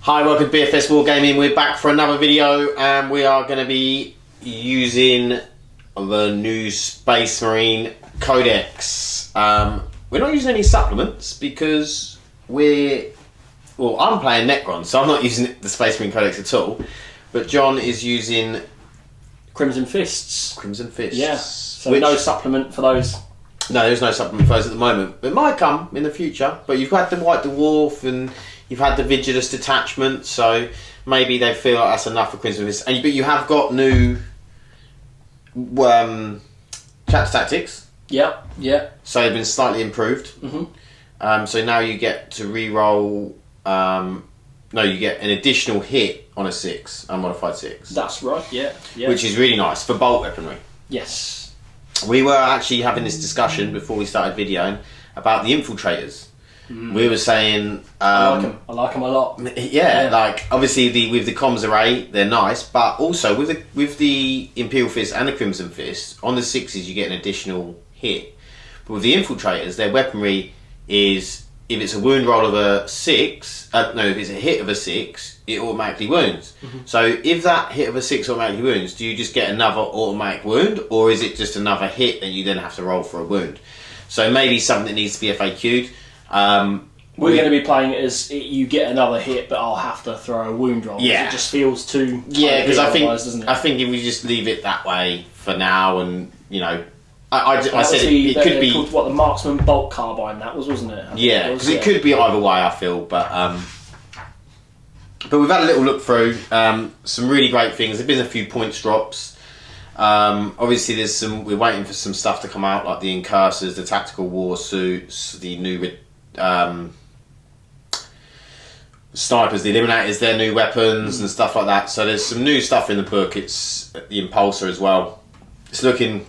Hi, welcome to BFS Wargaming. We're back for another video and we are going to be using the new Space Marine Codex. We're not using any supplements because I'm playing Necron, so I'm not using the Space Marine Codex at all. But John is using Crimson Fists. Crimson Fists. Yeah, so no supplement for those. No, there's no supplement for those at the moment. It might come in the future, but you've had the White Dwarf and you've had the Vigilus detachment, so maybe they feel like that's enough for Crimson Fists. But you have got new chapter tactics. Yeah. So they've been slightly improved. So now you get to re-roll. You get an additional hit on a 6, unmodified 6. That's right. Yeah. Which is really nice for bolt weaponry. Yes. We were actually having this discussion before we started videoing about the infiltrators. We were saying I like them a lot. Yeah, like obviously with the comms array they're nice, but also with the Imperial Fist and the Crimson Fist on the 6s you get an additional hit. But with the infiltrators, their weaponry is, if it's a wound roll of a 6, if it's a hit of a 6, it automatically wounds. So if that hit of a 6 automatically wounds, do you just get another automatic wound, or is it just another hit and you then have to roll for a wound? So maybe something that needs to be FAQ'd. We're going to be playing it as you get another hit, but I'll have to throw a wound roll. Yeah, it just feels too. Yeah, because I think if we just leave it that way for now, and I said it could be called, what, the Marksman Bolt Carbine that was, wasn't it? Yeah, because it could be either way, I feel, but we've had a little look through some really great things. There've been a few points drops. Obviously, we're waiting for some stuff to come out, like the Incursors, the Tactical War Suits, the new Snipers, the Eliminators, their new weapons and stuff like that. So there's some new stuff in the book. It's the Impulsor as well. It's looking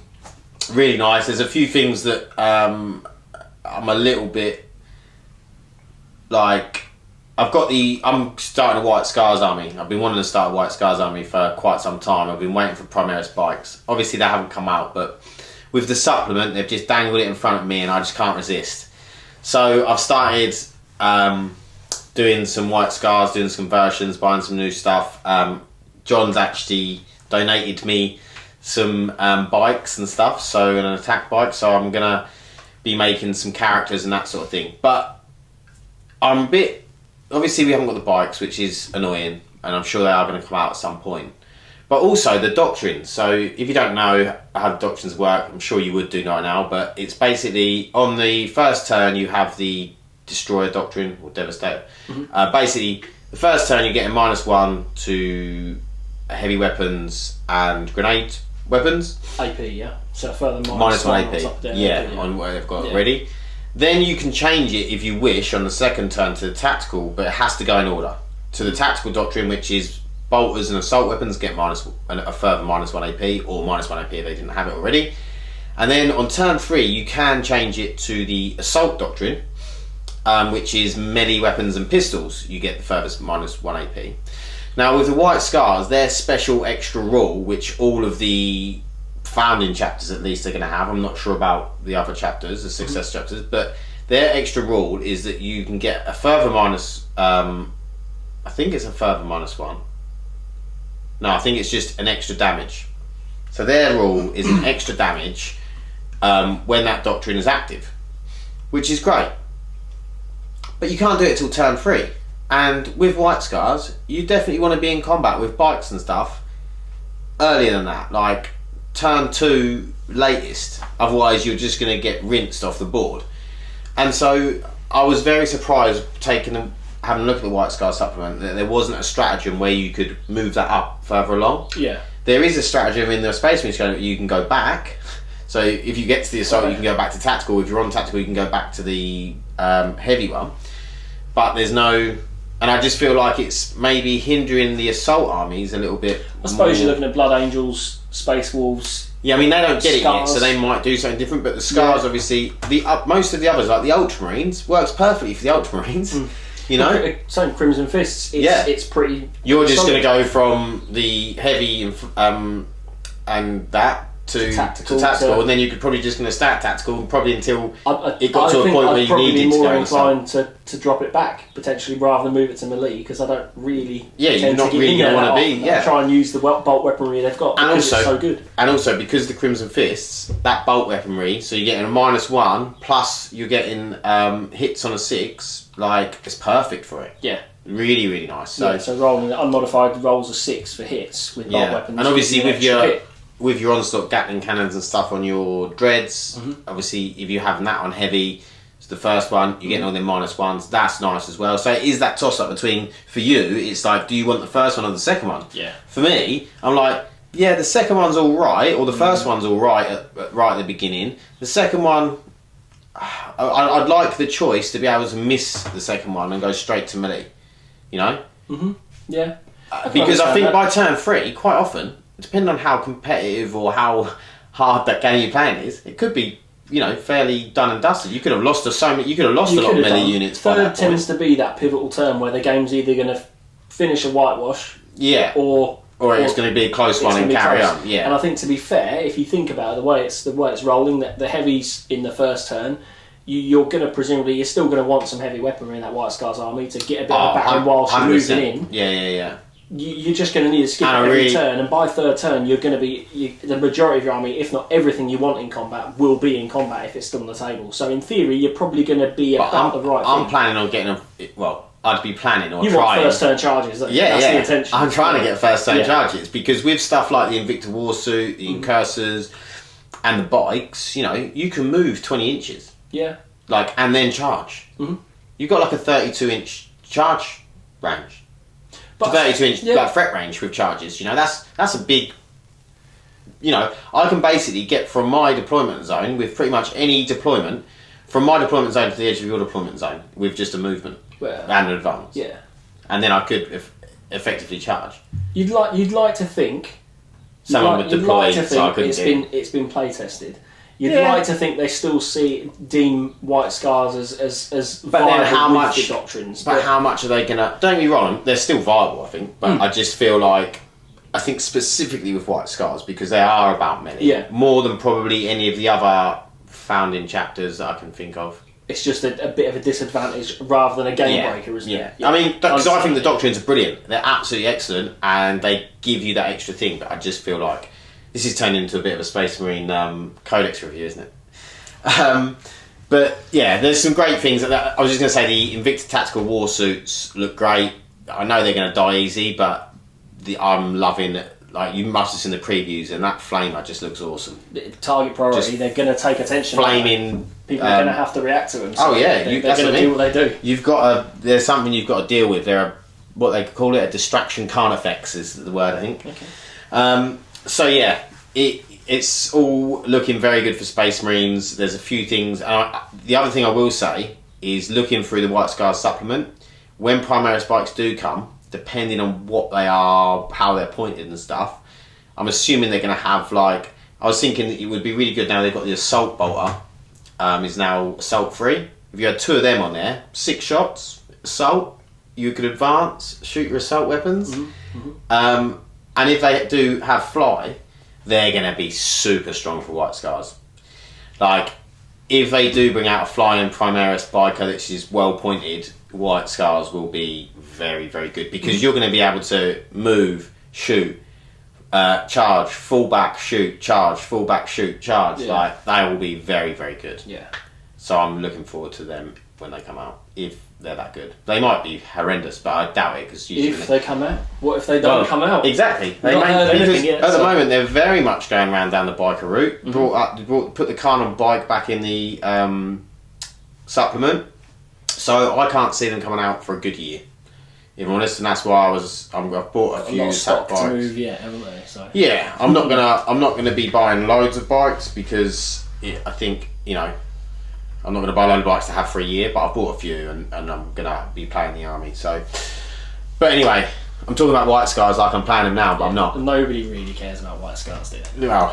really nice. There's a few things that I'm a little bit like. I'm starting a White Scars army. I've been wanting to start a White Scars army for quite some time. I've been waiting for Primaris bikes. Obviously they haven't come out, but with the supplement they've just dangled it in front of me and I just can't resist. So I've started doing some White Scars, doing some conversions, buying some new stuff. John's actually donated me some bikes and stuff, so an attack bike, so I'm gonna be making some characters and that sort of thing. But I'm a bit, obviously we haven't got the bikes, which is annoying, and I'm sure they are going to come out at some point. But also the doctrines. So if you don't know how the doctrines work, I'm sure you would do right now, but it's basically on the first turn you have the Destroyer Doctrine, or Devastator. Basically, the first turn you get a -1 to heavy weapons and grenade weapons. AP, yeah. So further -1 AP. On what they've got already. Then you can change it if you wish on the second turn to the tactical, but it has to go in order. To the Tactical Doctrine, which is bolters and assault weapons get a further -1 AP, or -1 AP if they didn't have it already. And then on turn 3 you can change it to the Assault Doctrine, which is melee weapons and pistols. You get the furthest -1 AP. Now with the White Scars, their special extra rule, which all of the founding chapters at least are going to have, I'm not sure about the other chapters, the success chapters, but their extra rule is that you can get a further I think it's a further -1. No, I think it's just an extra damage. So their rule is an extra damage when that doctrine is active, which is great. But you can't do it till turn 3. And with White Scars, you definitely want to be in combat with bikes and stuff earlier than that, like turn 2 latest. Otherwise you're just going to get rinsed off the board. And so I was very surprised having a look at the White Scar supplement, that there wasn't a stratagem where you could move that up further along. Yeah. There is a stratagem in the Space Marine Code that you can go back. So if you get to the assault, you can go back to tactical. If you're on tactical, you can go back to the heavy one. But there's no, and I just feel like it's maybe hindering the assault armies a little bit. I suppose you're looking at Blood Angels, Space Wolves. Yeah, I mean they don't get it yet, so they might do something different. But the Scars, obviously, most of the others, like the Ultramarines, works perfectly for the Ultramarines. Same Crimson Fists. It's pretty. You're just going to go from the heavy and that to tactical, and then you could probably just going to stack tactical probably until it got to a point where you needed to go. I'd probably be more inclined to drop it back potentially rather than move it to melee, because I don't really you're not really going to want to be try and use the bolt weaponry they've got because it's so good. And also because the Crimson Fists, that bolt weaponry, so you're getting a -1 plus you're getting hits on a 6, like it's perfect for it. Yeah. Really, really nice. So rolling unmodified rolls of 6 for hits with bolt weapons. And obviously with your onslaught Gatling cannons and stuff on your dreads, obviously if you're having that on heavy, it's the first one, you're getting all them -1s, that's nice as well. So it is that toss up between, for you, it's like, do you want the first one or the second one? Yeah. For me, I'm like, yeah, the second one's alright, or the first one's alright right at the beginning. The second one, I'd like the choice to be able to miss the second one and go straight to melee, you know? Yeah. Because I think by turn 3, quite often, depending on how competitive or how hard that game you're playing is, it could be, you know, fairly done and dusted. You could have lost a lot of melee units. Third tends to be that pivotal turn where the game's either going to finish a whitewash, or it's going to be a close one and carry on. Yeah. And I think, to be fair, if you think about it, the way it's rolling, the heavies in the first turn, you're going to you're still going to want some heavy weaponry in that White Scars army to get a bit of background whilst you're moving in. Yeah. You're just going to need to skip every turn, and by third turn, you're going to be the majority of your army, if not everything you want in combat, will be in combat if it's still on the table. So in theory, you're probably going to be about the right thing. I'm planning on getting I'd be planning or trying. You want first turn charges? That's the intention. I'm trying to get first turn charges because with stuff like the Invicta Warsuit, the Incursors, and the bikes, you know, you can move 20 inches. Yeah. And then charge. You've got like a 32-inch charge range. 32-inch threat range with charges. You know, that's a big. You know, I can basically get from my deployment zone with pretty much any deployment, from my deployment zone to the edge of your deployment zone with just a movement and an advance. Yeah. And then I could effectively charge. You'd like to think. Someone would deploy, so I couldn't it's been play tested. You'd like to think they still deem White Scars as but then how much the doctrines. But how much are they gonna? Don't get me wrong, they're still viable, I think. But I just feel like, I think specifically with White Scars, because they are about melee, more than probably any of the other founding chapters that I can think of. It's just a bit of a disadvantage rather than a game breaker, isn't it? I mean, because I think the doctrines are brilliant. They're absolutely excellent, and they give you that extra thing. But I just feel like this is turned into a bit of a Space Marine Codex review, isn't it? But yeah, there's some great things. I was just going to say the Invicta Tactical War Suits look great. I know they're going to die easy, but I'm loving it. Like, you must have seen the previews, and that flamer just looks awesome. Target priority, they're going to take attention. Flaming. People are going to have to react to them. So they're going to do what they do. There's something you've got to deal with. There are, what they call it, a distraction carnifex is the word, I think. Okay. So yeah, it's all looking very good for Space Marines. There's a few things. The other thing I will say is, looking through the White Scars supplement, when Primaris bikes do come, depending on what they are, how they're pointed and stuff, I'm assuming they're going to have, like, I was thinking it would be really good now they've got the Assault Bolter, is now assault free. If you had 2 of them on there, 6 shots, assault, you could advance, shoot your assault weapons. And if they do have fly, they're going to be super strong for White Scars. Like, if they do bring out a flying Primaris biker that is well pointed, White Scars will be very, very good, because you're going to be able to move, shoot, charge, fall back, shoot, charge, fall back, shoot, charge. Like, they will be very, very good. Yeah. So I'm looking forward to them when they come out, if they're that good. They might be horrendous, but I doubt it, because if they come out, what if they don't come out? Exactly. At the moment, they're very much going around down the biker route. Put the Carnon bike back in the supplement, so I can't see them coming out for a good year, if I'm honest. And that's why I've bought a few stock bikes. To move yet, haven't they? So. Yeah, I'm not gonna be buying loads of bikes, because I think, you know, I'm not going to buy a load of bikes to have for a year, but I've bought a few, and I'm going to be playing the army. So, but anyway, I'm talking about White Scars like I'm playing them now, but I'm not. Nobody really cares about White Scars, do they? Well,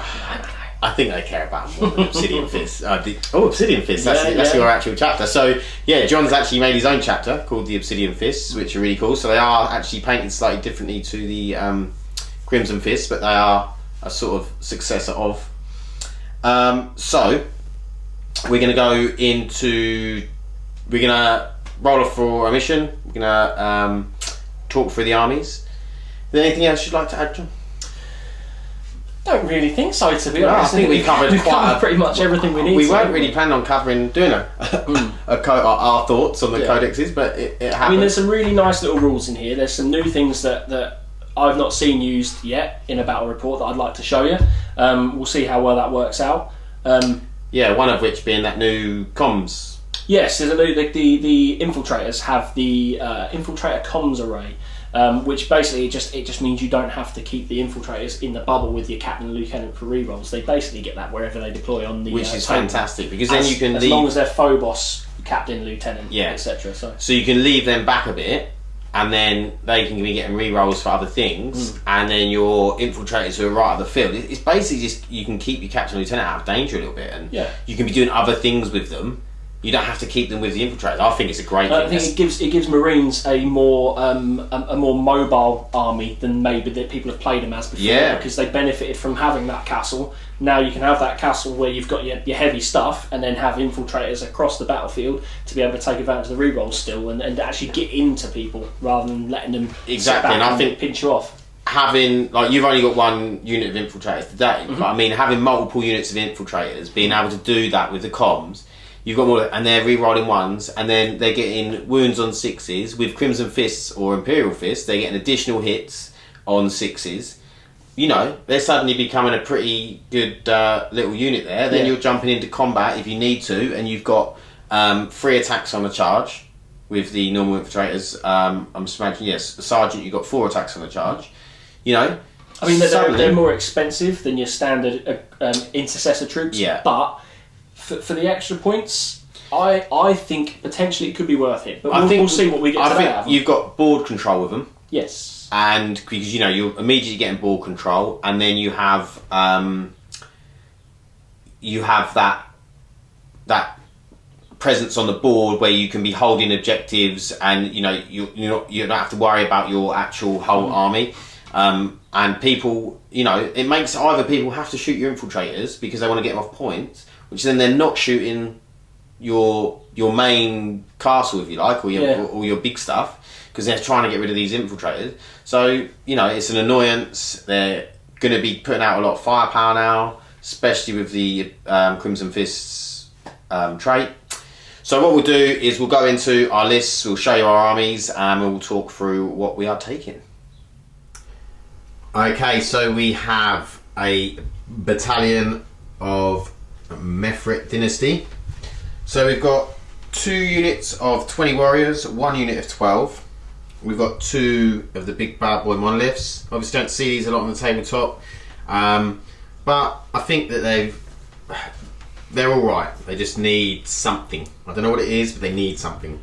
I think they care about them more than Obsidian Fists. Obsidian Fists, that's your actual chapter. So, yeah, John's actually made his own chapter called the Obsidian Fists, which are really cool. So they are actually painted slightly differently to the Crimson Fists, but they are a sort of successor of. So we're going to go into. We're going to roll off for a mission. We're going to talk through the armies. Is there anything else you'd like to add, John? Don't really think so, to be honest. I think we covered pretty much everything we need. We weren't really planning on doing our thoughts on the codexes, but it happened. I mean, there's some really nice little rules in here. There's some new things that I've not seen used yet in a battle report that I'd like to show you. We'll see how well that works out. One of which being that new comms. Yes, there's the infiltrators have the infiltrator comms array. Which basically it just means you don't have to keep the infiltrators in the bubble with your captain and lieutenant for rerolls. They basically get that wherever they deploy on the which is table. fantastic, because then you can as long as they're Phobos, captain, lieutenant, etc. So you can leave them back a bit, and then they can be getting rerolls for other things, and then your infiltrators who are right at the field. It's basically just you can keep your captain and lieutenant out of danger a little bit, and you can be doing other things with them. You don't have to keep them with the infiltrators. I think it's a great thing. I think it gives Marines a more mobile army than maybe that people have played them as before, because they benefited from having that castle. Now you can have that castle where you've got your heavy stuff, and then have infiltrators across the battlefield to be able to take advantage of the rerolls still, and actually get into people rather than letting them sit back and I think pinch you off. Having, like, you've only got one unit of infiltrators today, but I mean, having multiple units of infiltrators, being able to do that with the comms. You've got more, and they're re-rolling ones, and then they're getting wounds on 6s. With Crimson Fists or Imperial Fists, they're getting additional hits on 6s. You know, they're suddenly becoming a pretty good little unit there. Then you're jumping into combat if you need to, and you've got 3 attacks on a charge with the normal infiltrators. I'm just imagining, yes, Sergeant, you've got 4 attacks on a charge. You know, I mean, they're more expensive than your standard intercessor troops, but for the extra points, I think potentially it could be worth it. But we'll see what we get today. I think you've got board control with them. Yes. And because, you know, you're immediately getting board control, and then you have that presence on the board where you can be holding objectives, and, you know, you don't have to worry about your actual whole army. And people, you know, it makes either people have to shoot your infiltrators because they want to get them off points, which then they're not shooting your main castle, if you like, or your big stuff, because they're trying to get rid of these infiltrators. So, you know, it's an annoyance. They're going to be putting out a lot of firepower now, especially with the Crimson Fists trait. So what we'll do is we'll go into our lists, we'll show you our armies, and we'll talk through what we are taking. Okay, so we have a battalion of Mefrit Dynasty. So we've got 2 units of 20 warriors, 1 unit of 12. We've got 2 of the big bad boy monoliths. Obviously don't see these a lot on the tabletop, but I think that they're all right. They just need something. I don't know what it is, but they need something.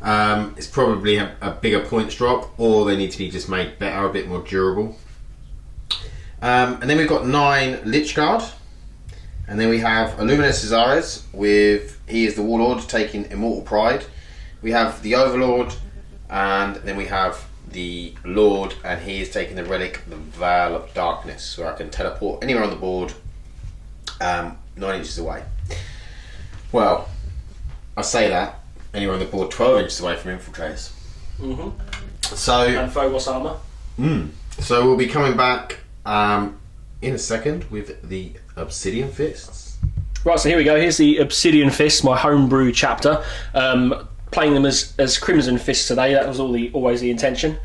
It's probably a bigger points drop, or they need to be just made better, a bit more durable. And then we've got 9 Lich Guard. And then we have Illumina Cesares with, he is the Warlord taking Immortal Pride. We have the Overlord, and then we have the Lord, and he is taking the Relic, the Veil of Darkness, where I can teleport anywhere on the board 9 inches away. Well, I say that, anywhere on the board 12 inches away from infiltrators. And Phobos armour. So we'll be coming back in a second with the Obsidian Fists. Right, so here we go. Here's the Obsidian Fists, my homebrew chapter. Playing them as Crimson Fists today. That was always the intention.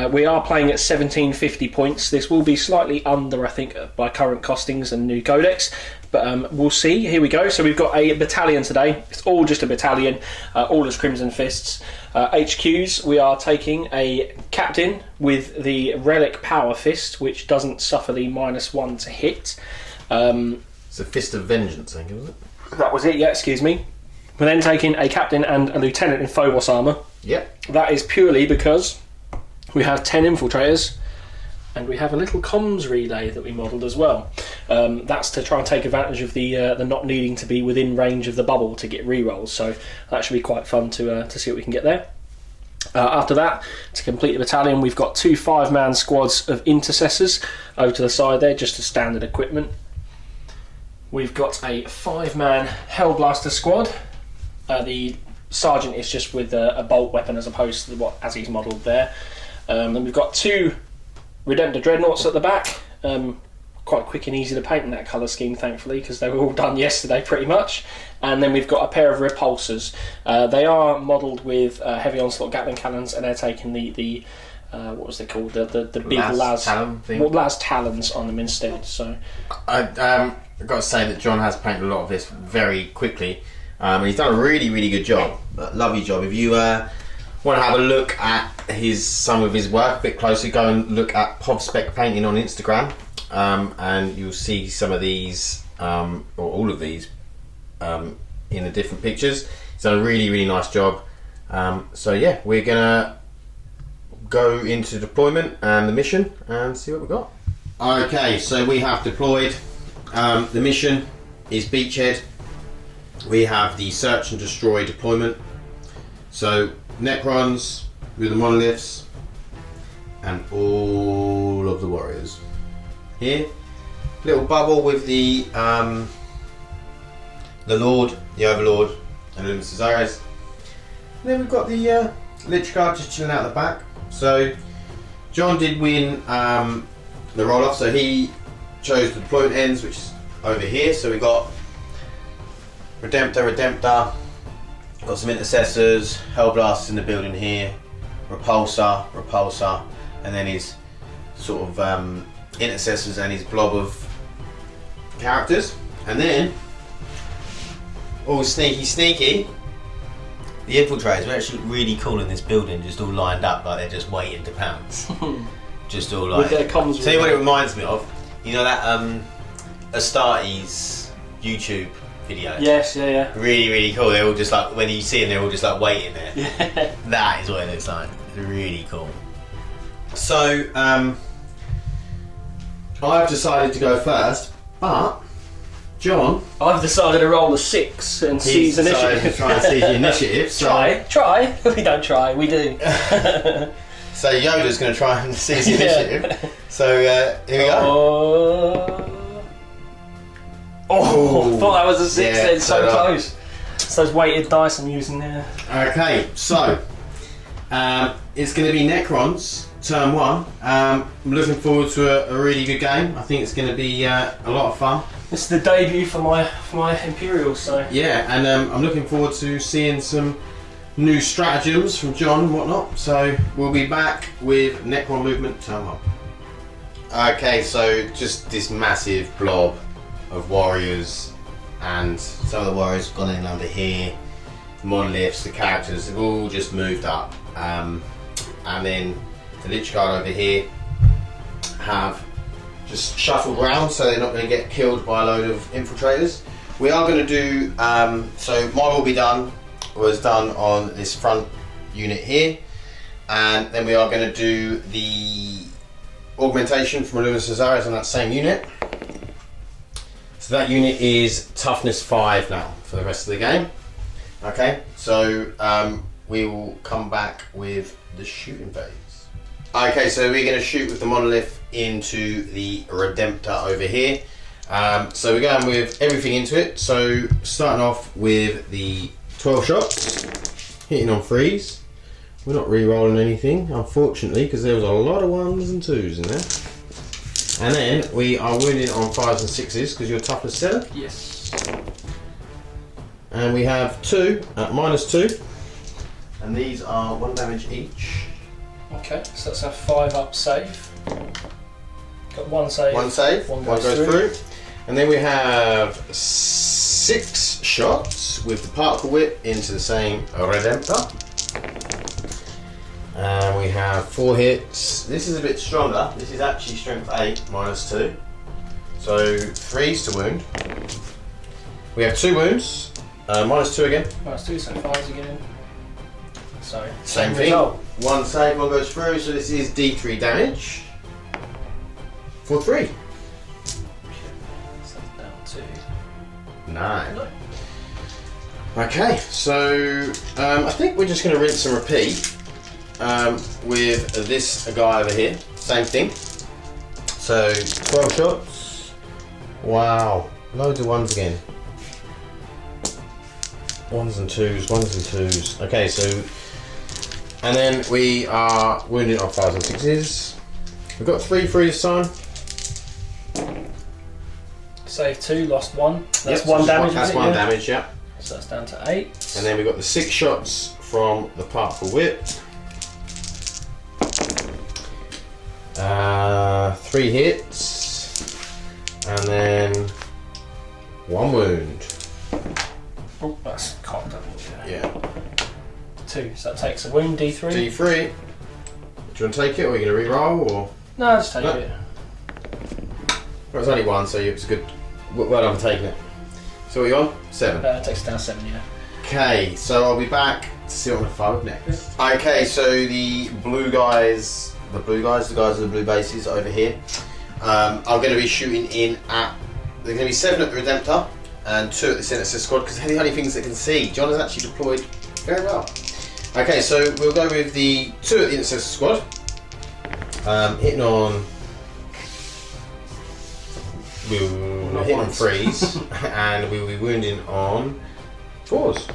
We are playing at 1750 points. This will be slightly under, I think, by current costings and new Codex. But we'll see. Here we go. So we've got a battalion today. It's all just a battalion, all as Crimson Fists. HQs, we are taking a captain with the Relic Power Fist, which doesn't suffer the -1 to hit. It's a Fist of Vengeance, I think, isn't it? That was it, yeah, excuse me. We're then taking a captain and a lieutenant in Phobos armour. Yep. That is purely because we have 10 infiltrators, and we have a little comms relay that we modelled as well. That's to try and take advantage of the not needing to be within range of the bubble to get rerolls. So that should be quite fun to see what we can get there. After that, to complete the battalion, we've got 2 5-man squads of intercessors over to the side there, just as standard equipment. We've got a 5-man Hellblaster squad. The sergeant is just with a bolt weapon as opposed to as he's modelled there. Then we've got 2 Redemptor Dreadnoughts at the back. Quite quick and easy to paint in that colour scheme, thankfully, because they were all done yesterday pretty much. And then we've got a pair of Repulsors. They are modelled with heavy onslaught Gatling cannons, and they're taking the what was they called? The big Las Talon thing. Well, Las Talons on them instead. So I've got to say that John has painted a lot of this very quickly. And he's done a really, really good job. Lovely job. If you want to have a look at some of his work a bit closer, go and look at Povspec painting on Instagram, and you'll see some of these, or all of these, in the different pictures. He's done a really, really nice job. So yeah, we're gonna go into deployment and the mission and see what we've got. Okay, so we have deployed. The mission is Beachhead. We have the search and destroy deployment. So Necrons with the monoliths and all of the warriors. Here, little bubble with the Lord, the Overlord, and Luminous Desires. Then we've got the Lich Guard just chilling out the back. So John did win the roll-off, so he chose the deployment ends, which is over here. So we got Redemptor, got some Intercessors, Hellblasters in the building here, Repulsor, and then his sort of Intercessors and his blob of characters. And then, all sneaky, the Infiltrators. We actually look really cool in this building, just all lined up like they're just waiting to pounce. Just all like. With their comms. Tell you what it reminds me of. You know that Astartes YouTube video? Yes, yeah. Really, really cool. They're all just like, when you see them, they're all just like waiting there. Yeah. That is what it looks like. It's really cool. So, I've decided to go first, but John, I've decided to roll a 6 and seize initiative. To try and seize the initiative. So. Try. We don't try, we do. So Yoda's going to try and seize the initiative. So here we go. I thought that was a 6 then, so so close. It's those weighted dice I'm using there. Okay, so it's going to be Necrons, turn 1. I'm looking forward to a really good game. I think it's going to be a lot of fun. This is the debut for my Imperials, so... Yeah, and I'm looking forward to seeing some new stratagems from John and whatnot. So we'll be back with Necron movement, turn 1. Okay, so just this massive blob of warriors, and some of the warriors have gone in under here. The monoliths, the characters have all just moved up, and then the Lich Guard over here have just shuffled around, so they're not going to get killed by a load of infiltrators. We are going to do so. My was done on this front unit here, and then we are going to do the augmentation from Luminous Desires on that same unit. So that unit is toughness 5 now for the rest of the game. Okay, so we will come back with the shooting phase. Okay, so we're going to shoot with the monolith into the Redemptor over here. So we're going with everything into it. So starting off with the 12 shots, hitting on 3s. We're not re-rolling anything, unfortunately, because there was a lot of 1s and 2s in there. And then we are wounding on 5s and 6s because you're toughness 7. Yes. And we have 2 at -2. And these are 1 damage each. Okay, so that's a 5-up save. Got 1 save. 1 save, 1 goes through. And then we have 6 shots with the particle whip into the same Redemptor. And we have 4 hits. This is a bit stronger. This is actually strength 8 -2. So 3s to wound. We have 2 wounds. -2 again. -2, so 5s again. So Same thing. result. 1 save, 1 goes through. So this is D3 damage for 3. So down to 9. Okay, so I think we're just going to rinse and repeat with this guy over here. Same thing. So 12 shots. Wow. Loads of ones again. Ones and twos, ones and twos. Okay, so... And then we are wounding our 5s and 6s. We've got 3 through this time. Save 2, lost 1. That's 1 damage. That's 1 damage, yeah. So that's down to 8. And then we've got the 6 shots from the Particle Whip. 3 hits. And then 1 wound. Oh, that's cocked up. Yeah. 2, so that takes a wound, D3. D3. Do you want to take it, or are you going to re-roll, or...? No, just take it. Well, it's only 1, so it's good. Well done for taking it. So what are you on? 7. Takes it down 7, yeah. Okay, so I'll be back to see what I'm going to next. Okay, so the guys with the blue bases over here, are going to be shooting in at... They're going to be 7 at the Redemptor and 2 at the Sinister Squad, because they're the only things that can see. John has actually deployed very well. Okay, so we'll go with the 2 at the Sinister Squad. Hitting on... We'll hit on 3s, and we'll be wounding on 4s.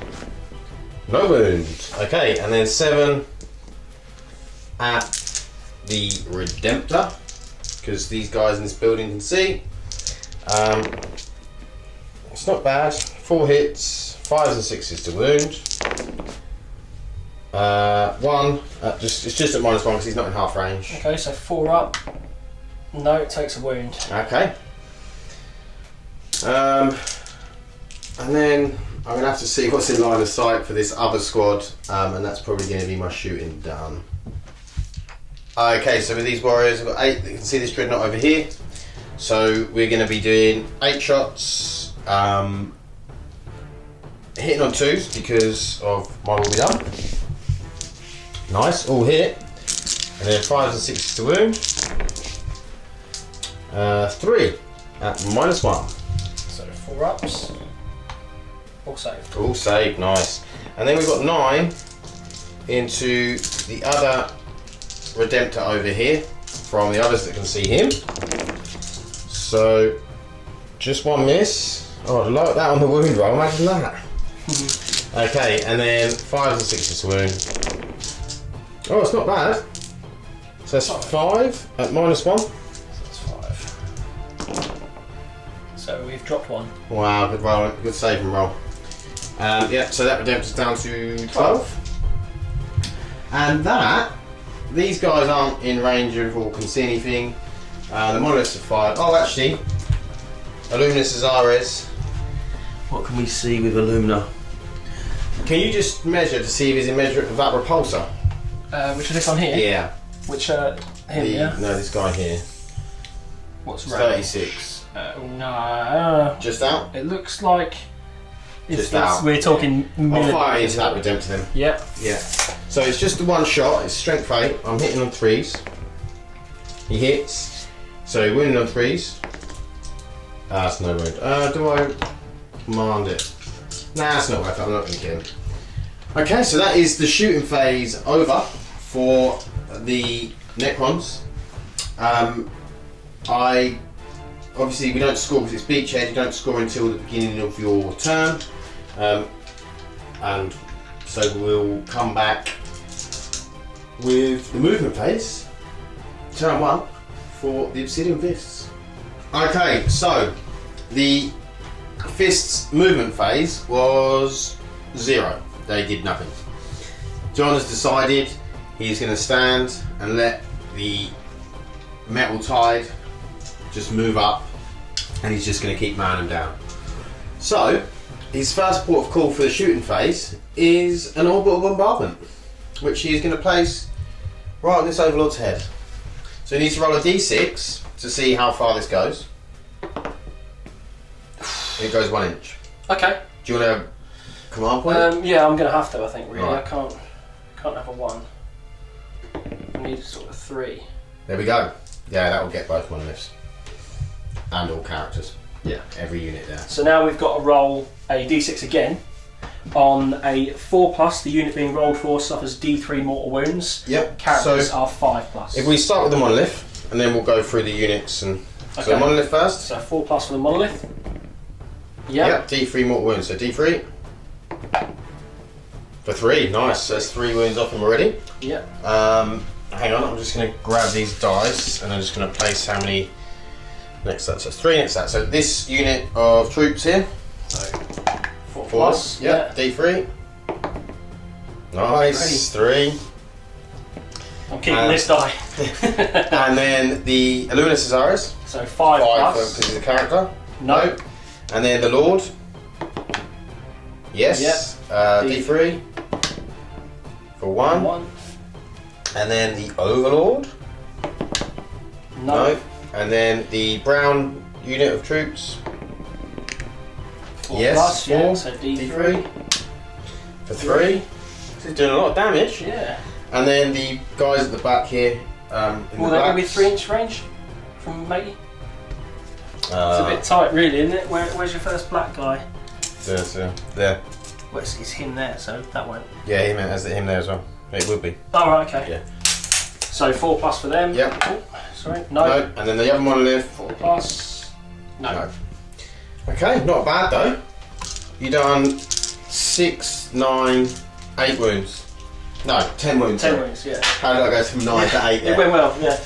No wounds. Okay, and then 7 at the Redemptor, because these guys in this building can see. It's not bad. 4 hits, 5s and 6s to wound. 1, it's just at -1 because he's not in half range. Okay, so 4 up. No, it takes a wound. Okay. And then I'm going to have to see what's in line of sight for this other squad, and that's probably going to be my shooting done. Okay, so with these warriors, I've got 8. You can see this dreadnought over here. So we're going to be doing 8 shots, hitting on 2s because of mine will be done. Nice, all hit. And then 5s and 6s to wound. 3 at -1. So 4 ups. All saved. All saved, nice. And then we've got 9 into the other Redemptor over here from the others that can see him. So just 1 miss. Oh, I'd like that on the wound roll, imagine that. Okay, and then 5s and 6s to wound. Oh, it's not bad. So that's 5 at -1. So that's 5. So we've dropped 1. Wow, good roll, good save and roll. Yeah, so that Redemptor's down to 12. And these guys aren't in range of or can see anything. The monoliths are fired. Oh, actually, Illuminus Azares. What can we see with Illumina? Can you just measure to see if he's in measure of that repulsor? Which is this one here? Yeah. Which, him, yeah? No, this guy here. What's 36. No. Just out? It looks like... Just out. We're talking I'll fire into that Redemptor then. Yeah. Yeah. So it's just the 1 shot, it's strength 8. I'm hitting on 3s. He hits. So wounding on 3s. That's no wound. Do I command it? Nah, it's not worth it, I'm not going to kill him. Okay, so that is the shooting phase over for the Necrons. Obviously we don't score because it's beachhead, you don't score until the beginning of your turn. And so we'll come back with the movement phase, turn 1, for the Obsidian Fists. Okay, so the Fists movement phase was 0. They did nothing. John has decided he's going to stand and let the metal tide just move up, and he's just going to keep mowing them down. So his first port of call for the shooting phase is an orbital bombardment, which he is going to place right on this Overlord's head. So he needs to roll a d6 to see how far this goes. It goes 1 inch. Okay. Do you want a command point? Yeah, I'm going to have to, I think, really. Right. I can't have a 1. I need a sort of 3. There we go. Yeah, that will get both monoliths. And all characters. Yeah. Every unit there. So now we've got to roll a d6 again. On a 4+, the unit being rolled for suffers d3 mortal wounds. Yep. Characters So are 5+. if we start with the monolith, and then we'll go through the units. And Okay. so monolith first. So 4+ for the monolith. Yep. D3 mortal wounds. So D3 for 3. Nice. So that's 3 wounds off him already. Yep. Hang on. I'm just going to grab these dice and I'm just going to place how many next to that. So it's 3 next to that. So this unit of troops here. So 4 plus. Yep. D3. Nice. 3. I'm keeping this die. And then the Illuminus Azaris. So 5 plus. Because he's a character. No. And then the Lord. Yes. Yep. D3 for 1. And then the Overlord. No. And then the brown unit of troops. 4 yes. Plus, 4. Yeah. So D3 for 3. He's doing a lot of damage. Yeah. And then the guys at the back here. Will they go with 3-inch range from Maggie? It's a bit tight, really, isn't it? Where's your first black guy? There. Well, it's him there, so that won't. Yeah, him there as well. It would be. Oh, right, okay. Yeah. So 4 plus for them. Yep. Oh, sorry. No. And then the other monolith. 4 plus. No. Okay, not bad though. You done 6, 9, 8 wounds. No, 10 wounds. 10 wounds, yeah. How did I go from 9 to 8? It went well, yeah.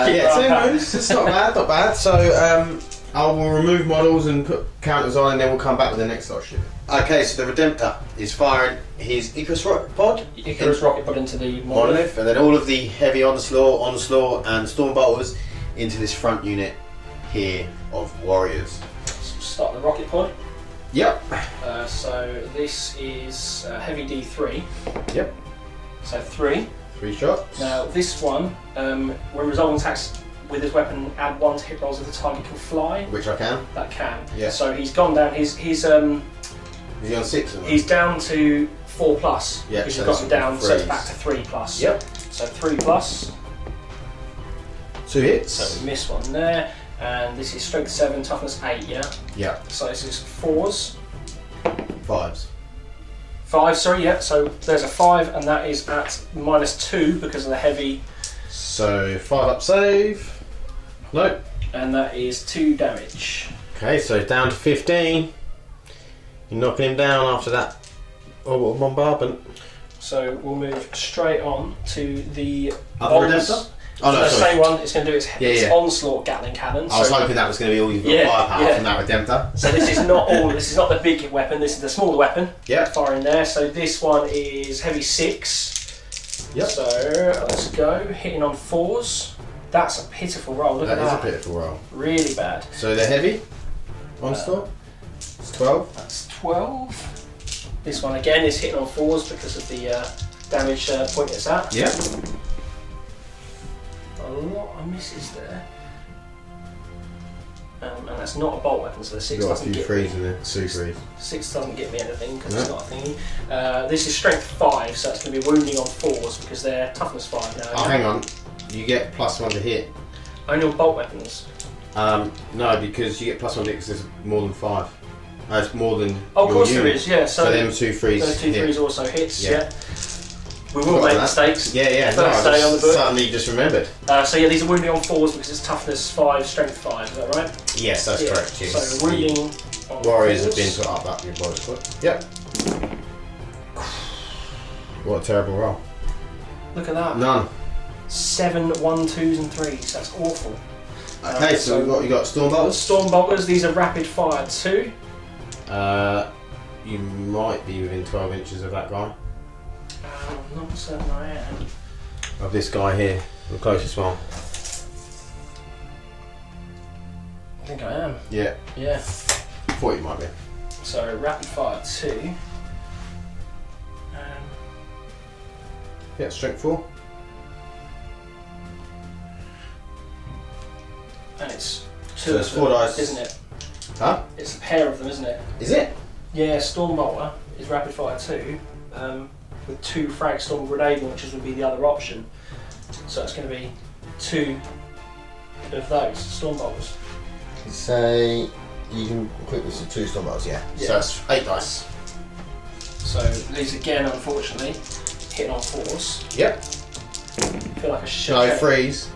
Yeah, 10 wounds. It's not bad, not bad. So I will remove models and put counters on, and then we'll come back with the next lot of shit. Okay, so the Redemptor is firing his Icarus rocket pod. Icarus rocket pod into the monolith, and then all of the heavy onslaught, and storm bolters into this front unit here of warriors. Start the rocket pod. Yep. So this is heavy D3. Yep. So 3. 3 shots. Now this one, when resolving attacks with his weapon, add 1 to hit rolls if the target can fly. Which I can. That can. Yeah. So he's gone down. He's Is he on 6? he's down to 4 plus. Yeah. Because So you've got him down, so it's threes. back to 3 plus. Yep. So 3 plus. 2 hits. So we missed one there. And this is strength 7, toughness 8. Yeah. Yeah. So this is 4s. 5s. 5, sorry, yeah. So there's a 5, and that is at -2 because of the heavy. So 5 up save. Nope. And that is 2 damage. Okay, so down to 15. You're knocking him down after that orbital bombardment. So we'll move straight on to the Other Redemptor? Oh no, the sorry. same one. It's going to do its Yeah. onslaught Gatling cannon. I was hoping that was going to be all you've got Yeah, firepower yeah. from that Redemptor. So this is not all. This is not the big weapon. This is the smaller weapon. Yeah. Firing there. So this one is heavy 6. Yep. So let's go. Hitting on 4s. That's a pitiful roll. Look at That is a that. pitiful roll. Really bad. So they're heavy. Onslaught. It's 12. That's 12. This one again is hitting on 4s because of the damage point it's at. Yeah. A lot of misses there. And that's not a bolt weapon, so the 6 You've got a doesn't few get threes me. in there. 2 threes. 6 doesn't get me anything because it's No. not a thingy. This is strength 5, so it's going to be wounding on 4s because they're toughness 5 now. Oh, hang on. You get +1 to hit. Only on bolt weapons. No, because you get +1 because there's more than 5. It's more than. Oh, of your course there unit. is, yeah. So them 2 threes. Those 2 hit. threes also hits, Yeah. yeah. We will make mistakes. Yeah. First No, day on the book. Suddenly just remembered. So yeah, these are wounding on 4s because it's toughness 5, strength 5, is that right? Yes, that's Yeah. correct. Yes. So wounding on Warriors have 4s. been put up your body's foot. Yep. What a terrible roll. Look at that. None. 7 1 2s and 3s. That's awful. Okay, so you got storm bolts. Storm bolters. These are rapid fire too. You might be within 12 inches of that guy. I'm not certain I am. Of this guy here, the closest one. I think I am. Yeah. Yeah. Thought you might be. So rapid fire 2. Yeah, strength 4. And it's 2 So it's of 4 them, dice. isn't it? Huh? It's a pair of them, isn't it? Is it? Yeah, Storm Bolter is rapid fire 2, with 2 frag Storm Grenade launchers would be the other option. So it's going to be 2 of those Storm Bolters. Say you can equip this with 2 storm bolts, yeah. Yeah. So that's 8 dice. So these again, unfortunately, hit on 4s. Yep. Feel like a shit. No, 3s.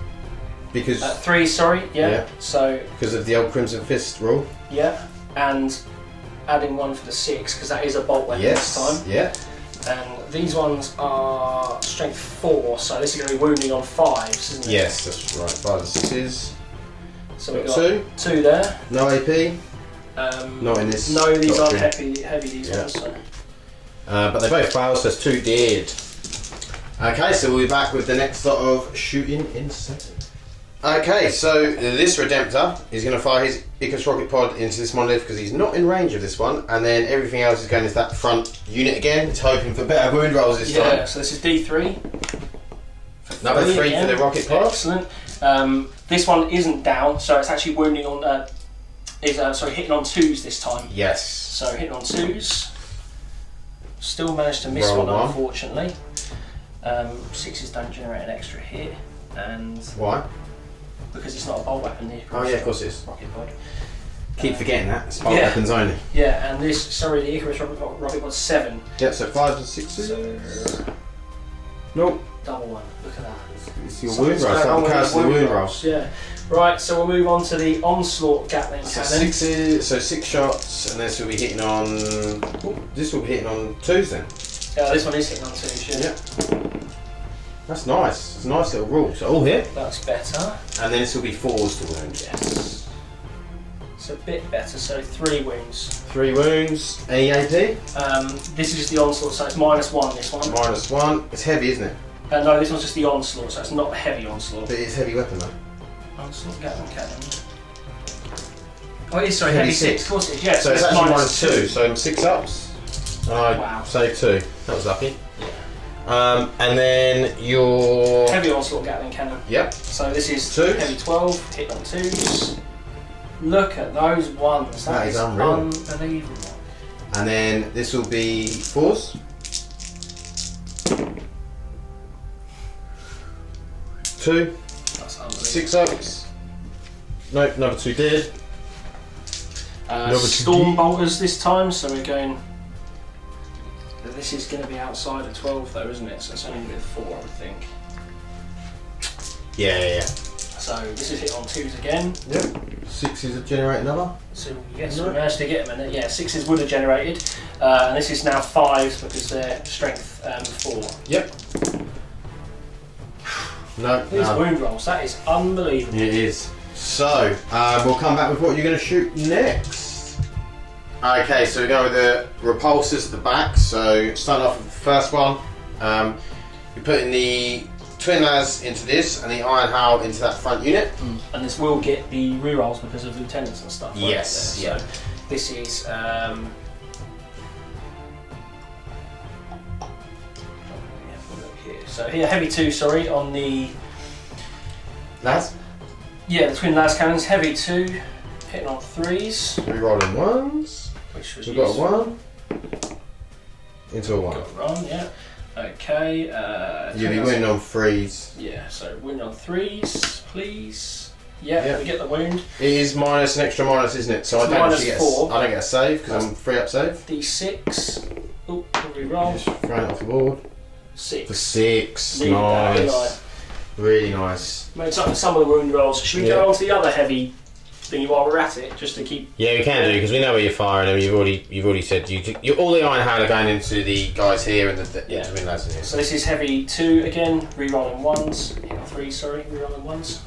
Because 3, sorry, yeah. Yeah. So because of the old Crimson Fist rule. yeah, and adding 1 for the 6 because that is a bolt weapon this time. Yeah. And these ones are strength 4, so this is going to be wounding on 5s, isn't it? Yes, that's right. 5 and 6s. So we've got 2 there. No AP. Not in this. No, these aren't doctrine. heavy. These ones. So. But they both fail, so that's 2 dead. Okay, so we'll be back with the next lot of shooting in a second. Okay, so this Redemptor is going to fire his Icarus rocket pod into this monolith because he's not in range of this one, and then everything else is going into that front unit again. It's hoping for better wound rolls this time. Yeah, so this is D3. Number 3 for the rocket pod. Excellent. This one isn't down, so it's actually wounding on. Hitting on 2s this time. Yes. So hitting on 2s. Still managed to miss Roll one, unfortunately. 6s don't generate an extra hit, and why? Because it's not a bolt weapon. Oh yeah, of course it is. Rocket pod. Keep forgetting that. It's bolt weapons only. Yeah, and the Icarus rocket pod's 7. Yep, so 5s and 6s. Nope. Double 1. Look at that. It's your wound roll. It's the wound roll. Yeah. Right, so we'll move on to the Onslaught Gatling So Cannon. 6 shots, and this will be hitting on. This will be hitting on 2s then. Yeah, this one is hitting on 2s. Yeah. Yep. That's nice. It's a nice little rule. So all hit. That's better. And then this will be 4s to wound. Yes. It's a bit better. So 3 wounds. 3 wounds. Any AP? This is just the Onslaught, so it's -1. This one. -1. It's heavy, isn't it? No, this one's just the Onslaught, so it's not a heavy Onslaught. But it's heavy weapon though. Onslaught Gatling Cannon. Oh, it is, sorry, heavy 6. Of course it is, yeah. So it's actually -2, so 6 ups. Wow. Saved 2. That was lucky. Yeah. And then your... Heavy Onslaught Gatling Cannon. Yep. So this is 2. heavy 12, hit on 2s. Look at those 1s. That is unreal. Unbelievable. And then this will be 4s. 2. That's unbelievable. 6 ups. Nope, another 2 dead. Storm bolters this time, so we're going. This is going to be outside of 12 though, isn't it? So it's only with 4, I would think. Yeah. So this is hit on 2s again. Yep. 6s will generate another. So yes, we managed to get them, and yeah, 6s would have generated, and this is now 5s because they're strength 4. Yep. No. These wound rolls, that is unbelievable. It is. So, we'll come back with what you're going to shoot next. Okay, so we go with the repulsors at the back. So, starting off with the first one, you're putting the Twin Las into this and the Iron Howl into that front unit. And this will get the rerolls because of lieutenants and stuff. Yes, yeah. So, this is. So here, heavy 2, sorry, on the... Las? Yeah, the Twin Las Cannons, heavy 2, hitting on 3s. Rerolling 1s. Which was We've got a 1. Into a 1. Got a run, yeah. Okay. You'll be winning on 3s. Yeah, so win on 3s, please. Yeah, we get the wound. It is minus an extra minus, isn't it? So It's I don't actually get 4. I don't get a save because I'm 3 up save. D6. Oh, re-roll. Just throwing it off the board. 6. For 6. Leave that, Nice. Really nice. Made some of the wound rolls. Should we go on to the other heavy thingy while we're at it, just to keep? Yeah, we can do because we know where you're firing them. You've already said you all the Iron Howl are going into the guys here and the Twin Lads in here. So this is heavy 2 again, re-rolling 1s. Hit on 3, sorry, re-rolling 1s.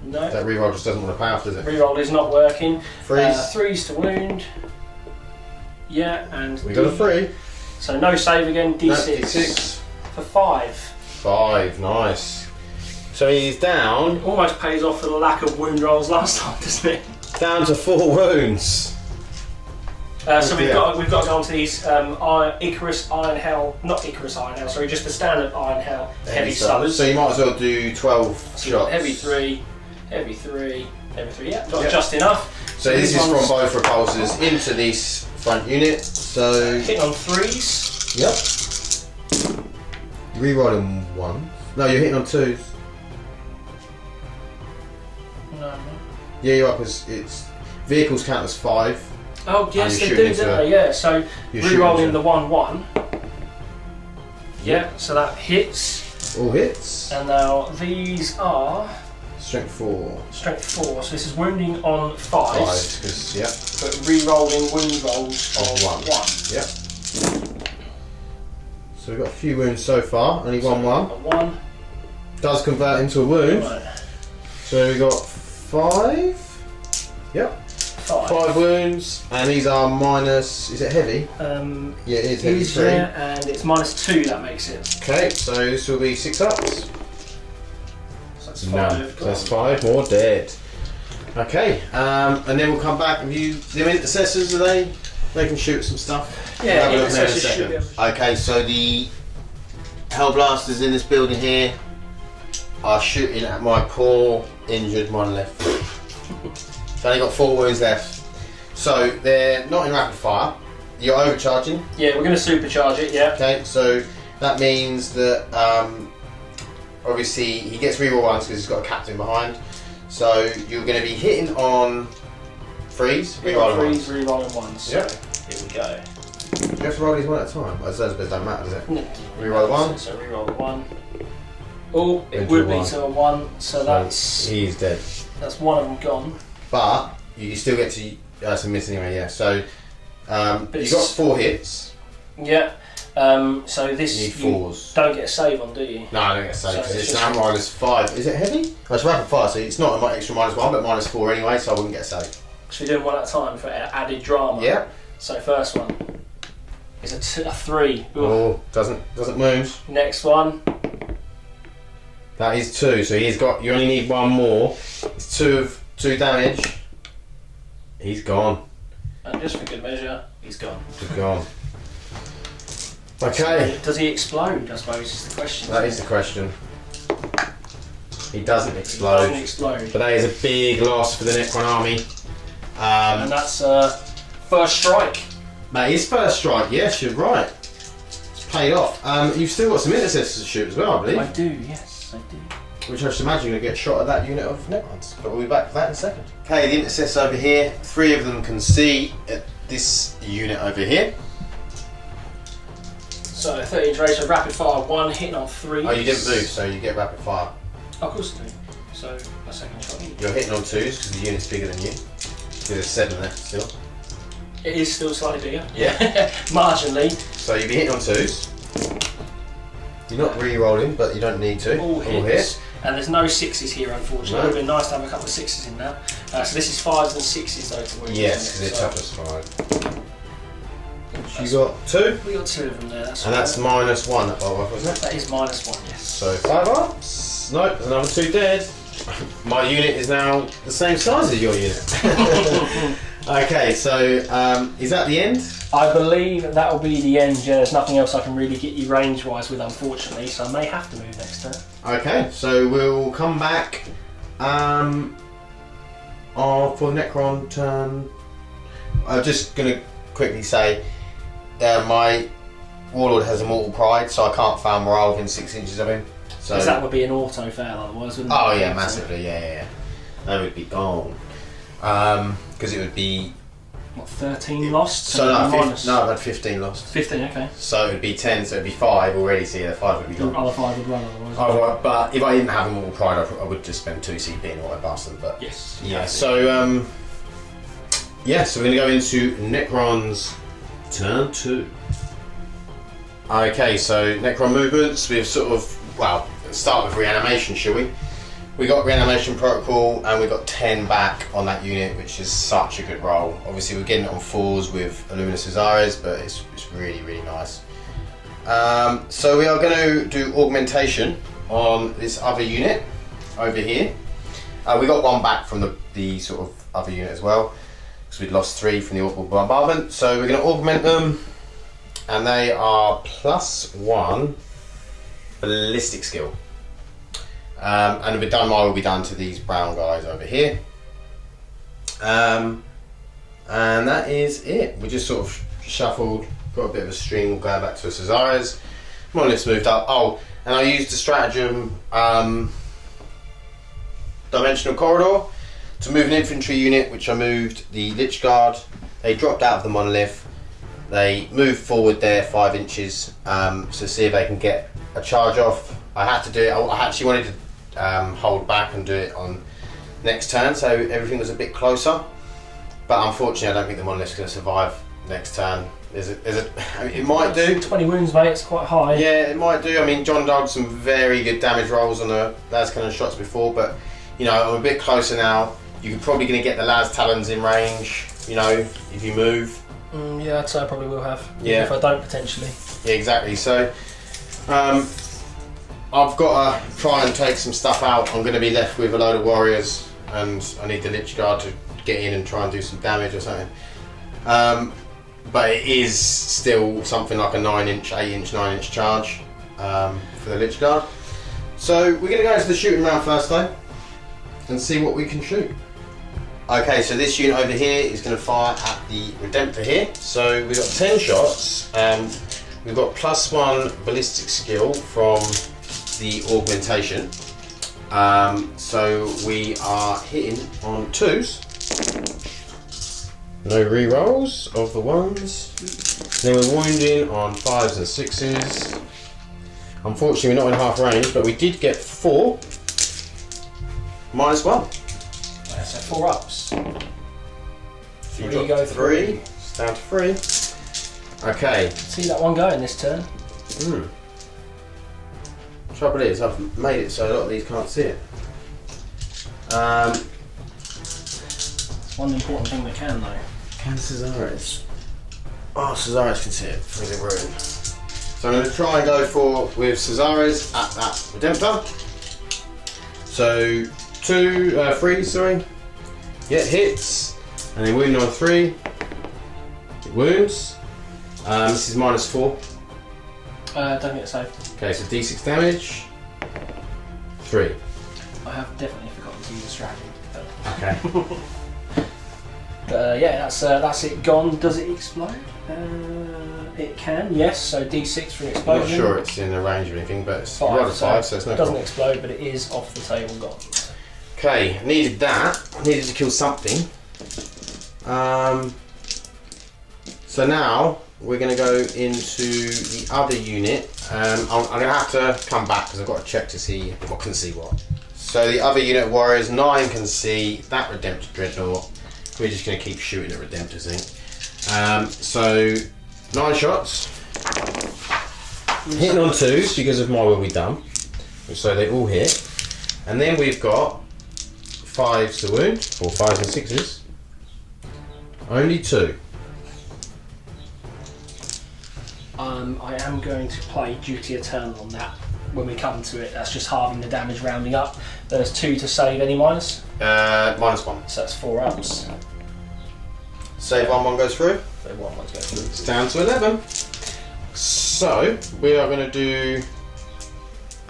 No. That reroll just doesn't want to pay off, does it? Reroll is not working. 3s. 3s to wound. Yeah, and We got a 3. So no save again. D6. No, D6 for 5. 5. Nice. So he's down. Almost pays off for the lack of wound rolls last time, doesn't it? Down to 4 wounds. So we've got to go on to these Icarus Iron Hell, not Icarus Iron Hell, sorry, just the standard Iron Hell heavy studders. So you might as well do 12 shots. Heavy 3, heavy 3, heavy 3. Yeah, got just enough. So this is from both repulsors into this front unit. So hitting on 3s. Yep. Rerolling 1. No, you're hitting on 2s. No. Yeah, you're up as it's vehicles count as 5. Oh yes, they do, don't into they? Yeah. So re-rolling the 1-1. Yeah. So that hits. All hits. And now these are Strength 4. Strength 4, so this is wounding on 5. 5, because, yep. But re-rolling wound rolls Of 1. 1. Yep. So we've got a few wounds so far, only one. 1. Does convert into a wound. Right. So we've got 5. Yep. 5 wounds, and these are minus. Is it heavy? Yeah, it is heavy 3. And it's -2, that makes it. Okay, so this will be 6 ups. So that's 5. So that's 5 more dead. Okay, and then we'll come back. Have you the intercessors? Are they can shoot some stuff? Yeah, We'll have a look intercessors in a should be able second. Okay, so the Hellblasters in this building here are shooting at my poor injured monolith. So only got 4 wounds left. So they're not in rapid fire. You're overcharging. Yeah, we're going to supercharge it, yeah. Okay, so that means that obviously he gets reroll ones because he's got a captain behind. So you're going to be hitting on freeze, rerolling ones. Rerolling ones. So Yep. Here we go. You have to roll these one at a time. Well, those bits don't matter, does it? No. Reroll the 1. So reroll the 1. Oh, it Into would a be 1. to a 1. So that's He's dead. one of them gone. But you still get to that's a miss anyway. Yeah. So you got 4 hits. Yeah. So this You need 4s. don't get a save on, do you? No, I don't get a save So because it's it's just- now -5. Is it heavy? Oh, it's rapid fire, so it's not an extra -1, but -4 anyway, so I wouldn't get a save. So we're doing one at a time for added drama. Yeah. So first one is a 3. Ooh. Oh, doesn't wound. Next one. That is 2. So he's got. You only need 1 more. It's 2 damage. He's gone. And just for good measure, he's gone. He's gone. Okay. Does he explode? I suppose is the question. That is the question. He doesn't explode. Doesn't explode. But that is a big loss for the Necron army. And that's first strike. That is first strike, yes, you're right. It's paid off. You've still got some intercessors to shoot as well, I believe. I do, yes, I do. Which I should imagine you're going to get shot at that unit of Necrons. But we'll be back for that in a second. Okay, the intercessors over here. 3 of them can see at this unit over here. So 13 duration, rapid fire 1, hitting on 3. Oh, you didn't move, so you get rapid fire. Oh, of course I do. So a second shot. You're hitting on 2s because the unit's bigger than you. So there's 7 there still. It is still slightly bigger. Yeah. Marginally. So you'll be hitting on 2s. You're not re-rolling, but you don't need to. All hits. And there's no 6s here, unfortunately. No. It would have been nice to have a couple of 6s in there. So this is 5s and 6s though to win. Yes, because isn't it's it? toughness 5. You got 2? We got 2 of them there. That's And that's -1 at Volvo, wasn't it? That is -1, yes. So 5 ups. Nope, there's another 2 dead. My unit is now the same size as your unit. Okay, so is that the end? I believe that will be the end. Yeah, there's nothing else I can really get you range-wise with, unfortunately, so I may have to move next turn. Okay, so we'll come back for the Necron turn. I'm just going to quickly say my Warlord has Immortal Pride, so I can't fail morale within 6 inches of him. So Because that would be an auto fail otherwise, wouldn't it? oh yeah, massively, yeah. That would be gone. Because it would be... What, 13 lost? So no, minus I've had 15 lost. 15, okay. So it would be 10, so it would be 5 already, so yeah, the 5 would be The gone. other 5 would run otherwise. Oh, right, but if I didn't have Immortal Pride, I would just spend 2 CP and auto blast them, but... Yes. Yeah, so so we're going to go into Necron's turn 2. Okay, so Necron movements, we've sort of, well, let's start with reanimation, shall we? We got reanimation protocol and we got 10 back on that unit, which is such a good roll. Obviously we're getting it on 4s with Illumina Cesares, but it's really, really nice. So we are going to do augmentation on this other unit over here. We got 1 back from the sort of other unit as well, because we'd lost 3 from the orbital bombardment. So we're going to augment them, and they are +1 ballistic skill. And we've done what will be done to these brown guys over here. And that is it. We just sort of shuffled, got a bit of a string going back to a Cesares. Monolith's moved up. Oh, and I used the stratagem dimensional corridor to move an infantry unit, which I moved the Lich Guard. They dropped out of the monolith. They moved forward there 5 inches to see if they can get a charge off. I had to do it. I actually wanted to hold back and do it on next turn, so everything was a bit closer. But unfortunately, I don't think the monolith's going to survive next turn. I mean, it might do. 20 wounds, mate. It's quite high. Yeah, it might do. I mean, John dug some very good damage rolls on the las cannon shots before, but you know, I'm a bit closer now. You're probably going to get the las talons in range. You know, if you move. Yeah, I'd say I probably will have. Yeah. If I don't, potentially. Yeah, exactly. So, I've got to try and take some stuff out. I'm going to be left with a load of warriors, and I need the Lich Guard to get in and try and do some damage or something. But it is still something like a 9-inch, 8-inch, 9-inch charge for the Lich Guard. So we're going to go into the shooting round first though, and see what we can shoot. Okay, so this unit over here is going to fire at the Redemptor here. So we've got 10 shots. We've got +1 ballistic skill from the augmentation. So we are hitting on 2s. No re-rolls of the 1s. Then we're wounding on 5s and 6s. Unfortunately, we're not in half range, but we did get 4. -1. So 4 ups. So you got 3. It's down to 3. Okay. See that one going this turn. Trouble is, I've made it so a lot of these can't see it. It's one important thing they can though. Can Cesaris? Oh, Cesaris can see it through the ruin. So I'm going to try and go with Cesaris at that Redemptor. So 3, sorry. Yeah, hits, and then wound on 3. It wounds. This is -4. Don't think it's safe. Okay, so D6 damage. 3. I have definitely forgotten to use the strategy. Okay. Yeah, that's it gone. Does it explode? It can, yes. So D6 for an I'm explosion. not sure it's in the range of anything, but it's 5, 5, so it's no it doesn't problem. explode, but it is off the table gone. Okay, needed that. Needed to kill something. So now we're going to go into the other unit. I'm going to have to come back because I've got to check to see what can see what. So the other unit of warriors, 9 can see that Redemptor Dreadnought. We're just going to keep shooting at Redemptors, I think. So 9 shots. Hitting on 2s because of my will be done. So they all hit. And then we've got 5s to wound, or 5s and 6s. Only 2. I am going to play Duty Eternal on that when we come to it. That's just halving the damage rounding up. There's 2 to save any minus. -1. So that's 4 ups. Save 1 goes through. So 1 goes through. It's down to 11. So we are going to do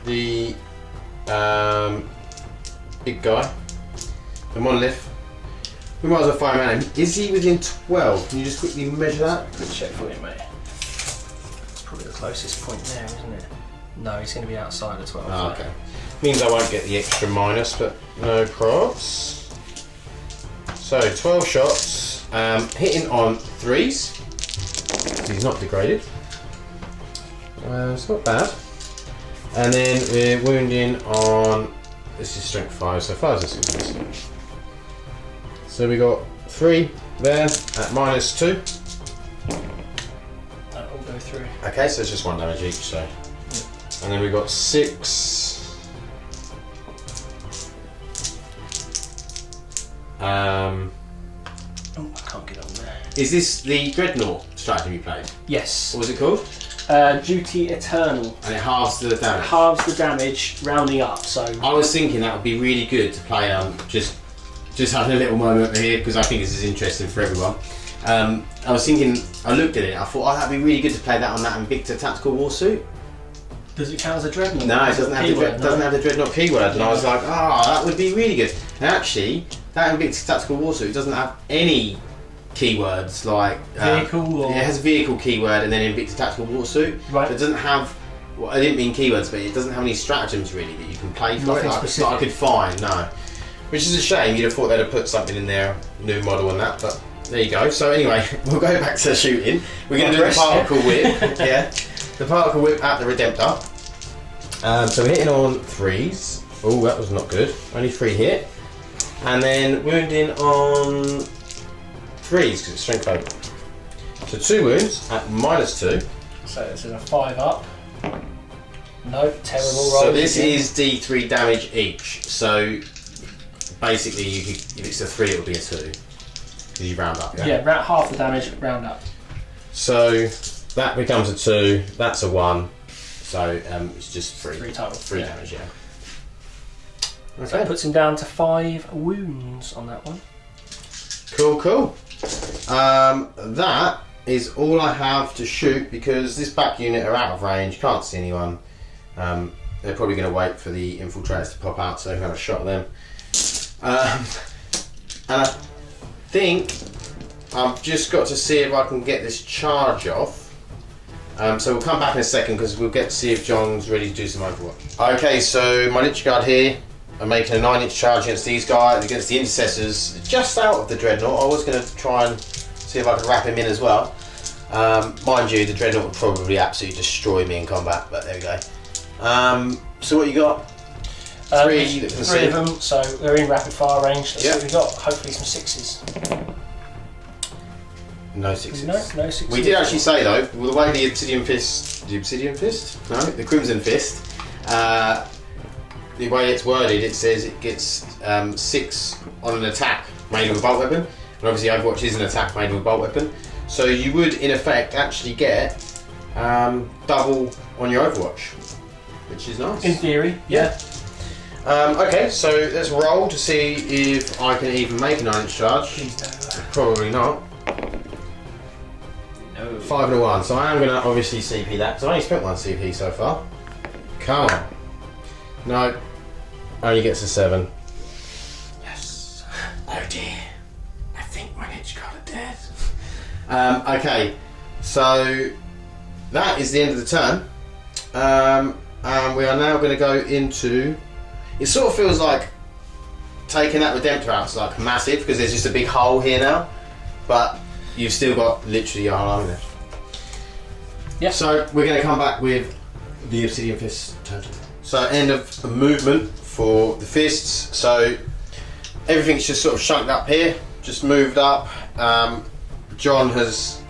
the big guy, the monolith. We might as well fire him at him. Is he within 12? Can you just quickly measure that? Quick check for you, mate. It's probably the closest point there, isn't it? No, he's going to be outside of 12. Oh, okay. Means I won't get the extra minus, but no props. So 12 shots, hitting on 3s. He's not degraded. It's not bad. And then we're wounding on. This is strength 5, so 5s and 6s. So we got 3 there at -2. That'll all go through. Okay, so it's just 1 damage each. So, and then we got 6. Oh, I can't get on there. Is this the Dreadnought strategy we played? Yes. What was it called? Duty Eternal. And it halves the damage. Halves the damage, rounding up. So I was thinking that would be really good to play. Just having a little moment here because I think this is interesting for everyone. I was thinking. I looked at it. I thought, that'd be really good to play that on that Invicta Tactical Warsuit. does it count as a dreadnought? No, it doesn't have the Dreadnought keyword. And I was like, that would be really good. And actually, that Invicta Tactical Warsuit doesn't have any keywords like vehicle. Or... It has vehicle keyword and then Invicta Tactical Warsuit. Right. So it doesn't have. Well, I didn't mean keywords, but it doesn't have any stratagems really that you can play for Nothing it. specific. That I could find. No. Which is a shame. You'd have thought they'd have put something in there, new model on that, but there you go. So anyway, we'll go back to shooting. We're going to do the particle whip. Yeah, the particle whip at the Redemptor. So we're hitting on 3s, Oh, that was not good. Only 3 hit. And then wounding on 3s because it's strength over. So 2 wounds at -2. So this is a 5 up. No, terrible roll. So this is D3 damage each. So basically, if it's a 3, it'll be a 2. Because you round up, yeah? Yeah, round half the damage, round up. So that becomes a 2, that's a 1. So it's just 3. 3 total. 3 damage, yeah. Okay. So that puts him down to 5 wounds on that one. Cool. That is all I have to shoot because this back unit are out of range, can't see anyone. They're probably going to wait for the infiltrators to pop out so they can have a shot at them. And I think I've just got to see if I can get this charge off. So we'll come back in a second because we'll get to see if John's ready to do some overwatch. Okay, so my Lich Guard here. I'm making a 9-inch charge against these guys, against the intercessors, just out of the Dreadnought. I was going to try and see if I could wrap him in as well. Mind you, the Dreadnought would probably absolutely destroy me in combat, but there we go. So what you got? 3 that can Three of them, so they're in rapid fire range. Let's see what we got. Hopefully some 6s. No 6s. No 6s. We did actually say though, the way the Obsidian Fist... No, the Crimson Fist. The way it's worded, it says it gets 6 on an attack made with a bolt weapon. And obviously Overwatch is an attack made with a bolt weapon. So you would, in effect, actually get double on your Overwatch. Which is nice. In theory, yeah. Okay, so let's roll to see if I can even make a 9-inch charge. Please no. Probably not. No. 5 and a 1, so I am going to obviously CP that, because I only spent 1 CP so far. Come on. No. Only gets a 7. Yes. Oh dear. I think my Lich Guard are dead. Okay, so that is the end of the turn. And we are now going to go into... It sort of feels like taking that Redemptor out is like massive because there's just a big hole here now, but you've still got literally your whole army left. Yeah. So we're going to come back with the Obsidian Fist total. So end of movement for the fists. So everything's just sort of shunked up here, just moved up. John has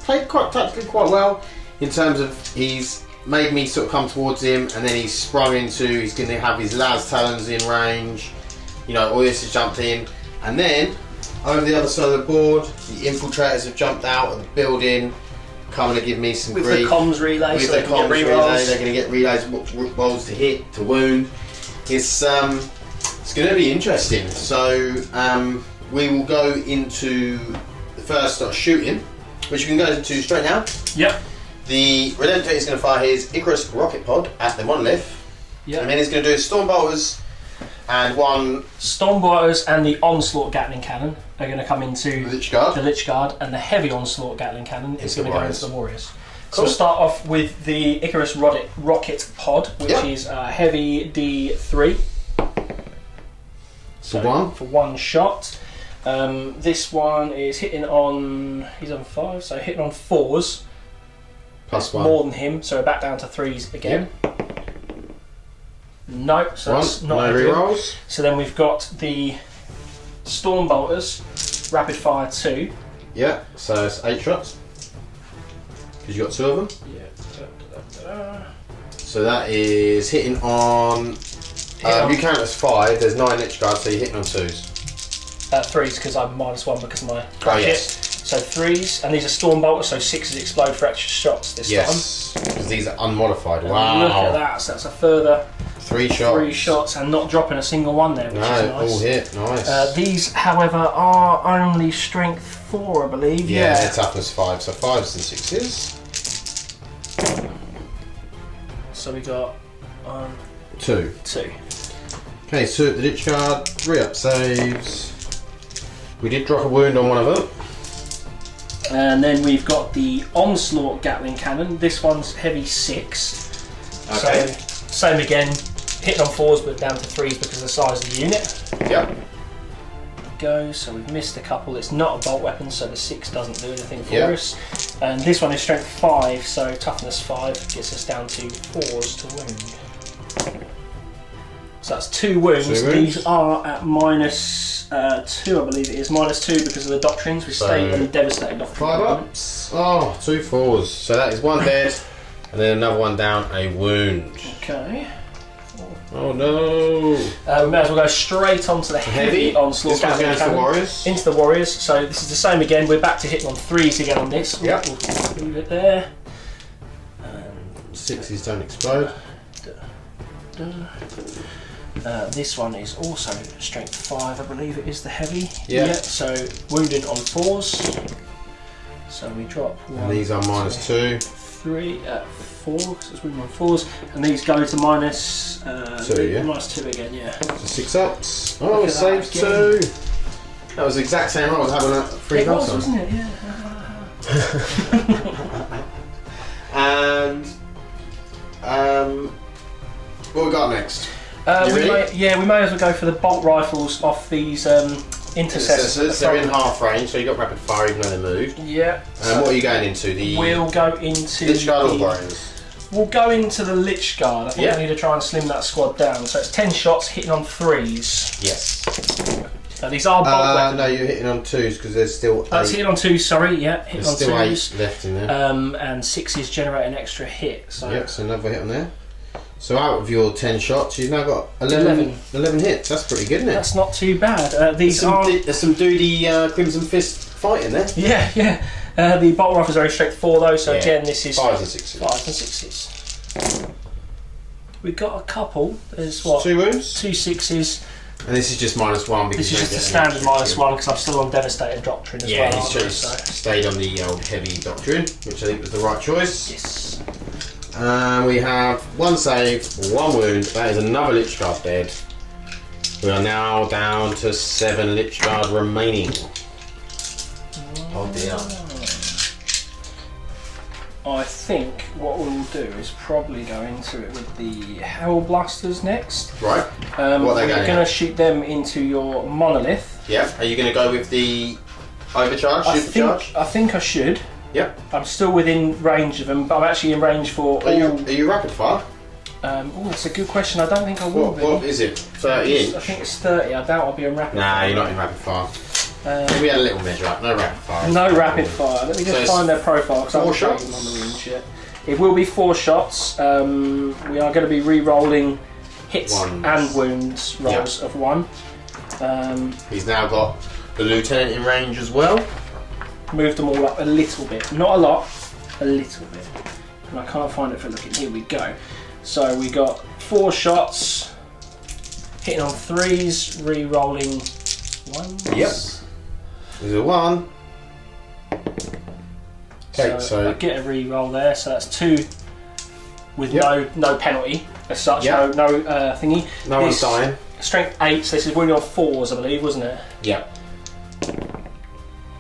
played tactically quite well in terms of he's made me sort of come towards him, and then he's sprung into, he's going to have his Las Talons in range, you know, all this has jumped in, and then over the other side of the board, the infiltrators have jumped out of the building, coming to give me some grief. With the comms relay, with so the they comms can get relay, they're going to get relays, rolls to hit, to wound. It's going to be interesting. So we will go into the first sort of shooting, which we can go into straight now. Yep. The Redemptor is going to fire his Icarus rocket pod at the monolith. Yep. And then he's going to do his Stormbolters and 1... Stormbolters and the Onslaught Gatling Cannon are going to come into the Lich Guard, and the Heavy Onslaught Gatling Cannon is going to go into the Warriors. Cool. So we'll start off with the Icarus rocket pod, which is heavy D3. So for 1 shot. This one is hitting on... He's on 5, so hitting on 4s. +1. More than him, so we're back down to 3s again. Yep. No, so that's not no rerolls. So then we've got the Stormbolters, rapid fire 2. Yeah, so it's 8 shots. Because you got 2 of them. Yeah. So that is hitting on. You count as 5. There's 9 Lich Guards, so you're hitting on 2s. 3s because I'm -1 because of my. Oh yes. So 3s, and these are Stormbolters, so 6s explode for extra shots this time. Yes, because these are unmodified. And wow. Look at that, so that's a further 3 shots. 3 shots and not dropping a single one there, which is nice. All hit, nice. These, however, are only strength 4, I believe. Yeah, they're toughness 5, so 5s and 6s. So we got 2. Okay, so the Lich Guard, 3 up saves. We did drop a wound on one of them. And then we've got the Onslaught Gatling Cannon. This one's heavy 6. Okay. So, same again, hitting on 4s but down to 3s because of the size of the unit. Yep. Go, so we've missed a couple. It's not a bolt weapon, so the 6 doesn't do anything for us. And this one is strength 5, so toughness 5 gets us down to 4s to wound. So that's 2 wounds. Two wounds. These are at -2, I believe it is. -2 because of the doctrines. We stay on the devastating doctrine. 5 ups. Oh, 2 4s. So that is 1 dead, and then another 1 down, a wound. Okay. Oh no. We may as well go straight onto the heavy onslaught. This one's going to the warriors. Into the warriors. So this is the same again. We're back to hitting on 3s again on this. Yep. We'll move it there. 6s don't explode. This one is also strength 5, I believe it is the heavy. Yeah. So wounding on 4s. So we drop 1. And these are -2. 3, 4, because it's wounding on 4s. And these go to -2, yeah? -2 again, yeah. So 6 ups. Oh, it saves 2. That was the exact same I was having at 3 It was, ups. wasn't it? Yeah. And what we got next? We may as well go for the bolt rifles off these intercessors. They're in half range, so you got rapid fire even though they're moved. Yeah. And what are you going into? We'll go into Lich Guard or Warriors? We'll go into the Lich Guard. I think Yeah. we need to try and slim that squad down. So it's 10 shots hitting on 3s. Yes. Now these are bolt weapons. No, you're hitting on 2s because there's still 8. It's hitting on 2s, sorry, yeah, hitting There's on still 2s. 8 left in there. And 6s generate an extra hit. So Yep, so another hit on there. So out of your 10 shots, you've now got 11 hits. That's pretty good, isn't it? that's not too bad. These There's some duty Crimson Fist fight in there. yeah. The bolt rifles are strength 4 though, so again this is 5s and 6s. 5s and 6s. We've got a couple. There's what? 2 wounds. 2 6s. And this is just -1 because This is you just don't a get standard any extra. -1 because I'm still on Devastating Doctrine as well. He's just stayed on the old heavy doctrine, which I think was the right choice. Yes. We have 1 save, 1 wound. That is another Lich Guard dead. We are now down to 7 Lich Guard remaining. Oh dear. I think what we'll do is probably go into it with the Hell Blasters next. Right. What are they We're going going to at? shoot them into your monolith. Yeah. Are you going to go with the overcharge, supercharge? I think I should. Yep. I'm still within range of them, but I'm actually in range for all. Are you rapid fire? That's a good question. I don't think I will be. What is it? 30 inch? I think it's 30. I doubt I'll be in rapid Nah, fire. you're not in rapid fire. We had a little measure up. No rapid fire. No rapid fire. Let me So just it's find their profile because I 4 haven't shown shots? them on the range yet. It will be 4 shots. We are going to be re-rolling hits Ones. and wounds rolls of 1. He's now got the lieutenant in range as well. Moved them all up a little bit. Not a lot, a little bit. And I can't find it for looking. Here we go. So we got 4 shots, hitting on 3s, re-rolling 1s. Yep. There's a 1. Okay, so I get a re-roll there. So that's 2 with Yep. no penalty as such. Yep. No thingy. no one's dying. Strength 8. So this is wounding on 4s, I believe, wasn't it? Yep.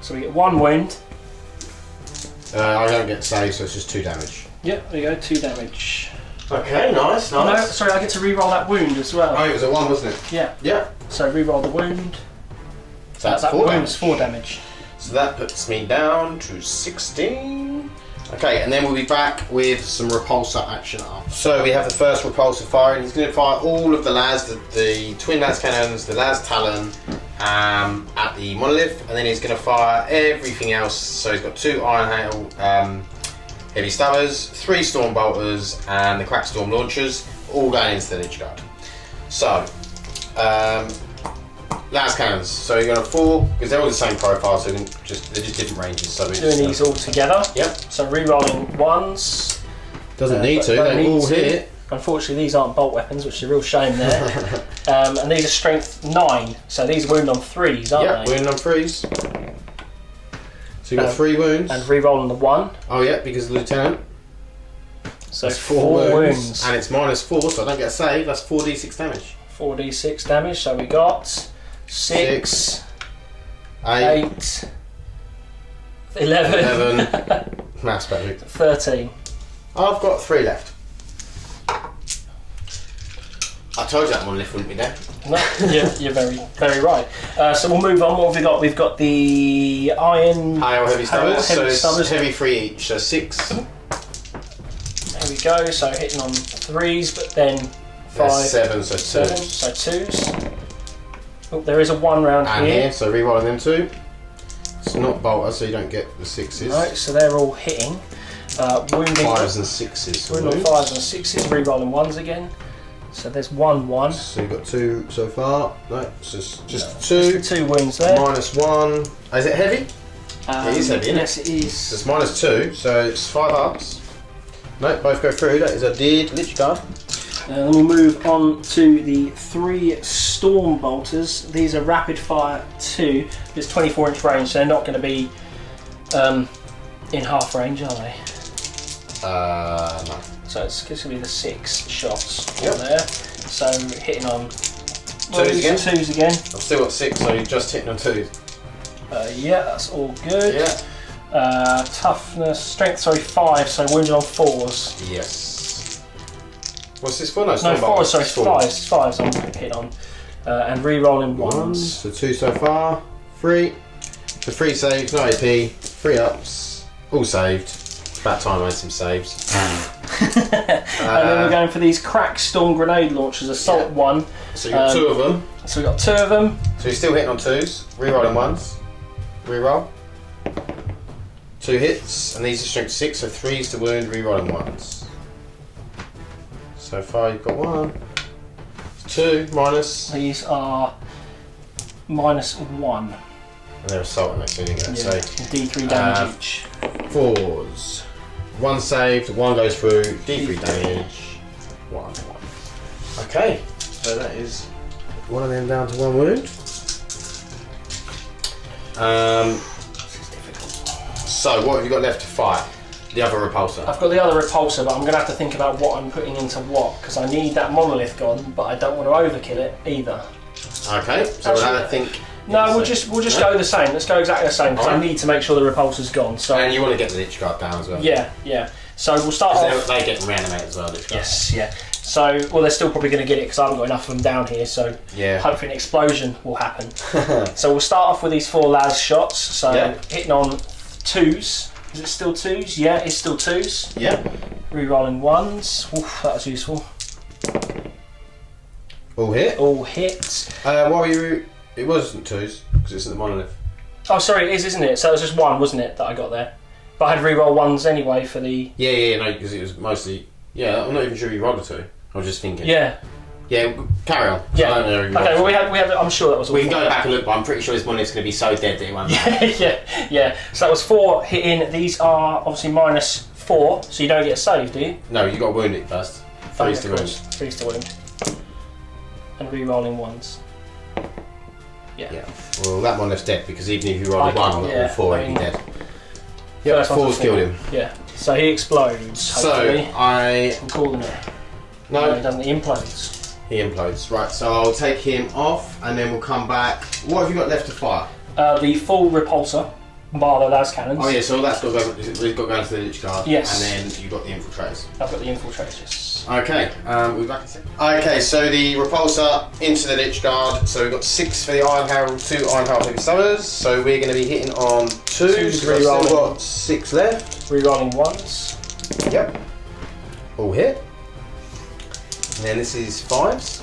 So we get 1 wound. I don't get saved, so it's just 2 damage. Yep. There you go. 2 damage. Okay, nice. Oh, no, sorry. I get to re-roll that wound as well. Oh, it was a 1, wasn't it? Yeah. Yeah. So re-roll the wound. So that's that 4 wound's damage. 4 damage. So that puts me down to 16. Okay, and then we'll be back with some repulsor action up. So we have the first repulsor fire, and he's going to fire all of the las, the twin las cannons, the las talon at the monolith, and then he's going to fire everything else. So he's got 2 iron hail heavy stabbers, 3 storm bolters, and the crack storm launchers, all going into the Lich Guard. So las cannons. So you're going to 4 because they're all the same profile, so they're just different ranges. So we're Doing these all together. Yep. So re-rolling 1s. Doesn't need to. Don't They need all to. hit. Unfortunately, these aren't bolt weapons, which is a real shame there. And these are strength 9. So these wound on 3s, aren't Yep. they? Wound on 3s. So you got 3 wounds. And re-rolling the 1. Oh yeah, because the lieutenant. So That's 4 wounds. And it's -4, so I don't get a save. That's 4d6 damage. 4d6 damage. So we got 6, 8, 8, 11, 11. Maths, Patrick. 13. I've got 3 left. I told you that monolith wouldn't be there. No, you're very, very right. So we'll move on. What have we got? We've got the iron Hail heavy stabbers. So heavy it's stabbers. heavy 3 each. So 6. There we go. So hitting on 3s, but then 5, 7, so 2. 7, so 2s. Oh, there is a 1 round And here. here, so re-rolling them 2. It's not bolter, so you don't get the 6s. Right, so they're all hitting. Wounding 5s and 6s. wounding 5s and 6s, re-rolling 1s again. So there's 1, 1. So you've got 2 so far. No, so it's just 2. Just the 2 wounds there. Minus 1. Is it heavy? It is heavy, isn't yes, it is. So it's minus 2, so it's 5 ups. No, both go through. That is a dead Lich Guard. Then we move on to the 3 Storm Bolters. These are rapid fire 2. It's 24-inch range, so they're not going to be in half range, are they? No. So it's going to be the 6 shots Yep. on there. So hitting on 2s again. I've still got 6, so you're just hitting on 2s. Yeah, that's all good. Yeah. Toughness, strength, 5, so wounded on 4s. Yes. What's this for? No, No, 4s, sorry, 5s I'm hitting on. And re-rolling 1s. So 2 so far. 3. The 3 saves, no AP. 3 ups. All saved. It's about time I made some saves. And then we're going for these crack storm grenade launchers, assault 1. So you've got 2 of them. So we've got 2 of them. So you're still hitting on 2s. Re-rolling 1s. Re-roll. 2 hits, and these are strength 6, so 3s to wound, re-rolling 1s. So far you've got 1. 2 minus. These are minus 1. And they're assault next thing, so D3 damage each. 4s. 1 saved, 1 goes through, D3 damage, 1. Okay, so that is one of them down to 1 wound. So what have you got left to fire? The other repulsor. I've got the other repulsor, but I'm going to have to think about what I'm putting into what, because I need that monolith gone, but I don't want to overkill it either. Okay, so we'll have to think. No, we'll just go the same. Let's go exactly the same, because I need to make sure the repulsor's gone. So and you want to get the Lich Guard down as well. Yeah. So we'll start off. They get reanimated as well. Lich Guard. Yes, yeah. So they're still probably going to get it because I haven't got enough of them down here. So hopefully an explosion will happen. So we'll start off with these 4 las shots. So hitting on 2s. Is it still 2s? Yeah, it's still 2s. Yeah. Re-rolling 1s. Oof, that was useful. All hit. All hits. What were you? It wasn't 2s because it's in the monolith. Oh, sorry, it is, isn't it? So it was just 1, wasn't it, that I got there? But I had to re-roll 1s anyway for the. Yeah, no, because it was mostly. Yeah, I'm not even sure you rolled a 2. I was just thinking. Yeah. Yeah, carry on. Yeah. I don't know Okay, well we had. I'm sure that was all. We can go back and look, but I'm pretty sure this monolith's going to be so dead that it won't. Yeah. So that was 4 hitting. These are obviously minus 4, so you don't get a save, do you? No, you got to wound it first. 3's to wound. 3's to wound. And re-rolling 1s. Yeah. Well, that monolith's dead because even if you roll a 1 on all 4, he'd be dead. Yep, 4's killed him. Yeah. So he explodes. Hopefully. So I'm calling it. No, he doesn't. He implodes. He implodes. Right, so I'll take him off and then we'll come back. What have you got left to fire? The full repulsor, bar the las cannons. Oh yeah, so that's got to go. We've got to go into the Lich Guard. Yes. And then you've got the infiltrators. I've got the infiltrators. Okay, we're back in a second. Okay, so the repulsor into the Lich Guard. So we've got 6 for the Iron Herald, 2 Iron Herald Heavy Summers. So we're going to be hitting on 2s. We've got 6 left. Re-rolling 1s. Yep. All hit. And then this is 5s.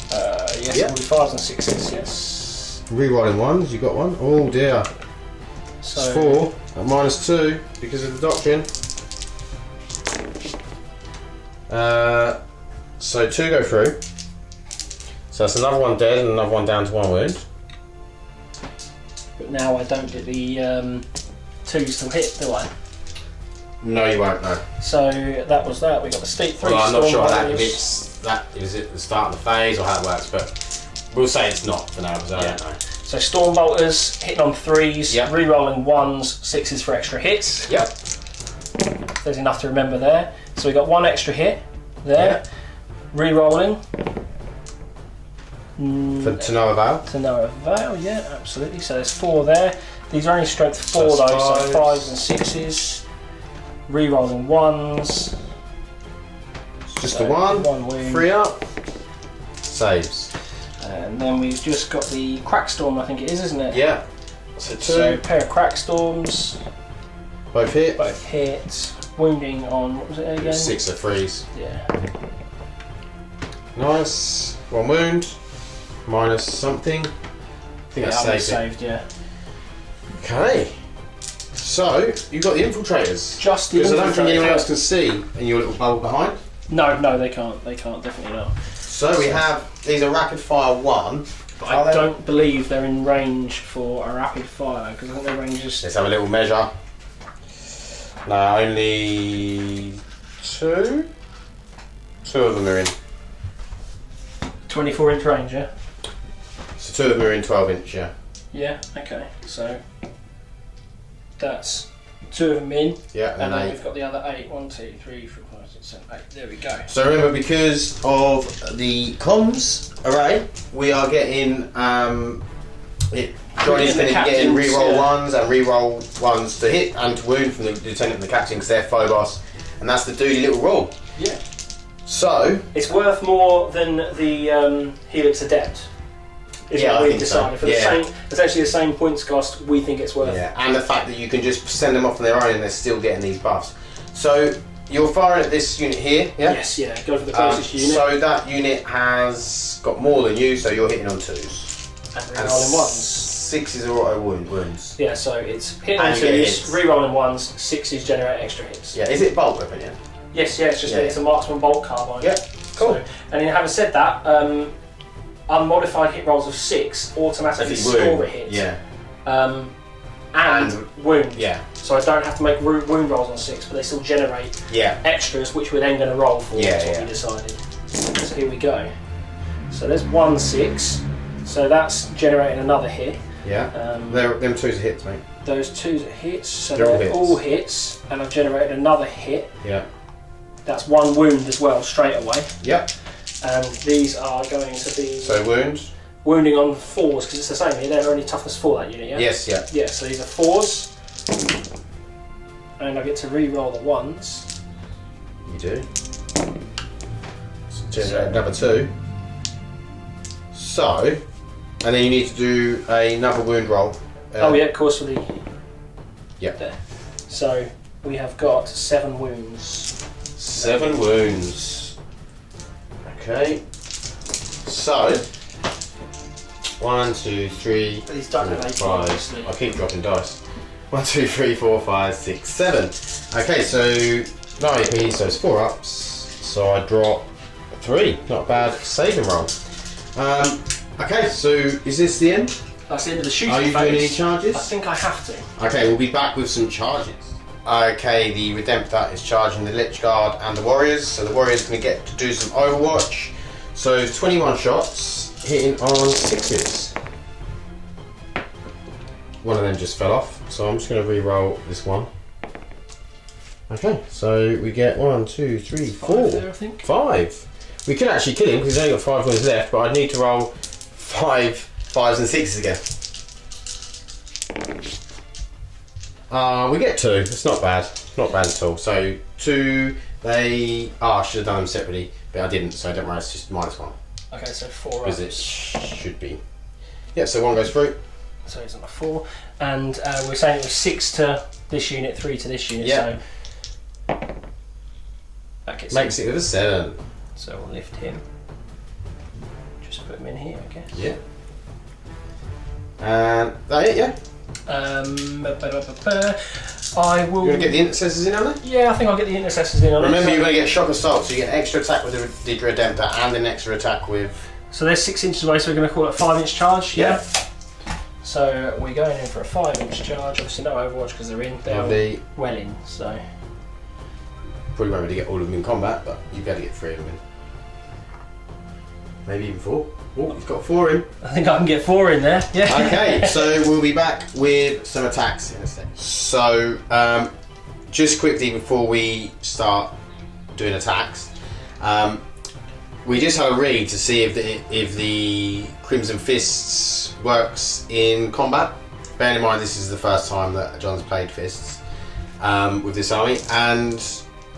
Yes, yep. Will be 5s and 6s, yes. Re-rolling 1s, you got 1. Oh dear. So it's 4 at minus 2 because of the doctrine. So 2 go through. So that's another 1 dead and another 1 down to 1 wound. But now I don't get the 2s to hit, do I? No, you won't, no. So that was that. We got the steep 3 well, I'm not sure how that warriors. hits. That is it the start of the phase or how it works, but we'll say it's not for now because I don't know. So storm bolters hitting on 3s, yep. re-rolling 1s, 6s for extra hits. Yep. There's enough to remember there. So we got 1 extra hit there. Yep. Re-rolling. To no avail. To no avail, yeah, absolutely. So there's 4 there. These are only strength 4 so though, so 5s and 6s. Re-rolling 1s. Just so the 1. 1 wound. 3 up. Saves. And then we've just got the Crackstorm, I think it is, isn't it? Yeah. So 2. So a pair of Crackstorms. Both hit. Both hit. Wounding on, what was it again? 6 are 3s. Yeah. Nice. 1 wound. Minus something. I think that's saved. Yeah. Okay. So, you've got the infiltrators. Just the Because I don't think anyone infiltrators. else can see in your little bubble behind. No, they can't. They can't, definitely not. So we have, these are rapid fire 1. But I don't believe they're in range for a rapid fire, because I think their range is... Let's have a little measure. No, only 2? 2 of them are in. 24-inch range, yeah? So 2 of them are in 12-inch, yeah. Yeah, okay. So that's 2 of them in. Yeah, And then 8. we've got the other 8. 1, 2, 3, 4, 5, 6, 7, 8. There we go. So remember, because of the comms array, we are getting Johnny's going to be getting reroll 1s and reroll 1s to hit and to wound from the lieutenant and the captain because they're Phobos, and that's the doody little rule. Yeah. So It's worth more than the Helix Adept. Is Yeah, what I we've think decided. so. For Yeah. the same, essentially the same points cost, we think it's worth. yeah, and the fact that you can just send them off on their own and they're still getting these buffs. So you're firing at this unit here, yeah? Yes, yeah. Go for the closest unit. So that unit has got more than you, so you're hitting on 2s. And rerolling 1s. 6s are auto wounds. Yeah, so it's hitting And on you get 2s, hits. rerolling 1s, 6s generate extra hits. Yeah, is it bolt weapon, yeah? Yes, yeah, it's just Yeah. it's a marksman bolt carbine. Yeah, cool. So, and then having said that, unmodified hit rolls of 6 automatically score a hit. Yeah. And wound. Yeah. So I don't have to make wound rolls on 6, but they still generate Yeah. extras, which we're then going to roll for. Yeah, That's what yeah. we decided. So here we go. So there's 1 6. So that's generating another hit. Yeah. Them 2s are hits, mate. Those 2s are hits. So They're all they're hits. all hits, and I've generated another hit. Yeah. That's 1 wound as well, straight away. Yep. And these are going to be So wound. wounding on 4s, because it's the same here. They're only toughness 4, that unit, yeah? Yes, yeah. Yeah, so these are 4s. And I get to re-roll the 1s. You do. So generate another 2. So, and then you need to do another wound roll. Oh yeah, of course, for the... Yep. There. So we have got 7 wounds. 7 wounds. Okay. So, 1, 2, 3, But he's done it 4, 8, 5. obviously. I keep dropping dice. 1, 2, 3, 4, 5, 6, 7. Okay, so no AP, so it's 4 ups. So I drop 3. Not a bad saving roll. Okay, so is this the end? That's the end of the shooting Are you phase. doing any charges? I think I have to. Okay, we'll be back with some charges. Okay, the Redemptor is charging the Lich Guard and the Warriors, so the Warriors going to get to do some Overwatch. So 21 shots, hitting on 6s. One of them just fell off, so I'm just going to re-roll this one. Okay, so we get 1, 2, 3, 4, 5 there, I think. 5. We could actually kill him because he's only got 5 wounds left, but I'd need to roll 5 5s and 6s again. We get 2. It's not bad. Not bad at all. So 2. I should have done them separately, but I didn't. So don't worry. It's just -1 Okay, so 4 because it ups. should be. Yeah. So 1 goes through. So he's on a 4. And we're saying it was 6 to this unit, 3 to this unit. Yeah. So that gets Makes it with a 7. So we'll lift him. Just put him in here, I guess. Yeah. And that it. Yeah. I will. You're gonna get the intercessors in on it. Yeah, I think I'll get the intercessors in on Remember, it. you're gonna get shock assault, so you get an extra attack with the Redemptor and an extra attack with. So they're 6 inches away, so we're going to call it a 5-inch charge. Yeah. So we're going in for a 5-inch charge. Obviously, no Overwatch because they're in. They're Lovely. well in. So Probably won't be able to get all of them in combat, but you've got to get 3 of them in. Maybe even 4. Oh, you've got 4 in. I think I can get 4 in there. Yeah. Okay, so we'll be back with some attacks in a sec. So, just quickly before we start doing attacks, we just had a read to see if the Crimson Fists works in combat. Bearing in mind this is the first time that John's played Fists with this army, and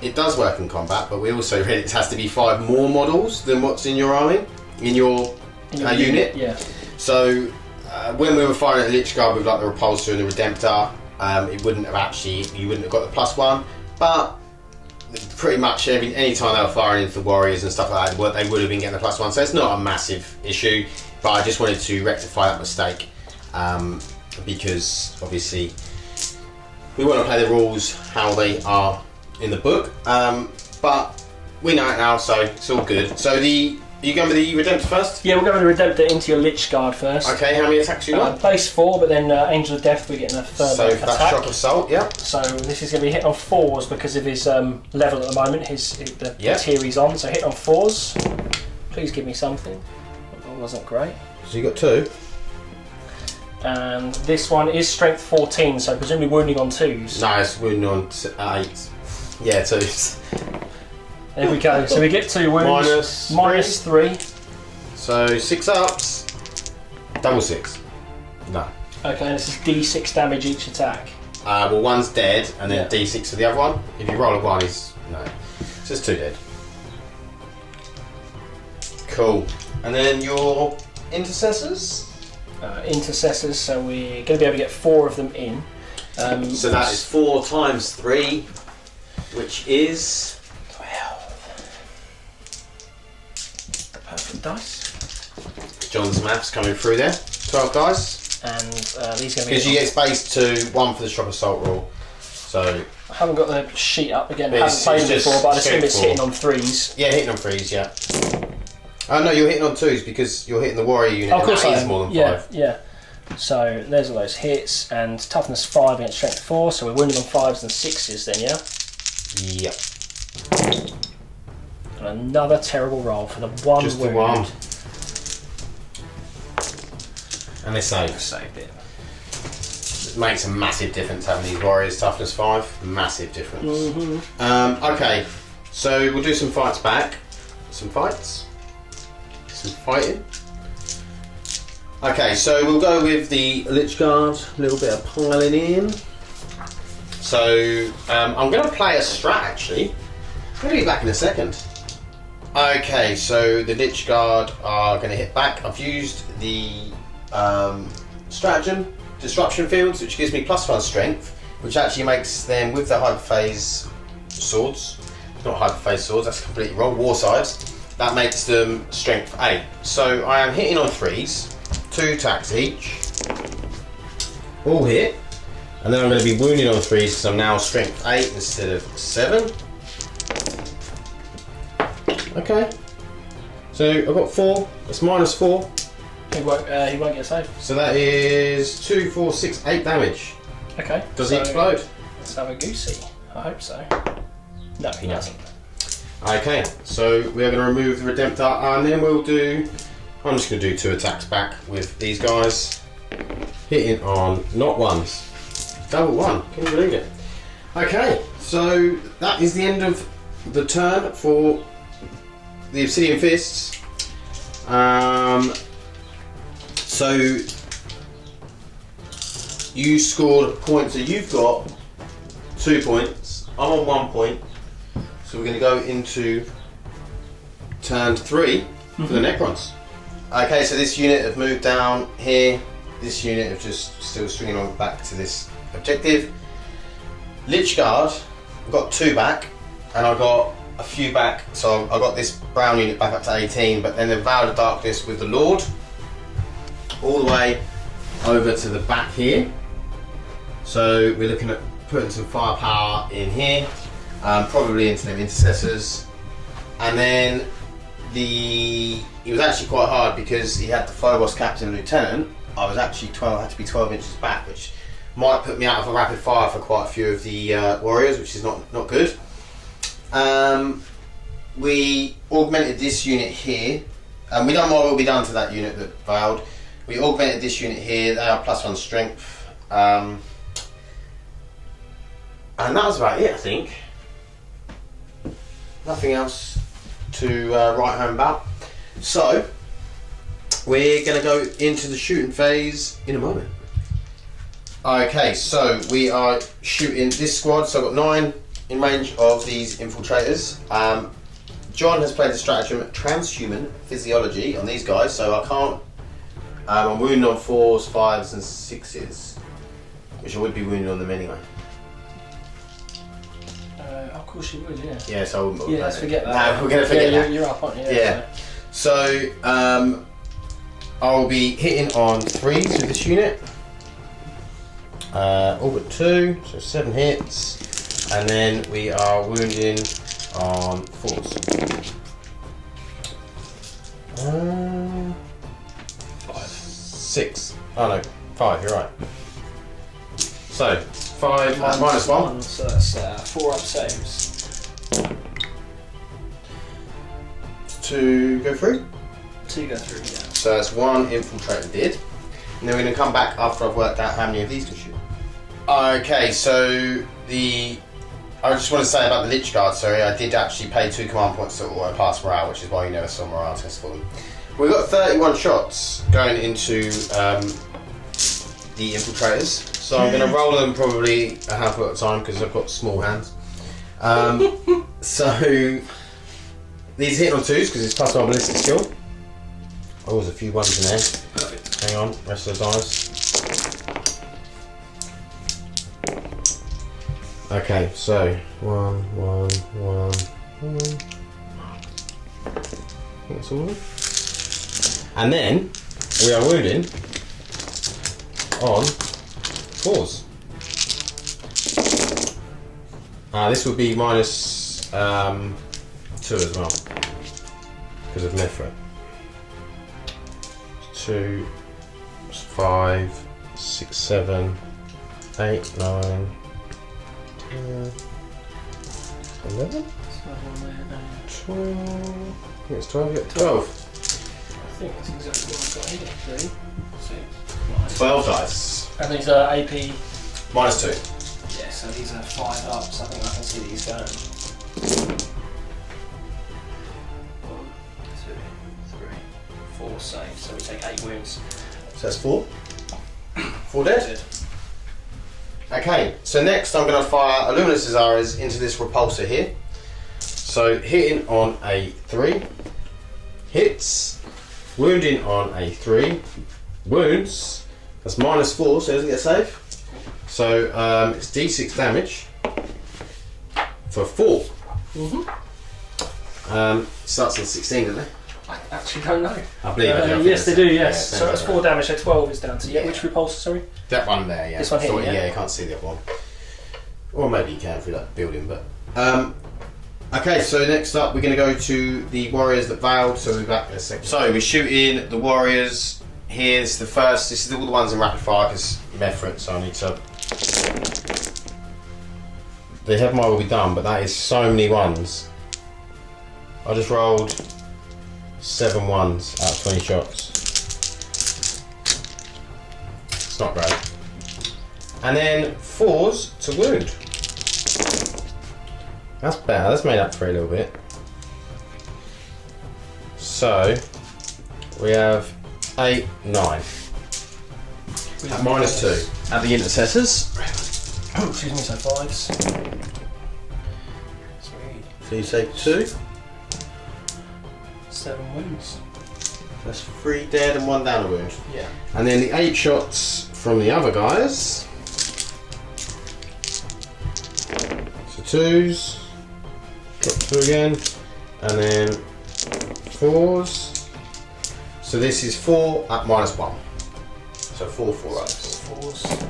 it does work in combat, but we also read it has to be 5 more models than what's in your army, in your unit. Yeah. So when we were firing at the Lich Guard with like the Repulsor and the Redemptor, it wouldn't have you wouldn't have got the +1, but pretty much any time they were firing into the warriors and stuff like that, they would have been getting the +1. So it's not a massive issue, but I just wanted to rectify that mistake because obviously we want to play the rules how they are in the book. But we know it now, so it's all good. So are you going with the Redemptor first? Yeah, we're going to Redemptor into your Lich Guard first. Okay, how many attacks you got? Base 4, but then Angel of Death, we're getting a further so attack. that's Shock Assault, yeah. So this is going to be hit on 4s because of his level at the moment, the tier he's on. So hit on 4s. Please give me something. That wasn't great. So you got 2. And this one is Strength 14, so presumably wounding on 2s. No, it's wounding on 8. Yeah, 2s. There we go. So we get 2 wounds. Minus 3. So 6 ups. Double 6. No. Okay, this is D6 damage each attack. Well, one's dead, and then D6 for the other one. If you roll a 1, he's no. So it's 2 dead. Cool. And then your intercessors. Intercessors. So we're going to be able to get 4 of them in. So that is 4 times 3, which is 12. The perfect dice. John's maths coming through there. 12 dice. And these going to be. Because you get space to 1 for the Shock Assault roll. So. I haven't got the sheet up again. I haven't played it before, but I assume it's hitting on 3s. Yeah, hitting on 3s. Yeah. Oh no, you're hitting on 2s because you're hitting the warrior unit. Oh, of course, and that is more than 5. Yeah. So there's all those hits, and toughness 5 against strength 4. So we're winning on 5s and 6s then, yeah. Yep. And another terrible roll for the 1 Just wound. the 1. And they saved. Saved it. It makes a massive difference having these warriors toughness 5. Massive difference. Mm-hmm. Okay, so we'll do some fights back. Some fights. Some fighting. Okay, so we'll go with the Lich Guard. A little bit of piling in. So I'm going to play a strat actually. I'm going to be back in a second. Okay, so the Lich Guard are going to hit back. I've used the stratagem disruption fields, which gives me +1 strength, which actually makes them with the hyperphase swords, not hyperphase swords, that's completely wrong, war sides, that makes them strength 8. So I am hitting on 3s, 2 attacks each, all hit, and then I'm going to be wounding on 3s because I'm now strength 8 instead of 7. Okay, so I've got 4, it's -4. He won't get saved. So that is 2, 4, 6, 8 damage. Okay. Does he explode? Let's have a goosey. I hope so. No, he doesn't. Okay, so we are going to remove the Redemptor, and then we'll do. I'm just going to do 2 attacks back with these guys, hitting on not 1s, double 1. Can you believe it? Okay, so that is the end of the turn for the Obsidian Fists. So you scored points, so you've got 2 points, I'm on 1 point, so we're going to go into turn 3 for the Necrons. Okay, so this unit have moved down here, this unit have just still swinging on back to this objective. Lich Guard, I've got 2 back, and I've got a few back, so I got this brown unit back up to 18, but then the Vowed of Darkness with the Lord, all the way over to the back here. So we're looking at putting some firepower in here, probably into them intercessors. And then it was actually quite hard because he had the Phobos Captain and Lieutenant. I was actually had to be 12 inches back, which might put me out of a rapid fire for quite a few of the warriors, which is not good. We augmented this unit here, and we don't know what will be done to that unit that Vowed. We augmented this unit here, they are +1 strength. And that was about it, I think. Nothing else to write home about. So, we're going to go into the shooting phase in a moment. Okay, so we are shooting this squad, so I've got 9 in range of these infiltrators. John has played the stratagem transhuman physiology on these guys, so I can't. I'm wounded on 4s, 5s, and 6s, which I would be wounded on them anyway. Of course you would, yeah. Yeah, so I wouldn't bother let's forget that. No, we're going to forget that. You're up, aren't you? Yeah. So, I'll be hitting on 3s with this unit. All but 2, so 7 hits. And then we are wounding on 4s. 5. 6. Oh no, 5, you're right. So, 5 minus 1. So that's 4 up saves. To go through? 2 go through, yeah. So that's 1 infiltrator did. And then we're going to come back after I've worked out how many of these can shoot. Okay, so I just want to say about the Lich Guard, sorry, I did actually pay 2 command points to pass morale, which is why you never saw morale test for them. We've got 31 shots going into the infiltrators, so I'm going to roll them probably a handful at a time because I've got small hands. So these hitting on 2s because it's plus 1 ballistic skill. Oh, there's a few 1s in there. Perfect. Hang on, rest of the dice. Okay, so 1, 1, 1, 1. I think that's all of them. And then we are wounding on 4s. This would be minus 2 as well because of Necron. 2, 5, 6, 7, 8, 9, 10, 11, 12. I think it's 12. Yeah, 12. I think that's exactly what I've got here. 3, 6, 12 dice. And these are AP. Minus 2. Yeah, so these are 5 up, so I think I can see these going. 1, 2, 3, 4 saves, so we take 8 wounds. So that's 4. 4 dead. Okay, so next I'm going to fire a Luminous Cesares into this repulsor here. So hitting on a 3, hits, wounding on a 3, wounds, that's minus 4, so it doesn't get a save. So it's D6 damage for 4. Starts on 16, doesn't it? I actually don't know. I believe I do. Yes, they do, yes. Yeah, So that's 4 damage, so 12 is down to. Yeah, which repulsor, sorry? That one there, yeah. This one here, so, yeah? you can't see the other one. Or maybe you can through that building, but... okay, so next up we're going to go to the warriors that failed, so we'll be back in a second. So we're shooting the warriors here. This is the first, this is all the ones in rapid fire because Mefrit, so I need to... The head might will be done, but that is so many 1s. I just rolled 7 1s out of 20 shots. It's not great. And then 4s to wound. That's better, that's made up for a little bit. So, we have 8, 9. At minus 2. At the intercessors. Oh, excuse me, so 5s. Sweet. So you say 2. 7 wounds. That's 3 dead and 1 down a wound. Yeah. And then the 8 shots from the other guys. So 2s. Drop 2 again. And then 4s. So this is 4 at minus 1. So 4 4-ups. 4s.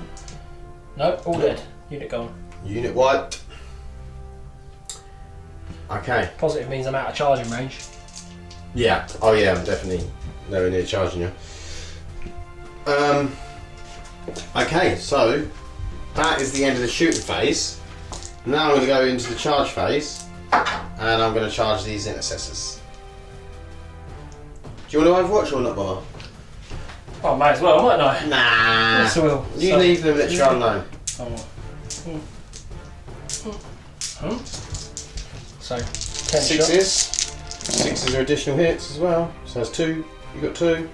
No, all dead. Unit gone. Unit wiped. Okay. Positive means I'm out of charging range. Yeah. Oh yeah, I'm definitely nowhere near charging you. Okay, so that is the end of the shooting phase. Now I'm going to go into the charge phase, and I'm going to charge these intercessors. Do you want to overwatch or not bother? Oh, might as well, mightn't I? Nah. Yes, I will. You leave them at your unknown. Oh. So, 10 shots. 6s are additional hits as well. So that's 2. You got 2.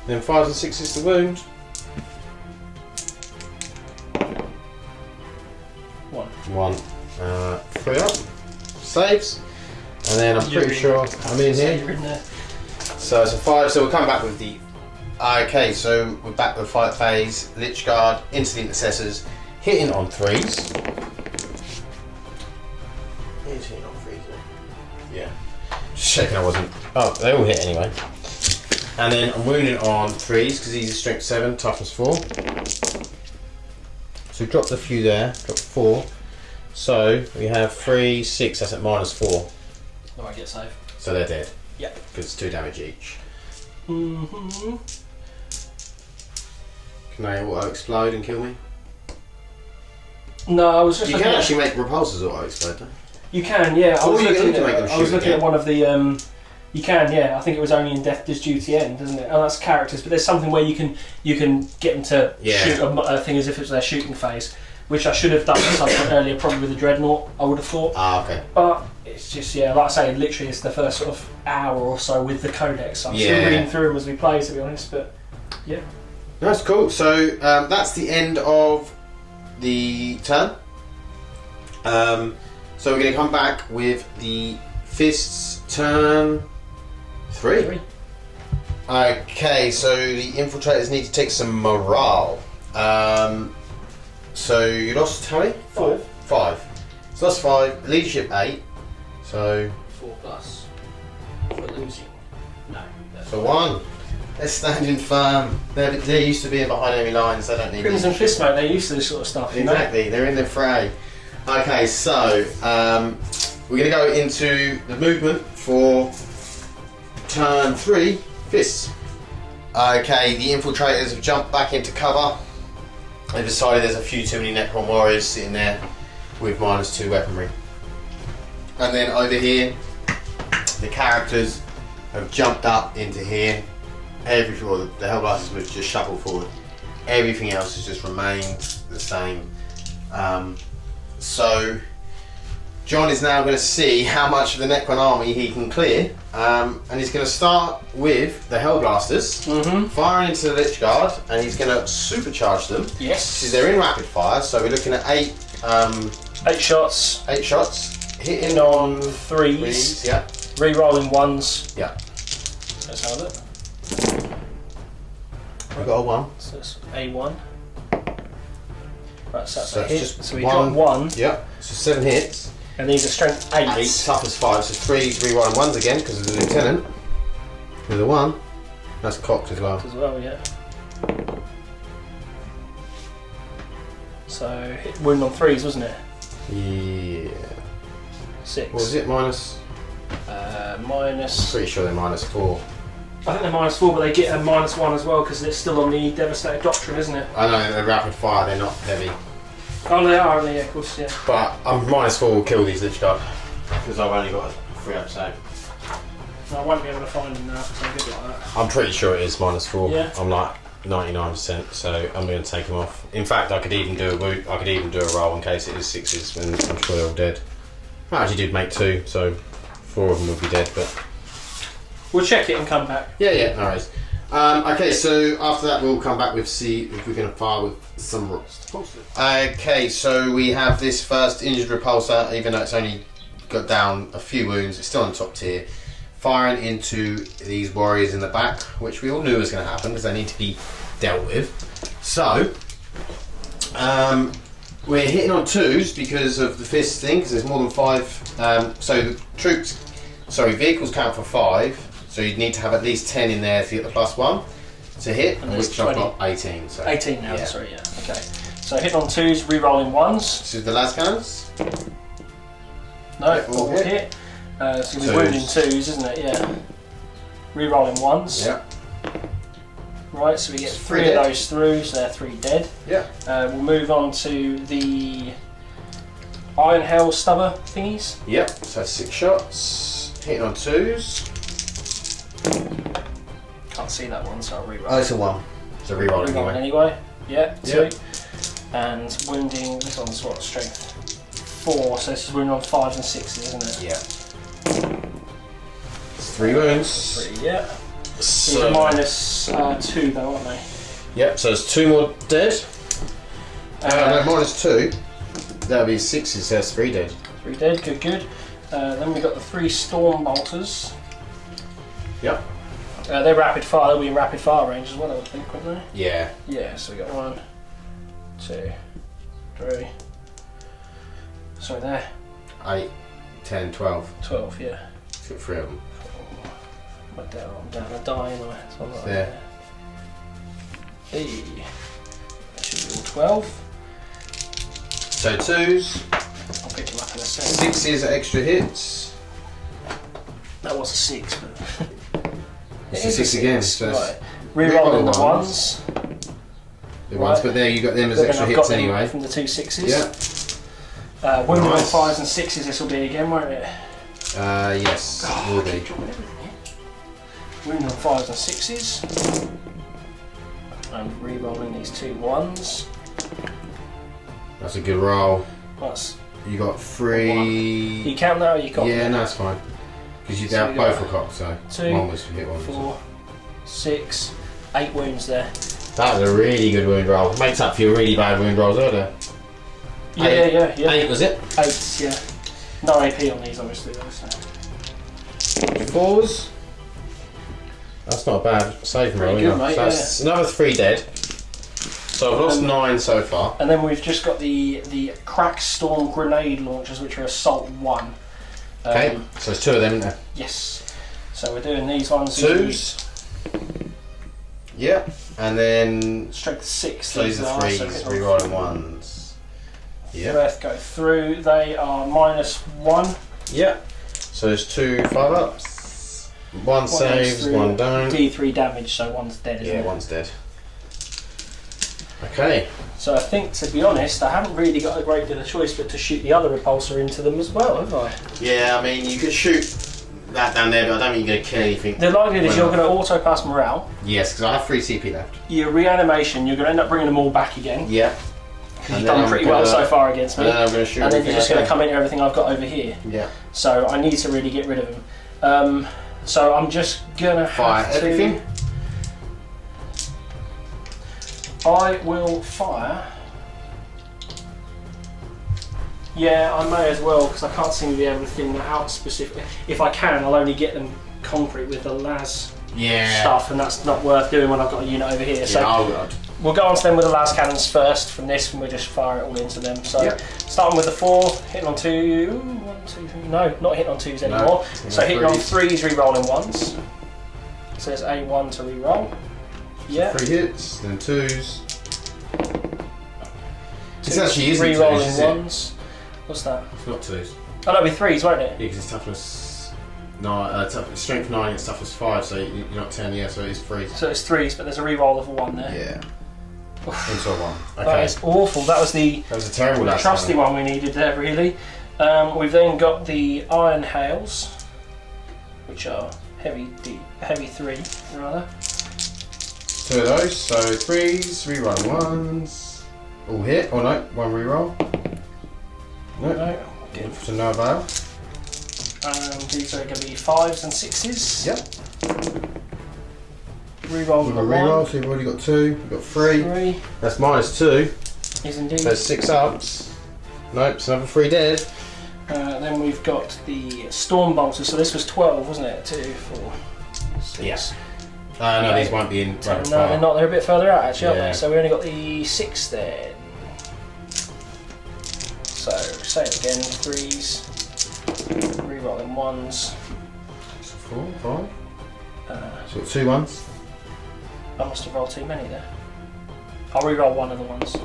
Then 5s and 6s to wound. 1. 3 up. Saves. And then I'm pretty sure I'm in here. You're in there. So it's a 5. So we'll come back with the... Okay, so we're back with the fight phase. Lich Guard into the intercessors. Hitting on 3s. Just checking I wasn't. Oh, they all hit anyway. And then I'm wounding on 3s because he's a strength 7, toughness 4. So we dropped a few there, dropped 4. So we have 3, 6, that's at -4. No, I get save. So they're dead. Yeah. Because it's 2 damage each. Mm-hmm. Can they auto explode and kill me? No, I was just You looking can at... actually make repulsors auto explode though. You can, yeah. I Or was you looking can make them at, I was shoot looking at again. one of the... you can, yeah. I think it was only in Death Does Duty End, isn't it? Oh, that's characters, but there's something where you can get them to shoot a thing as if it's their shooting phase, which I should have done at some point earlier, probably with the Dreadnought, I would have thought. Ah, okay. But it's just, yeah, like I say, literally it's the first sort of hour or so with the Codex. I'm still reading through them as we play, to be honest, but yeah. That's cool. So that's the end of the turn. So we're going to come back with the fists turn 3. Okay, so the infiltrators need to take some morale. So you lost how many? 4. 5. So that's 5. Leadership 8. So 4 plus for losing. No. so 1. They're standing firm. They're used to being behind enemy lines. They don't need Crimson leadership. Fist, mate, they're used to this sort of stuff. Exactly, they're in the fray. Okay, so we're going to go into the movement for turn 3, fists. Okay, the infiltrators have jumped back into cover. They've decided there's a few too many Necron warriors sitting there with -2 weaponry. And then over here, the characters have jumped up into here. Everything, well, the Hellblasters would just shuffle forward. Everything else has just remained the same. So John is now going to see how much of the Necron army he can clear, and he's going to start with the Hellblasters, firing into the Lich Guard, and he's going to supercharge them. Yes. They're in rapid fire, so we're looking at 8 shots. 8 shots, hitting on 3s. Yeah. Re-rolling 1s. Yeah. So let's have a look. We've got a 1. So it's A1. Right, so that's So a it's hit. just So we one. drop 1. Yeah. So 7 hits. And these are strength 8. 8, toughness 5, so 3 re-rolling 1s again because of the lieutenant. With a 1. That's cocked as well. As well, yeah. So hit wound on 3s, wasn't it? Yeah. 6. What was it? Minus? Minus. Pretty sure they're -4. I think they're -4, but they get a -1 as well because it's still on the Devastator Doctrine, isn't it? I know they're rapid fire, they're not heavy. Oh, they are, yeah, of course, yeah. But I'm -4 will kill these Lich Guard because I've only got a 3-up save. No, I won't be able to find them now because I'm good like that. I'm pretty sure it is -4. Yeah. I'm like 99%, so I'm going to take them off. In fact, I could even do a roll in case it is 6s, and I'm sure they're all dead. I actually did make 2, so 4 of them would be dead, but We'll check it and come back. yeah, no worries. Okay, so after that we'll come back with see if we're going to fire with some rust. Okay, so we have this first injured repulsor, even though it's only got down a few wounds, it's still on top tier, firing into these warriors in the back, which we all knew was going to happen because they need to be dealt with. So we're hitting on 2s because of the fist thing, because there's more than 5. So the vehicles count for 5. So you'd need to have at least 10 in there to get the +1 to hit, And which I've got 18. So 18 now, yeah. sorry, yeah. Okay. So hit on 2s, re-rolling 1s. This is the las cannons. No, Yeah, all all hit. hit. So we're wounding 2s, isn't it? Yeah. Re-rolling 1s. Yeah. Right, so we get 3 dead. of those through, so they're 3 dead. Yeah. We'll move on to the Iron Hell Stubber thingies. Yep. So 6 shots, hitting on 2s. Can't see that one, so I'll re-roll. Oh, it's a 1. So re-roll Re-rolling anyway. anyway. Yeah, 2. Yep. And wounding, this one's what, strength 4, so this is wounding on 5s and 6s, isn't it? Yeah. It's 3 wounds. 3, yeah. These So, are -2 though, aren't they? yep. So there's 2 more dead. No, -2. That'll be 6s. So that's 3 dead. 3 dead, good, good. Then we've got the 3 Storm Bolters. Yep. They're rapid fire, they'll be in rapid fire range as well, I would think, wouldn't they? Yeah. Yeah, so we got 1, 2, 3. Sorry, there. 8, 10, 12. 12, yeah. Got 3 of them. I'm down a die anyway. So I'm not there. Hey. That should be all 12. So 2s. I'll pick them up in a second. 6s are extra hits. That was a 6, but It's a 6 again. So right. Rerolling the 1s. The 1s, but there you got them as extra hits anyway. From the 2 6s. Yeah. Wounded on 5s and 6s, this will be again, won't it? Yes, it will be. Wounded on 5s and 6s. I'm re-rolling these 2 1s. That's a good roll. That's You got 3. you count that or you got Yeah, no, that's fine. Because you So both you got were cocked, so 2, 1 was hit 1. 4, 6, 8 wounds there. That was a really good wound roll. Makes up for your really bad wound rolls earlier. Yeah. 8 was it? 8, yeah. No AP on these, obviously, though. So. 4s. That's not a bad saving roll, Pretty good, either. mate, So that's another 3 dead. So I've lost 9 so far. And then we've just got the Crack Storm grenade launchers, which are Assault 1. Okay, so there's 2 of them there. Yes. So we're doing these ones. 2s. Yep. And then Strength 6. so these are 3s, rerolling 1s. Yep. Breath go through. They are -1. Yep. So there's 2 5-ups. 1 saves, 1 don't. D3 damage, so 1's dead, isn't Yeah, it? 1's dead. Okay. So I think, to be honest, I haven't really got a great deal of choice but to shoot the other repulsor into them as well, have I? Yeah, I mean, you could shoot that down there, but I don't think you're going to kill anything. The likelihood is you're going to auto pass morale. Yes, because I have 3 CP left. Your reanimation, you're going to end up bringing them all back again. Yeah. Because you've done pretty well so far against me. And then I'm going to shoot and then you're just going to everything come into everything I've got over here. Yeah. So I need to really get rid of them. So I'm just going to Fire have to... everything. I will fire. Yeah, I may as well because I can't seem to be able to thin that out specifically. If I can, I'll only get them concrete with the las stuff, and that's not worth doing when I've got a unit over here. So we'll go on to them with the las cannons first from this, and we'll just fire it all into them. So starting with the 4, hitting on 2, 1, 2, 3. No, not hitting on 2s anymore. So hitting on 3s, re-rolling 1s. So there's a 1 to re-roll. Yeah. 3 hits, then 2s. This actually isn't 2s, re-rolling is 1s. What's that? It's not 2s. Oh, that'll be 3s, won't it? Yeah, because it's toughness 9, strength 9 and toughness 5, so you're not 10, yeah, so it is 3s. So it's 3s, but there's a re-roll of a 1 there. Yeah. Into a 1. Okay. That is awful. That was a terrible trusty one we needed there, really. We've then got the Iron Hails, which are heavy 3, rather. 2 of those, so 3s, rerun 1s. All hit, oh no, 1 reroll. No, to no avail. These are going to be 5s and 6s. Yep. Reroll We've with got a 1. reroll, so we've already got 2, we've got 3. That's -2. Is indeed. So 6 ups. Nope, it's another 3 dead. Then we've got the Storm Bolters, so this was 12, wasn't it? 2, 4, 6. Yes. No, these won't be in rapid No, fire. they're not. They're a bit further out, actually, aren't Yeah. they? So we only got the 6 then. So, say it again, 3s, re-rolling 1s. 4, 5. So we've got 2 1s. I must have rolled too many there. I'll re-roll 1 of the 1s.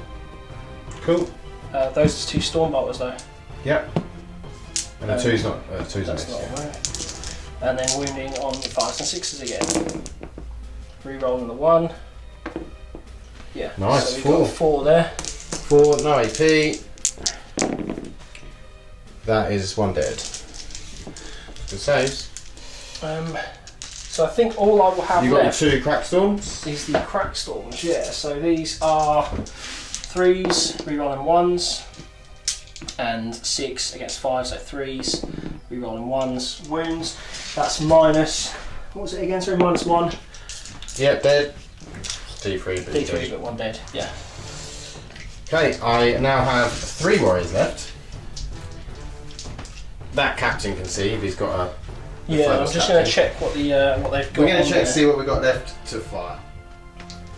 Cool. Those are 2 Storm Bolters though. Yep. And the 2's not, 2's That's not not right. And then wounding on the 5s and 6s again. Re-rolling the 1. Yeah. Nice, So we've 4. got 4 there. 4, no AP. That is 1 dead. Good saves. So I think all I will have You got left your 2 crack storms. is the Crack Storms, yeah. So these are 3s, re-rolling 1s, and 6 against 5, so 3s, re-rolling 1s, wounds. That's minus, what was it again? Sorry, -1. Yep, dead. D3, but D3, but 1 dead, yeah. Okay, I now have 3 warriors left. That captain can see if he's got a. Yeah, I'm just going to check what they've got. We're going to check to see what we've got left to fire.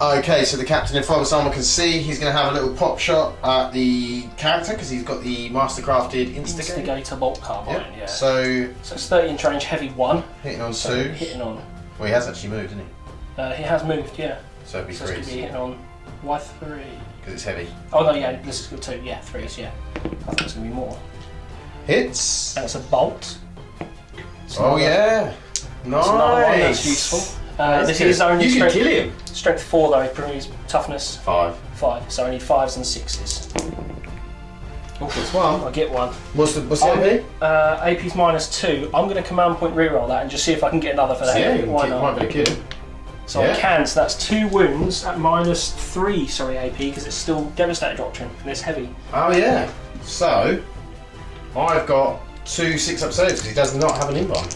Okay, so the captain in Phobos armor can see he's going to have a little pop shot at the character because he's got the mastercrafted instigator Bolt Carbine, yeah. So it's 30 inch range, heavy 1. hitting on So 2. hitting on Well, he has actually moved, hasn't he? He has moved, yeah. So it'd be So it's going to be hitting on Y3. Because it's heavy. Oh no, yeah, this is good too. Yeah, 3s, yeah. I think it's going to be more. Hits. And it's a bolt. Oh yeah. Nice. It's another one that's useful. This is only you strength, can kill him. Strength 4 though, proves toughness 5. 5. So only 5s and 6s. Oh, that's one. I get one. What's the AP? AP's -2. I'm going to command point reroll that and just see if I can get another for the head. Yeah, Why you not? might be able to kill him. So I can, so that's 2 wounds at -3, sorry, AP, because it's still Devastator Doctrine, and it's heavy. Oh yeah. So, I've got 2 6-up saves because he does not have an invuln.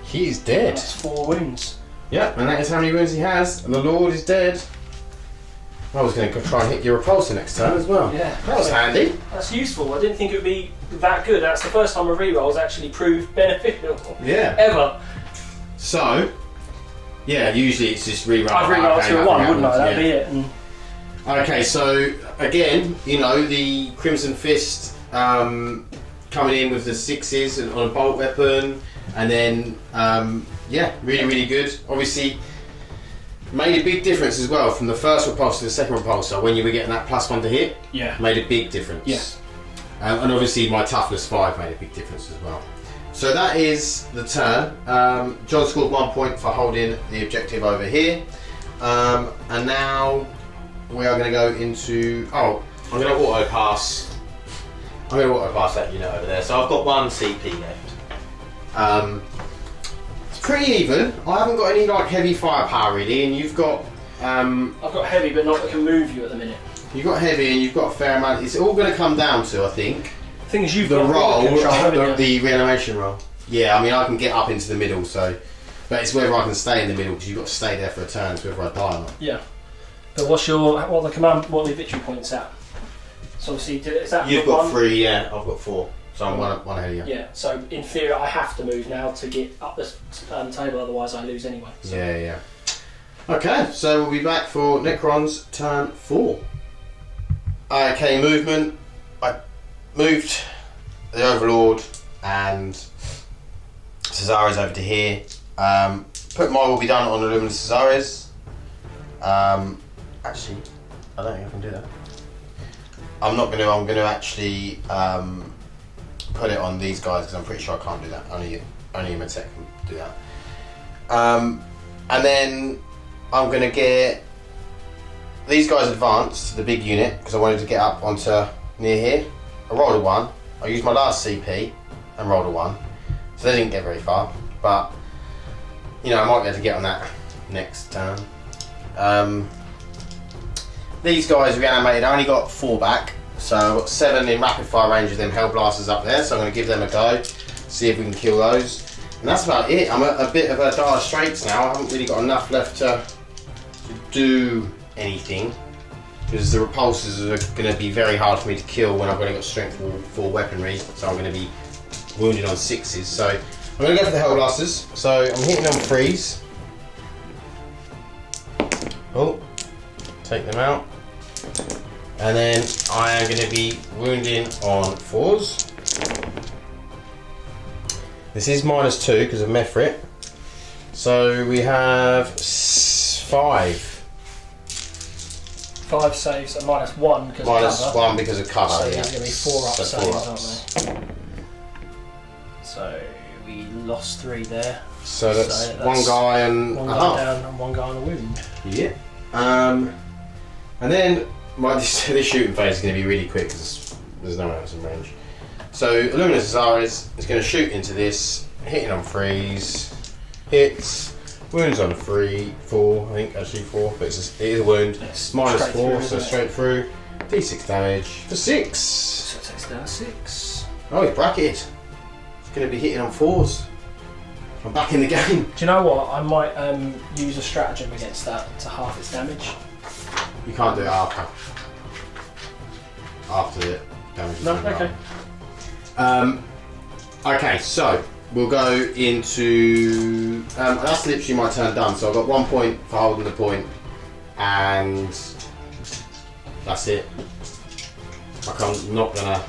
He is dead. That's 4 wounds. Yeah, and that is how many wounds he has, and the Lord is dead. I was going to try and hit your repulsor next turn as well. Yeah. That was handy. That's useful. I didn't think it would be that good. That's the first time a rerolls actually proved beneficial. Yeah. Ever. So, yeah, usually it's just reroll. I'd reroll to a 1, wouldn't I? That'd be it. And okay, so again, you know, the Crimson Fist coming in with the 6s and on a bolt weapon, and then yeah, really good. Obviously, made a big difference as well from the first repulsor to the second repulsor when you were getting that +1 to hit. Yeah. Made a big difference. Yeah. And obviously my toughness 5 made a big difference as well. So that is the turn. John scored 1 point for holding the objective over here. And now we are going to go into... Oh, I'm going to auto pass. I'm going to auto pass that unit over there. So I've got 1 CP left. It's pretty even. I haven't got any like heavy firepower really, and you've got... I've got heavy, but not that can move you at the minute. You've got heavy and you've got a fair amount. It's all going to come down to, I think... The thing is, you've the got roll, the reanimation roll. Yeah, I mean, I can get up into the middle, so... But it's whether I can stay in the middle, because you've got to stay there for a turn, it's whether I die or not. Yeah. But what are the victory points at? So obviously, is that You've got 1? 3, yeah, I've got 4. So I'm one ahead of you. Yeah, so in theory I have to move now to get up this table, otherwise I lose anyway. So. Yeah. Okay, so we'll be back for Necron's turn 4. Okay, movement. I moved the Overlord and Caesares over to here. Put my will be done on the Luminous Caesares. Actually, I don't think I can do that. I'm going to actually put it on these guys because I'm pretty sure I can't do that. Only Imatech can do that. And then I'm going to get these guys advanced to the big unit because I wanted to get up onto near here. I rolled a 1. I used my last CP and rolled a 1. So they didn't get very far. But, you know, I might be able to get on that next turn. These guys reanimated. I only got 4 back. So I've got 7 in rapid fire range of them Hellblasters up there. So I'm going to give them a go. See if we can kill those. And that's about it. I'm at a bit of a dire straits now. I haven't really got enough left to do anything. Because the repulsors are going to be very hard for me to kill when I've only got strength 4 weaponry. So I'm going to be wounded on 6s. So I'm going to go for the Hellblasters. So I'm hitting on 3s. Oh, take them out. And then I am going to be wounding on 4s. This is -2 because of Mefrit. So we have 5. 5 saves and -1 because of cover. -1 because of cover. So yeah. there's going to be 4 up So saves, 4 aren't ups. they? So we lost 3 there. So that's 1 guy and one a guy half. down and 1 guy on a wound. Yeah. And then this shooting phase is going to be really quick because there's no one else in range. So Luminous Caesares is going to shoot into this, hitting on 3s, hits, wounds on 3, 4, I think actually 4, but it is a wound. It's -4, through, so straight through. D6 damage for 6. So it takes down 6. Oh, he's bracketed. He's going to be hitting on 4s. I'm back in the game. Do you know what? I might use a stratagem against that to half its damage. You can't do it after the damage. No, okay. Okay, so we'll go into. That's literally my turn done. So I've got 1 point for holding the point, and that's it. Like I'm not gonna.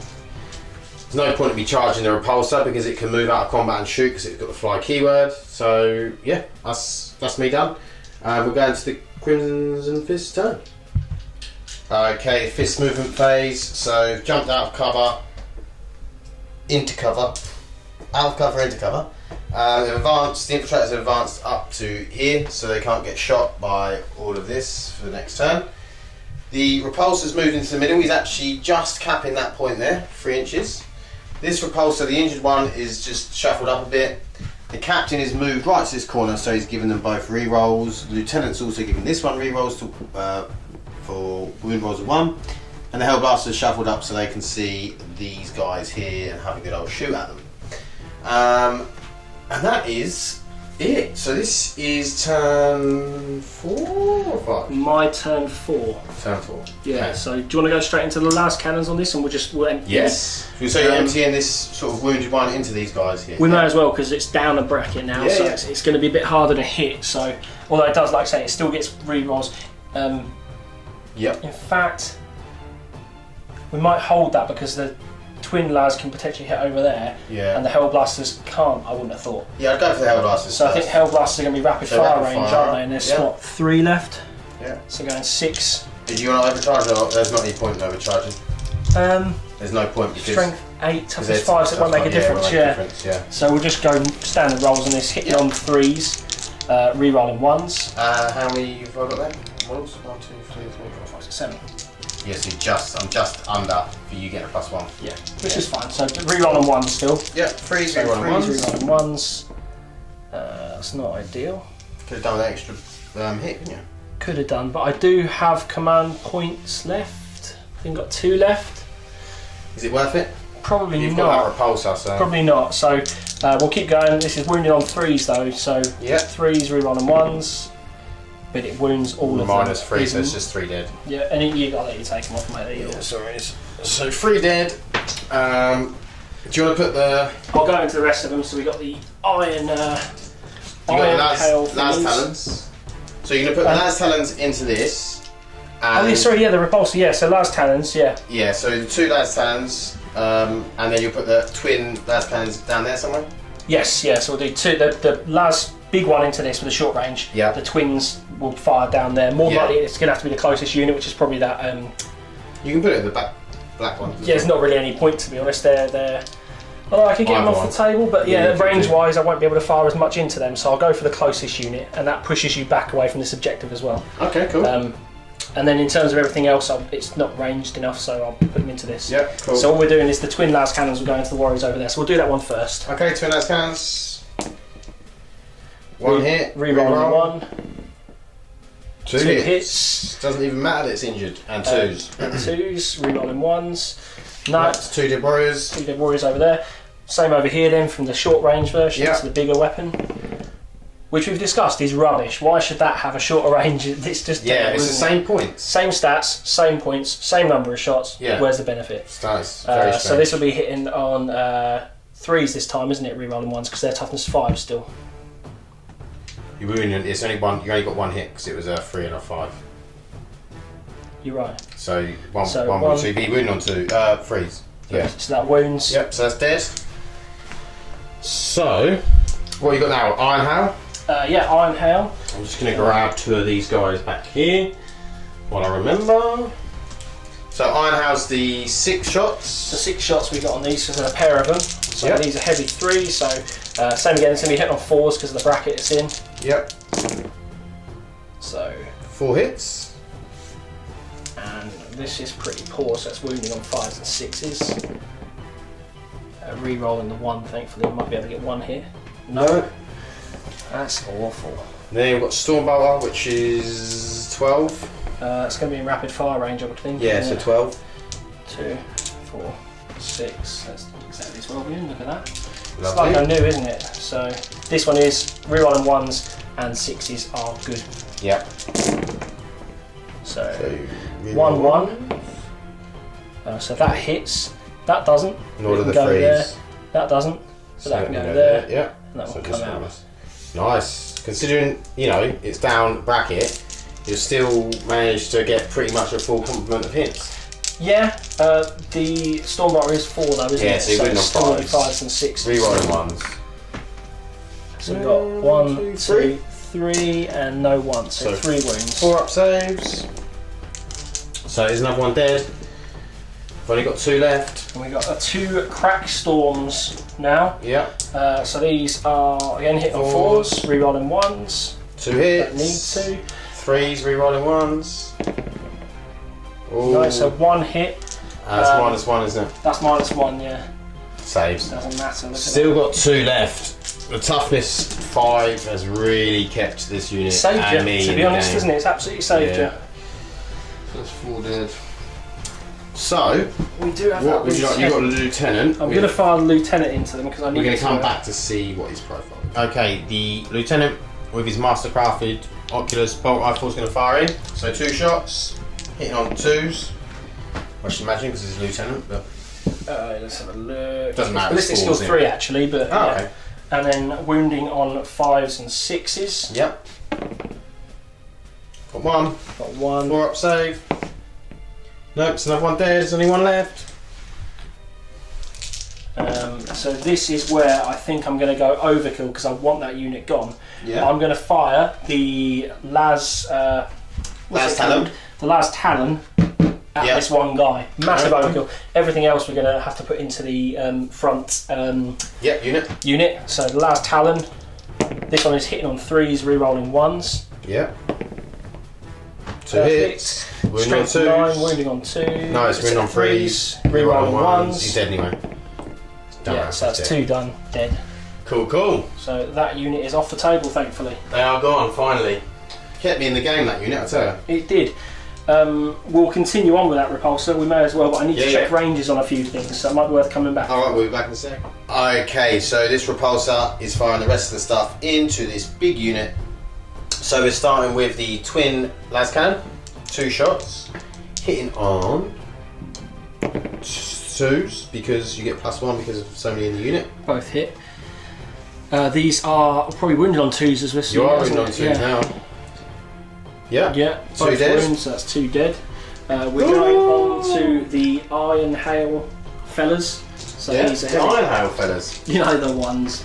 There's no point in me charging the repulsor because it can move out of combat and shoot because it's got the fly keyword. So yeah, that's me done. We're going to the Crimson Fist turn. Okay, fist movement phase. So jumped out of cover, into cover, out of cover, into cover. Advanced. The infiltrators have advanced up to here, so they can't get shot by all of this for the next turn. The repulsor's moved into the middle. He's actually just capping that point there, 3 inches. This repulsor, the injured one, is just shuffled up a bit. The captain is moved right to this corner, so he's given them both re-rolls. The lieutenant's also given this one re-rolls for wound rolls of 1. And the Hellblaster's shuffled up so they can see these guys here and have a good old shoot at them. And that is it. So this is turn 4 or 5? My turn 4. Turn 4. Yeah. Okay. So do you want to go straight into the last cannons on this, and we'll empty? Yes. So you're emptying this sort of wounded one into these guys here. We may as well, because it's down a bracket now, so it's going to be a bit harder to hit. So although it does, like I say, it still gets re-rolls. Yep. In fact, we might hold that because the twin lads can potentially hit over there, and the Hellblasters can't. I wouldn't have thought. Yeah, I'd go for the Hellblasters. So first. I think Hellblasters are going to be rapid fire range, aren't they? And there's what, 3 left. Yeah. So going 6. Did you want to overcharge or not? There's not any point in overcharging. There's no point because Strength 8, toughness 5, so it won't make a difference. Yeah. So we'll just go standard rolls on this, hitting on 3s, re-rolling 1s. How many have I got there? Rolls? 1, 2, 3, 4, 5, 6, 7. Yes, I'm just under for you getting a +1. Yeah, which is fine. So re-rolling 1s still. Yeah, 3s, So re-rolling 1s. Re-rolling 1s. That's not ideal. Could have done an extra hit, couldn't you? Could have done, but I do have command points left. I think I've got 2 left. Is it worth it? Probably You've not. got that repulsor, so. Probably not. So we'll keep going. This is wounded on 3s though. So 3s, re-rolling 1s. But it wounds all of them. -3, so it's just 3 dead. Yeah, and you got to let you take them off, mate. Yeah, sorry. So 3 dead. Do you want to put the? I'll go into the rest of them. So we got the iron. Hail Las Talons. So you're gonna put the Las Talons into this. Oh, yeah, sorry, the repulsor. Yeah, so Las Talons. Yeah. Yeah. So the 2 Las Talons, and then you'll put the twin Las Talons down there somewhere. Yes. Yeah. So we'll do 2. The Las big one into this with a short range. Yeah. The twins will fire down there. More likely, it's going to have to be the closest unit, which is probably that. You can put it in the black one. Yeah, there's not really any point, to be honest. They're. Although I could get them off the table, but range-wise, I won't be able to fire as much into them. So I'll go for the closest unit, and that pushes you back away from this objective as well. Okay, cool. And then in terms of everything else, it's not ranged enough, so I'll put them into this. Yeah, cool. So all we're doing is the twin Las Cannons will go into the Warriors over there. So we'll do that one first. Okay, twin Las Cannons. 1 hit. Re-roll 1. 2 hits. Doesn't even matter that it's injured. And 2s. And 2s. Re-rolling 1s. No. That's 2 dead warriors. 2 dead warriors over there. Same over here then from the short range version to the bigger weapon. Which we've discussed is rubbish. Why should that have a shorter range? It's just it's the same points. Same stats, same points, same number of shots. Yeah. Where's the benefit? That's very strange. So this will be hitting on 3s this time, isn't it? Re-rolling 1s because they're toughness 5 still. It's only one. You only got 1 hit because it was a 3 and a 5. You're right. So one. So you'd be wounded on 2. 3s. Yeah. So that wounds. Yep. So that's dead. So what you got now? Iron Hail. Iron Hail. I'm just going to grab 2 of these guys back here while I remember. So Iron Hail's the 6 shots. The 6 shots we got on these, so there's a pair of them. So these are heavy 3s. So same again. It's going to be hitting on 4s because of the bracket it's in. Yep. So 4 hits. And this is pretty poor, so it's wounding on 5s and 6s. Re-rolling the 1, thankfully. I might be able to get 1 here. No. That's awful. Then you've got Stormbolter, which is 12. It's going to be in rapid fire range, I would think. Yeah, so 12. 2, 4, 6. That's exactly 12 in. Look at that. Lovely. It's like I knew, isn't it? So this one is re-rolling 1s and 6s are good. Yep. So 1-1. So that hits. That doesn't. Nor do the 3s. That doesn't. So that can go there. Yeah. And that will come out. Nice. Considering, it's down bracket, you'll still manage to get pretty much a full complement of hits. Yeah, the Stormbringer is 4 though, isn't Yeah, it? so you're winning on still only 5s. 5s and 6s. Rerolling 1s. So we've got 1, 2, 3, and no 1, so 3 wounds. 4 up saves. So there's another one dead. I've only got 2 left. And we've got 2 crack storms now. Yep. So these are, again, hit on 4s, rerolling 1s. 2 hits. Don't need to. 3s, rerolling 1s. Ooh. No, so 1 hit. That's -1, isn't it? That's -1, yeah. Saves. Doesn't matter. Look Still at got 2 left. The toughness 5 has really kept this unit saved and you, me to in be the honest, game. isn't it? It's absolutely saved you. So that's 4 dead. So, We do have what that would you like? You've got a lieutenant. I'm going to fire the lieutenant into them because I need We're going to to come back to see what his profile is. Okay, the lieutenant with his mastercrafted Oculus bolt rifle is going to fire in. So 2 shots, hitting on 2s. I should imagine because he's a lieutenant, but let's have a look. Doesn't matter. Ballistic skill 3 actually, but oh, yeah. okay. And then wounding on 5s and 6s. Yep. Got 1. Got 1. 4 up save. Nope, it's another one dead. There's only 1 left. So this is where I think I'm going to go overkill because I want that unit gone. Yeah. I'm going to fire the Las Talon. The Las Talon at this one guy. Massive overkill. Everything else we're going to have to put into the front unit. So the Las Talon. This one is hitting on 3s, rerolling 1s. Yep. 2 hits. Wounding on 2s. 9, wounding on 2. No, it's wounding on 3s. Rerolling 1s. He's dead anyway. Yeah, so that's 2 done, dead. Cool, cool. So that unit is off the table, thankfully. They are gone, finally. Kept me in the game, that unit, I tell you. It did. We'll continue on with that repulsor, we may as well, but I need to check ranges on a few things, so it might be worth coming back. Alright, we'll be back in a sec. Okay, so this repulsor is firing the rest of the stuff into this big unit. So we're starting with the twin las cannon, 2 shots, hitting on 2s because you get +1 because of so many in the unit. Both hit. These are probably wounded on 2s as we're seeing. You are wounded on 2s now. Yeah. Yeah, 2 both dead. wounds, so that's 2 dead. We're going on to the Iron Hail fellas. So these are the Iron Hail fellas. You know the ones.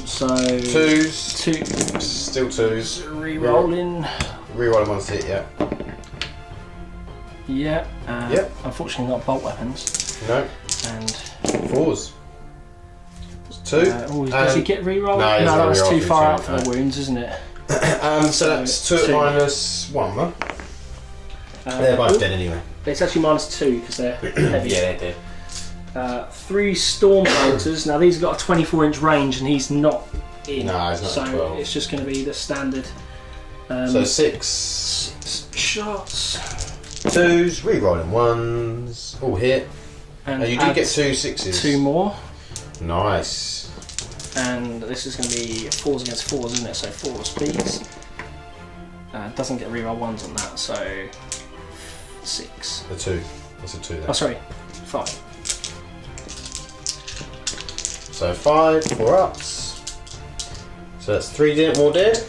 So 2s. 2. Still 2s. Rerolling. Rerolling 1's hit, yeah. Yeah. Yep. Unfortunately not bolt weapons. No. And 4s. 2. Does he get reroll? No, that's reroll too far out two, for the wounds, isn't it? So that's 2 -1, huh? They're both dead anyway. It's actually -2 because they're heavy. Yeah, they're dead. 3 storm bolters. Now these have got a 24-inch range, and he's not in. No, he's not. So 12. it's just going to be the standard. So 6 shots. 2s, re-rolling 1s, all hit. And you do get 2 6s. 2 more. Nice. And this is going to be 4s against 4s, isn't it? So 4s, please. Doesn't get reroll 1s on that, so 6. The 2. That's a 2 there. Oh, sorry, 5. So 5, 4 ups. So that's 3 more dead.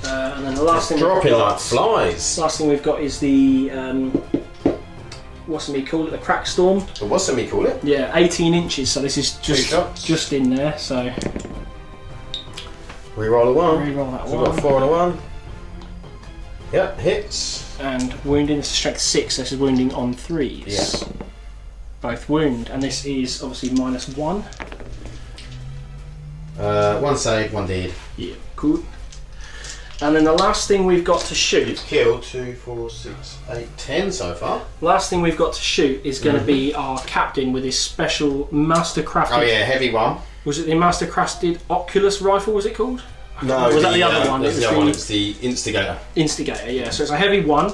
And then the last thing dropping like flies. Last thing we've got is the what's we call it? The crack storm. But what's we call it? Yeah, 18 inches. So this is just in there. So reroll a 1. Reroll that so 1. we've got a 4 and a 1. Yep, hits. And wounding. This is strength 6. This is wounding on 3s. Yeah. Both wound, and this is obviously -1. 1 save, 1 dead. Yeah, cool. And then the last thing we've got to shoot. You've killed 2, 4, 6, 8, 10 so far. Last thing we've got to shoot is going to be our captain with his special mastercrafted. Oh yeah, heavy one. Was it the mastercrafted Oculus rifle? Was it called? No, was that the other one? It was the Instigator. Instigator, yeah. So it's a heavy one,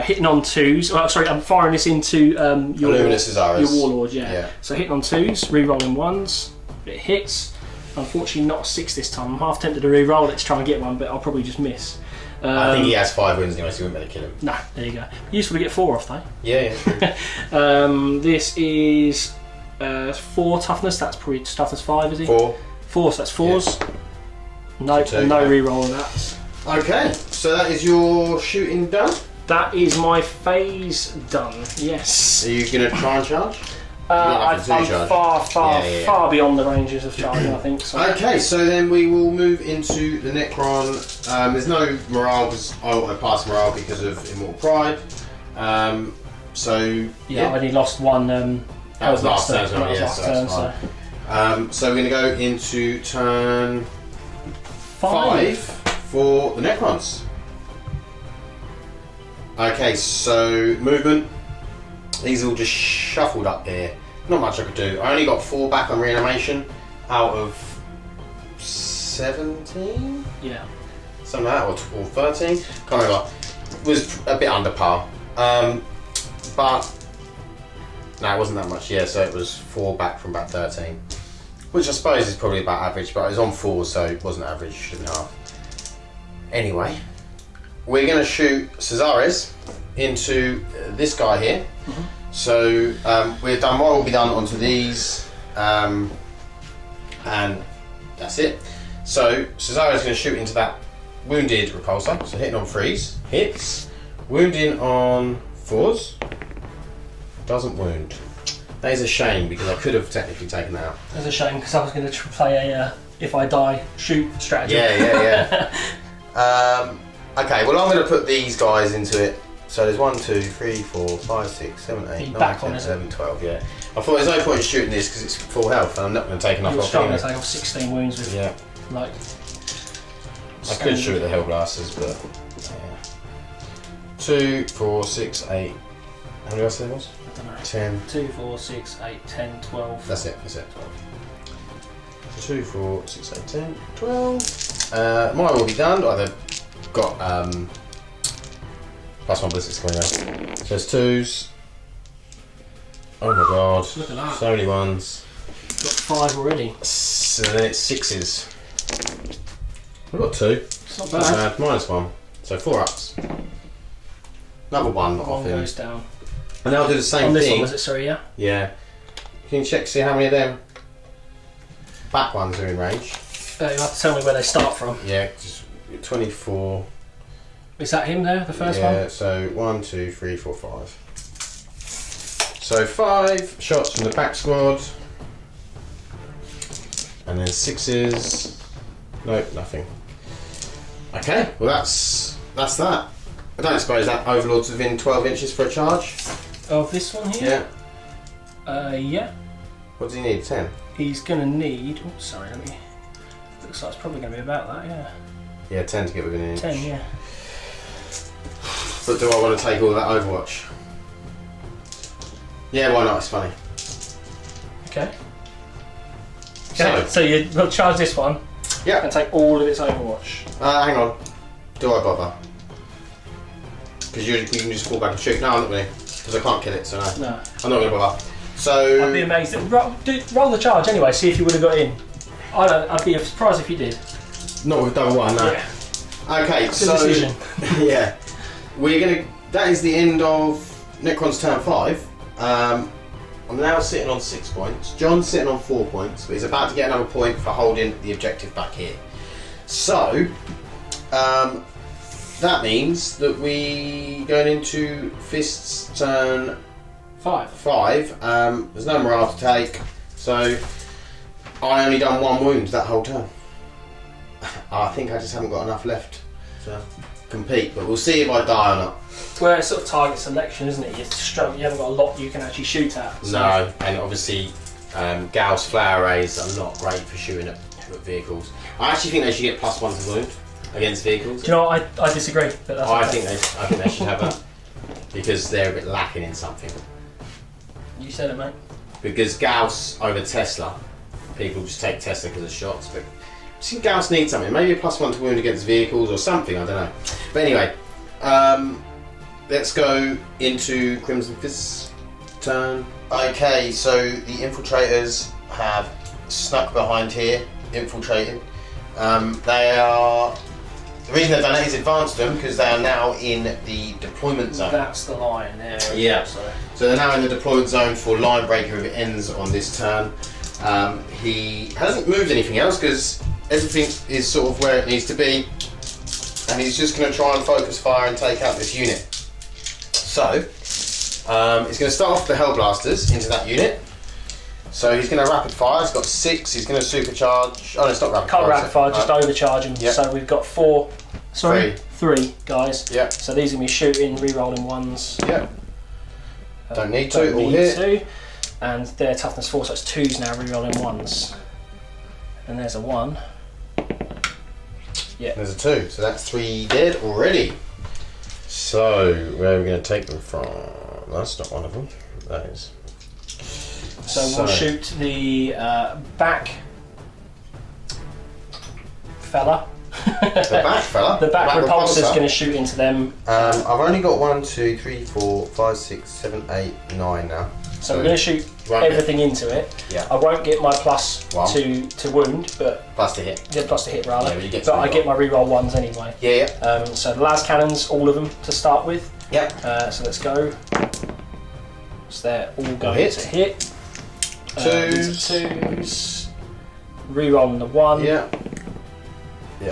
hitting on 2s. Oh, sorry, I'm firing this into your warlord, yeah. So hitting on 2s, re-rolling 1s. It hits. Unfortunately, not a 6 this time. I'm half tempted to re-roll it to try and get one, but I'll probably just miss. I think he has 5 wounds anyway, so you wouldn't better kill him. Nah, there you go. Useful to get 4 off though. Yeah, true. This is 4 toughness. That's probably toughness 5, is it? 4. 4, so that's 4s. Yeah. No re-roll of that. Okay, so that is your shooting done. That is my phase done. Yes. Are you going to try and charge? I'm far beyond the ranges of charging, I think. So. Okay, so then we will move into the Necron. There's no morale because I passed morale because of Immortal Pride. I only lost one. That was last turn, so that's fine. So we're going to go into turn 5 for the Necrons. Okay, so movement. These all just shuffled up here. Not much I could do. I only got 4 back on reanimation out of 17? Yeah. Something like that, or 13. Can't remember. Was a bit under par. But no, it wasn't that much. Yeah, so it was 4 back from about 13. Which I suppose is probably about average, but it was on 4, so it wasn't average, should have been half. Anyway, we're going to shoot Cesares into this guy here. Mm-hmm. So we're done what will be done onto these, and that's it. So Cesares is going to shoot into that wounded repulsor. So hitting on 3s, hits, wounding on 4s, doesn't wound. That is a shame because I could have technically taken that out. It's a shame because I was going to play a if I die, shoot strategy. Yeah. Okay, well I'm going to put these guys into it. So there's 1, 2, 3, 4, 5, 6, 7, 8, 9, 10, 11, 12, yeah. I thought there's no point in shooting this because it's full health and I'm not going to take enough off. You're going to take off 16 wounds with like... I could shoot the Hellblasters, but yeah. 2, 4, 6, 8... How many else there was? I don't know. 10. 2, 4, 6, 8, 10, 12. That's it, 12. So 2, 4, 6, 8, 10, 12. Mine will be done. I've got +1 ballistics coming out. So there's 2s. Oh my god. Look at that. So many ones. Got 5 already. So then it's 6s. I've got 2. It's not bad. -1. So 4 ups. Another 1 off him. Goes down. And I'll do the same on this thing. One, was it? Sorry, yeah? Yeah. Can you check, see how many of them back ones are in range? You have to tell me where they start from. Yeah, just 24. Is that him there, the first one? Yeah, so 1, 2, 3, 4, 5. So 5 shots from the back squad. And then 6s. Nope, nothing. Okay, well that's that. I don't suppose that Overlord's within 12 inches for a charge. Of this one here? Yeah. Yeah. What does he need? 10? He's going to need... Oh, sorry, let me... Looks like it's probably going to be about that, yeah. Yeah, 10 to get within an inch. 10, yeah. But do I want to take all that Overwatch? Yeah, why not? It's funny. Okay. So you'll charge this one. Yeah. And take all of its Overwatch. Hang on. Do I bother? Because you can just fall back and shoot. No, I'm not going to. Because I can't kill it, so no. I'm not going to bother. So... I'd be amazed. Roll the charge anyway, see if you would have got in. I'd be surprised if you did. Not with double 1, no. Yeah. Okay, Good decision. Yeah. We're going to... That is the end of Necron's turn 5. I'm now sitting on 6 points. John's sitting on 4 points, but he's about to get another point for holding the objective back here. So, that means that we going into Fist's turn 5. There's no morale to take, so I only done 1 wound that whole turn. I think I just haven't got enough left to compete, but we'll see if I die or not. Well, it's sort of target selection, isn't it? You haven't got a lot you can actually shoot at. So. No, and obviously Gauss flower rays are not great for shooting at vehicles. I actually think they should get +1 to wound against vehicles. Do you know what? I disagree. But that's I think they should have that because they're a bit lacking in something. You said it, mate. Because Gauss over Tesla, people just take Tesla because of shots, but I think Gauss needs something. Maybe a +1 to wound against vehicles or something. I don't know. But anyway, let's go into Crimson Fist's turn. Okay, so the infiltrators have snuck behind here, infiltrating. The reason they've done it is advanced them because they are now in the deployment zone. That's the line there. Yeah. So they're now in the deployment zone for Line Breaker if it ends on this turn. He hasn't moved anything else because everything is sort of where it needs to be, and he's just going to try and focus fire and take out this unit. So, he's going to start off the Hellblasters into that unit. So he's going to rapid fire. He's got 6. He's going to supercharge. Oh, no, it's not rapid fire. Can't rapid fire, just overcharge him. Yep. So we've got 4. Sorry, 3 guys. Yep. So these are going to be shooting, re-rolling 1s. Yep. Don't need to. All hit. And their toughness 4, so it's 2s now, re-rolling 1s. And there's a 1. Yeah. There's a 2. So that's 3 dead already. So where are we going to take them from? That's not one of them. That is. So we'll shoot the back fella. The back fella? The back repulsor's going to shoot into them. I've only got 1, 2, 3, 4, 5, 6, 7, 8, 9 now. So we're going to shoot everything into it. Yeah. I won't get my plus to wound, but plus to hit. Yeah, plus to hit rather. Yeah, but I get my reroll 1s anyway. Yeah. So the las cannons, all of them to start with. Yep. So let's go. So they're all going to hit. 2s. Rerolling the 1. Yeah.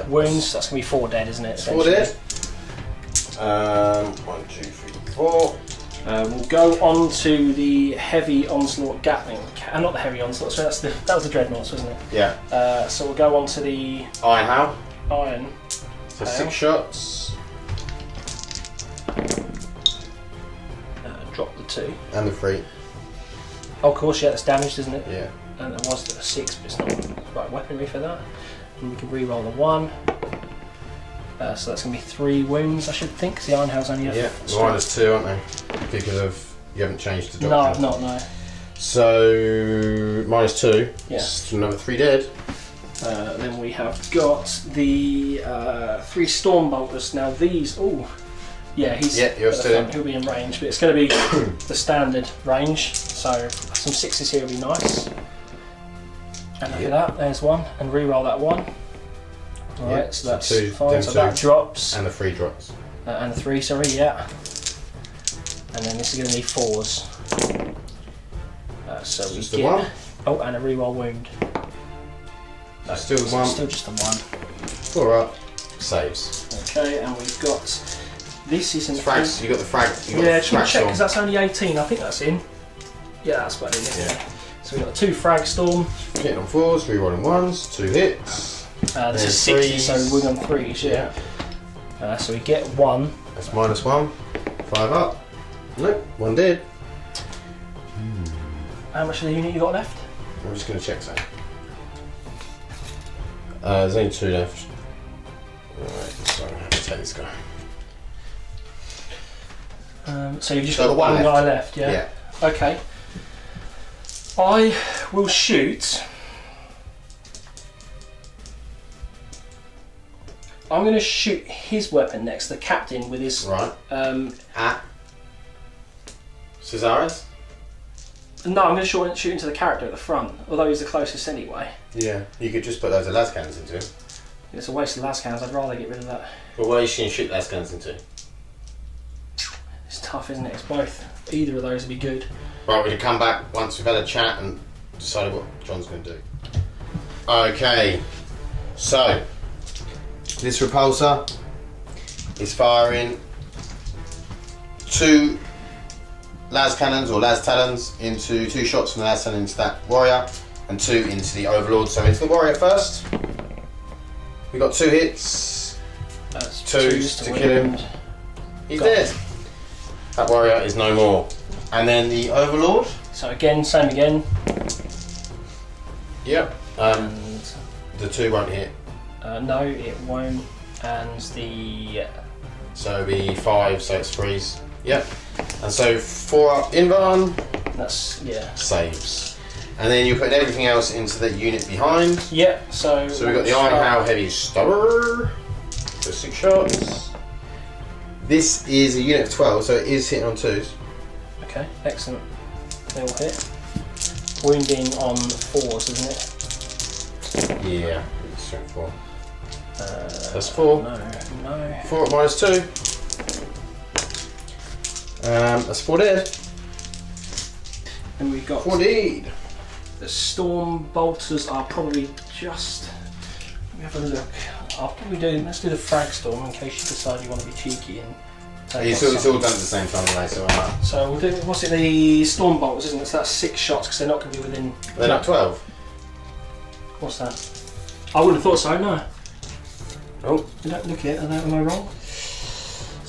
Wounds. That's gonna be 4 dead, isn't it? 4 dead. 1, 2, 3, 4. We'll go on to the heavy onslaught Gatling. Not the heavy onslaught. So that was the dreadnoughts, wasn't it? Yeah. So we'll go on to the Iron Hail. Iron. So 6 shots. Drop the 2. And the 3. Oh, of course, yeah, that's damaged, isn't it? Yeah. And there was a 6, but it's not the right weaponry for that. And we can re-roll the 1. So that's going to be 3 wounds, I should think, because the Iron Hail's only Yeah, -2, aren't they? Because of you haven't changed the No, doctrine. I've not, no. So -2. Yeah. So another 3 dead. Then we have got the 3 Storm Bolters. Now these, yeah, you're still in. He'll be in range, but it's going to be the standard range. So some 6s here would be nice. And look at that, there's 1, and re-roll that 1. Alright, so that's 2, fine, so that drops. And the 3 drops. And the 3, sorry, yeah. And then this is going to need 4s. So we just get... a 1. Oh, and a re-roll wound. No, still 1. Still just a 1. Alright. Saves. Okay, and we've got... This is an... Frags, you got the frag. Yeah, just check because that's only 18. I think that's in. Yeah, that's about in. Yeah. So we've got 2 Frag Storm. Hitting on 4s, rerolling 1s, 2 hits. This is 60, so we're on 3s, yeah. So we get 1. That's -1. 5 up. Nope, 1 dead. How much of the unit you got left? I'm just going to check that. There's only 2 left. Alright, so I'm going to have to take this guy. So you've just got 1 guy left, yeah? Yeah. Okay. I will shoot. I'm going to shoot his weapon next, the captain, with his... Right. At Cesaris? No, I'm going to shoot into the character at the front, although he's the closest anyway. Yeah, you could just put loads of las cannons into him. It's a waste of las cannons, I'd rather get rid of that. But where are you going to shoot las cannons into? It's tough, isn't it? It's both. Either of those would be good. Right, we can come back once we've had a chat and decided what John's going to do. Okay, so this repulsor is firing 2 las cannons or las talons into 2 shots from the las talon into that warrior and 2 into the overlord. So into the warrior first. We got 2 hits. That's 2s to kill him. He's dead. That warrior is no more. And then the overlord. So again, same again. Yep. And the 2 won't hit. no, it won't. And the... So it'll be 5, so it's freeze. Yep. And so 4 up Invan. That's, yeah. Saves. And then you're putting everything else into the unit behind. Yep, so we've got the Iron Hail Heavy Stubber. So 6 shots. This is a unit of 12, so it is hitting on 2s. Okay, excellent. They all hit. Wounding on 4s, isn't it? Yeah, strength 4. That's 4. No. 4 at -2. That's 4 dead. And we've got 4 dead. the Storm Bolters are probably just... Let me have a look. I'll probably let's do the Frag Storm in case you decide you want to be cheeky and It's all done at the same time anyway, so So we'll do, what's it, the storm bolts, isn't it? So that's 6 shots because they're not going to be within. They're not 12. What's that? I wouldn't have thought so. No. Oh, You don't look at it. Am I wrong?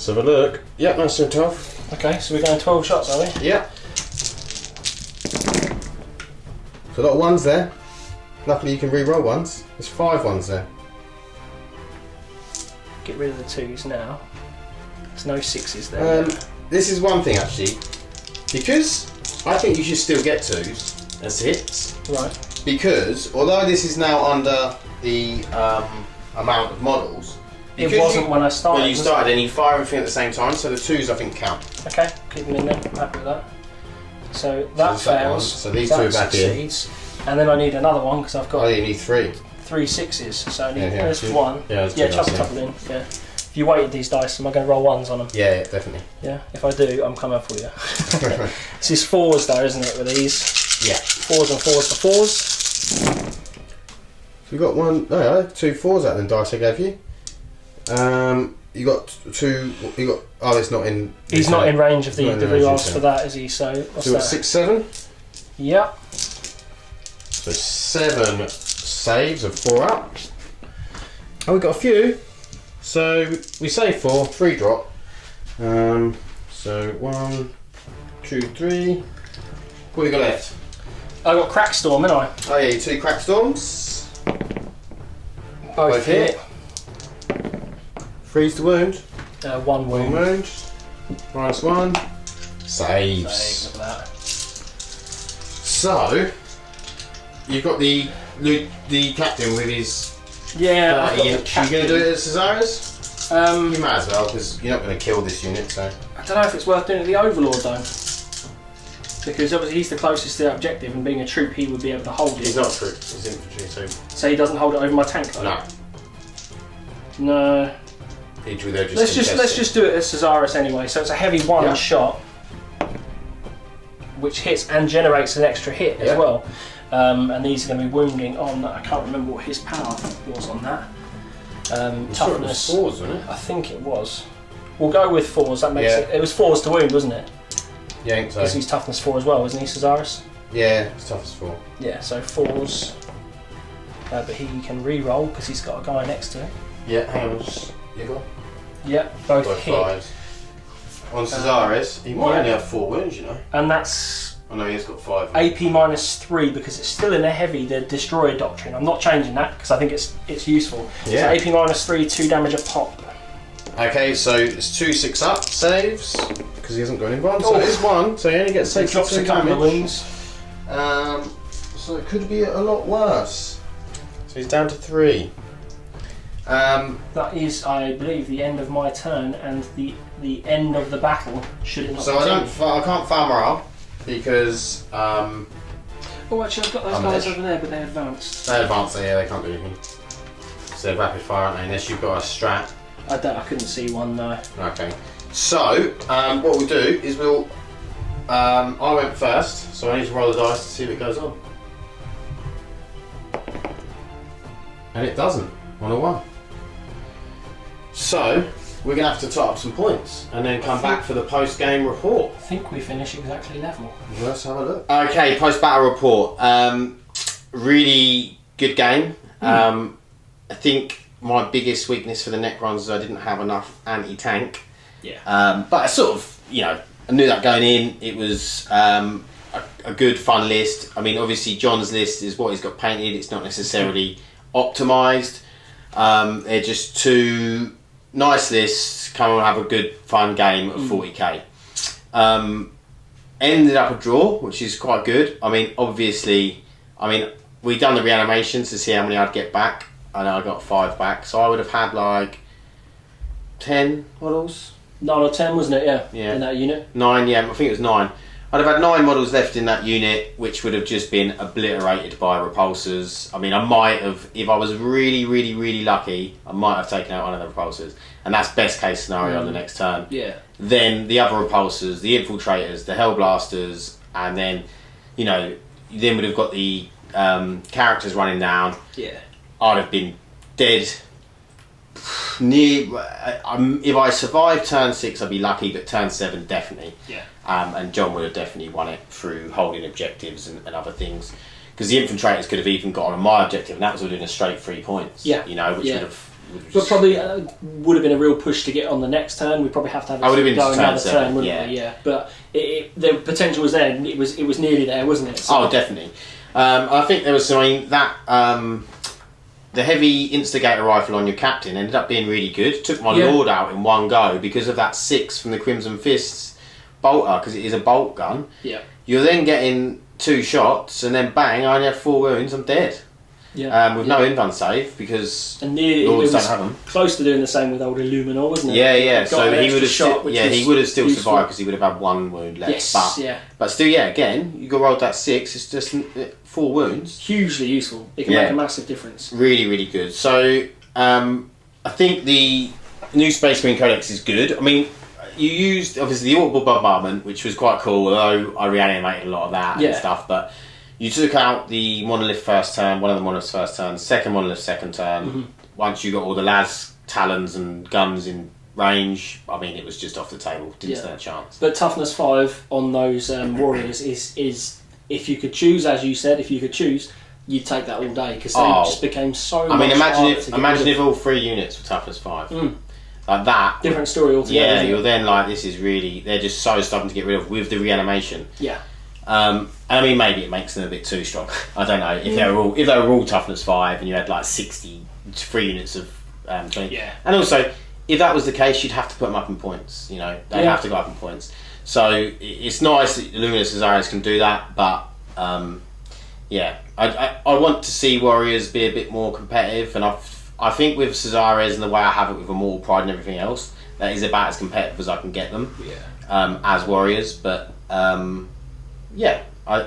let's have a look. Yep, that's 12. Okay, so we're going 12 shots, are we? Yep. So a lot of ones there. Luckily you can re-roll ones. There's 5 ones there. Get rid of the 2s now. There's no 6s there. This is one thing actually. Because I think you should still get 2s as hits. Right. Because although this is now under the amount of models, It wasn't when I started. When you started, and you fire everything at the same time, so the 2s I think count. Okay, keep them in there. I'm happy with that. So that fails. So these 2 are back in. And then I need another one because I've got. Oh, you need 3. 3 6s. So I need there's 1. Yeah, chuck a couple in. Yeah. If you weighted these dice, am I going to roll 1s on them? Yeah, definitely. Yeah. If I do, I'm coming for you. This is 4s though, isn't it? With these. Yeah. 4s and 4s for 4s. So we got 1. Oh, yeah, 2 4s out of the dice I gave you. You got 2. You got. Oh, it's not in. He's not in range of the rerolls for that, is he? So what's so that? 6 7. Yep. So 7 saves of 4 up. Oh, we got a few. So we save 4, 3 drop. So 1, 2, 3. What have we got left? I got Crackstorm, haven't I? Oh yeah, 2 crack storms. Both hit. Freeze the wound. 1 1 wound. wound. -1. Saves. Saves of that. So you've got the captain with his. Yeah. Are you going to do it at Cesaris? You might as well, because you're not going to kill this unit, so. I don't know if it's worth doing it at the Overlord though. Because obviously he's the closest to the objective, and being a troop, he would be able to hold it. He's not a troop, he's infantry, so. So he doesn't hold it over my tank though? No. No. Let's just do it at Cesaris anyway. So it's a heavy 1 shot, which hits and generates an extra hit as well. And these are going to be wounding on. I can't remember what his power was on that. Toughness. Sure it was 4s, wasn't it? I think it was. We'll go with 4s. That makes it. It was 4s to wound, wasn't it? Yeah, I think so. Because he's toughness 4 as well, isn't he, Cesaris? Yeah, it's toughness 4. Yeah, so 4s. But he can re-roll because he's got a guy next to him. Yeah, hang on. You got? Yeah, both hit. 5s. On Cesaris, he might only have 4 wounds, you know. And that's. I know he's got 5. AP -3 because it's still in a heavy, the Destroyer Doctrine. I'm not changing that because I think it's useful. Yeah. So AP -3, 2 damage a pop. Okay, so it's 2 6 up saves because he hasn't got any one. So it is 1. So he only gets 6 drops a couple of wounds. So it could be a lot worse. So he's down to 3. That is, I believe, the end of my turn and the end of the battle. Should it not? So I can't farm morale because. Oh, actually, I've got those guys over there, but they're advanced. They're advanced, so yeah, they can't do anything. So they're rapid fire, aren't they? Unless you've got a strat. I couldn't see one, no. Okay. So what we'll do is I went first, so I need to roll the dice to see what goes on. And it doesn't on a 1. So we're going to have to top up some points and then come back for the post-game report. I think we finish exactly level. Let's have a look. Okay, post-battle report. Really good game. I think my biggest weakness for the Necrons is I didn't have enough anti-tank. Yeah. But I sort of, I knew that going in. It was a good, fun list. I mean, obviously John's list is what he's got painted. It's not necessarily optimised. They're just 2 nice lists. Come and have a good, fun game of 40k. Ended up a draw, which is quite good. I mean, obviously, we've done the reanimations to see how many I'd get back. And I got 5 back, so I would have had like 10 models. 9 or 10, wasn't it? Yeah. In that unit. 9, yeah, I think it was 9. I'd have had 9 models left in that unit, which would have just been obliterated by repulsors. I mean, I might have, if I was really, really, really lucky, I might have taken out one of the repulsors. And that's best case scenario on the next turn. Yeah. Then the other repulsors, the infiltrators, the hellblasters, and then, then would have got the characters running down. Yeah. I'd have been dead If I survived turn 6, I'd be lucky, but turn 7 definitely. Yeah. And John would have definitely won it through holding objectives and other things. Because the infiltrators could have even got on my objective, and that was within a straight 3 points. Yeah. You know, which would have. But probably would have been a real push to get on the next turn. We'd probably have to have it go another turn, wouldn't we? Yeah. But the potential was there, and it was nearly there, wasn't it? So, definitely. I think there was something that the heavy instigator rifle on your captain ended up being really good. Took my lord out in one go because of that 6 from the Crimson Fists bolter, because it is a bolt gun. Yeah. You're then getting 2 shots, and then bang, I only had 4 wounds. I'm dead. Yeah. With no invuln save, because Lords don't have them. Close to doing the same with old Illuminor, wasn't it? Yeah. So he would have shot. he would have still survived because he would have had 1 wound left. Yes. But still, again, you got rolled that 6. It's just 4 wounds. Hugely useful. It can make a massive difference. Really, really good. So I think the new Space Marine Codex is good. I mean, you used obviously the audible bombardment, which was quite cool. Although I reanimated a lot of that and stuff, but. You took out the monolith first turn, one of the monoliths first turn, second monolith second turn. Mm-hmm. Once you got all the las, talons and guns in range, I mean, it was just off the table. Didn't stand a chance. But toughness 5 on those warriors is if you could choose, as you said, you'd take that all day, because they just became so much imagine if all 3 units were toughness 5. Like that. Different story altogether. Yeah, you're then like, this is really, they're just so stubborn to get rid of with the reanimation. Yeah. I mean, maybe it makes them a bit too strong. I don't know if they were all toughness 5 and you had like 63 units of 20. Yeah. And also, if that was the case, you'd have to put them up in points. You know, they'd have to go up in points. So it's nice that Luminous Cesares can do that, but I want to see Warriors be a bit more competitive, and I think with Cesares and the way I have it with Immortal Pride and everything else, that is about as competitive as I can get them. As Warriors, but.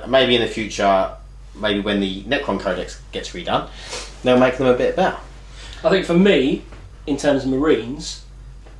Maybe in the future, maybe when the Necron Codex gets redone, they'll make them a bit better. I think for me, in terms of Marines,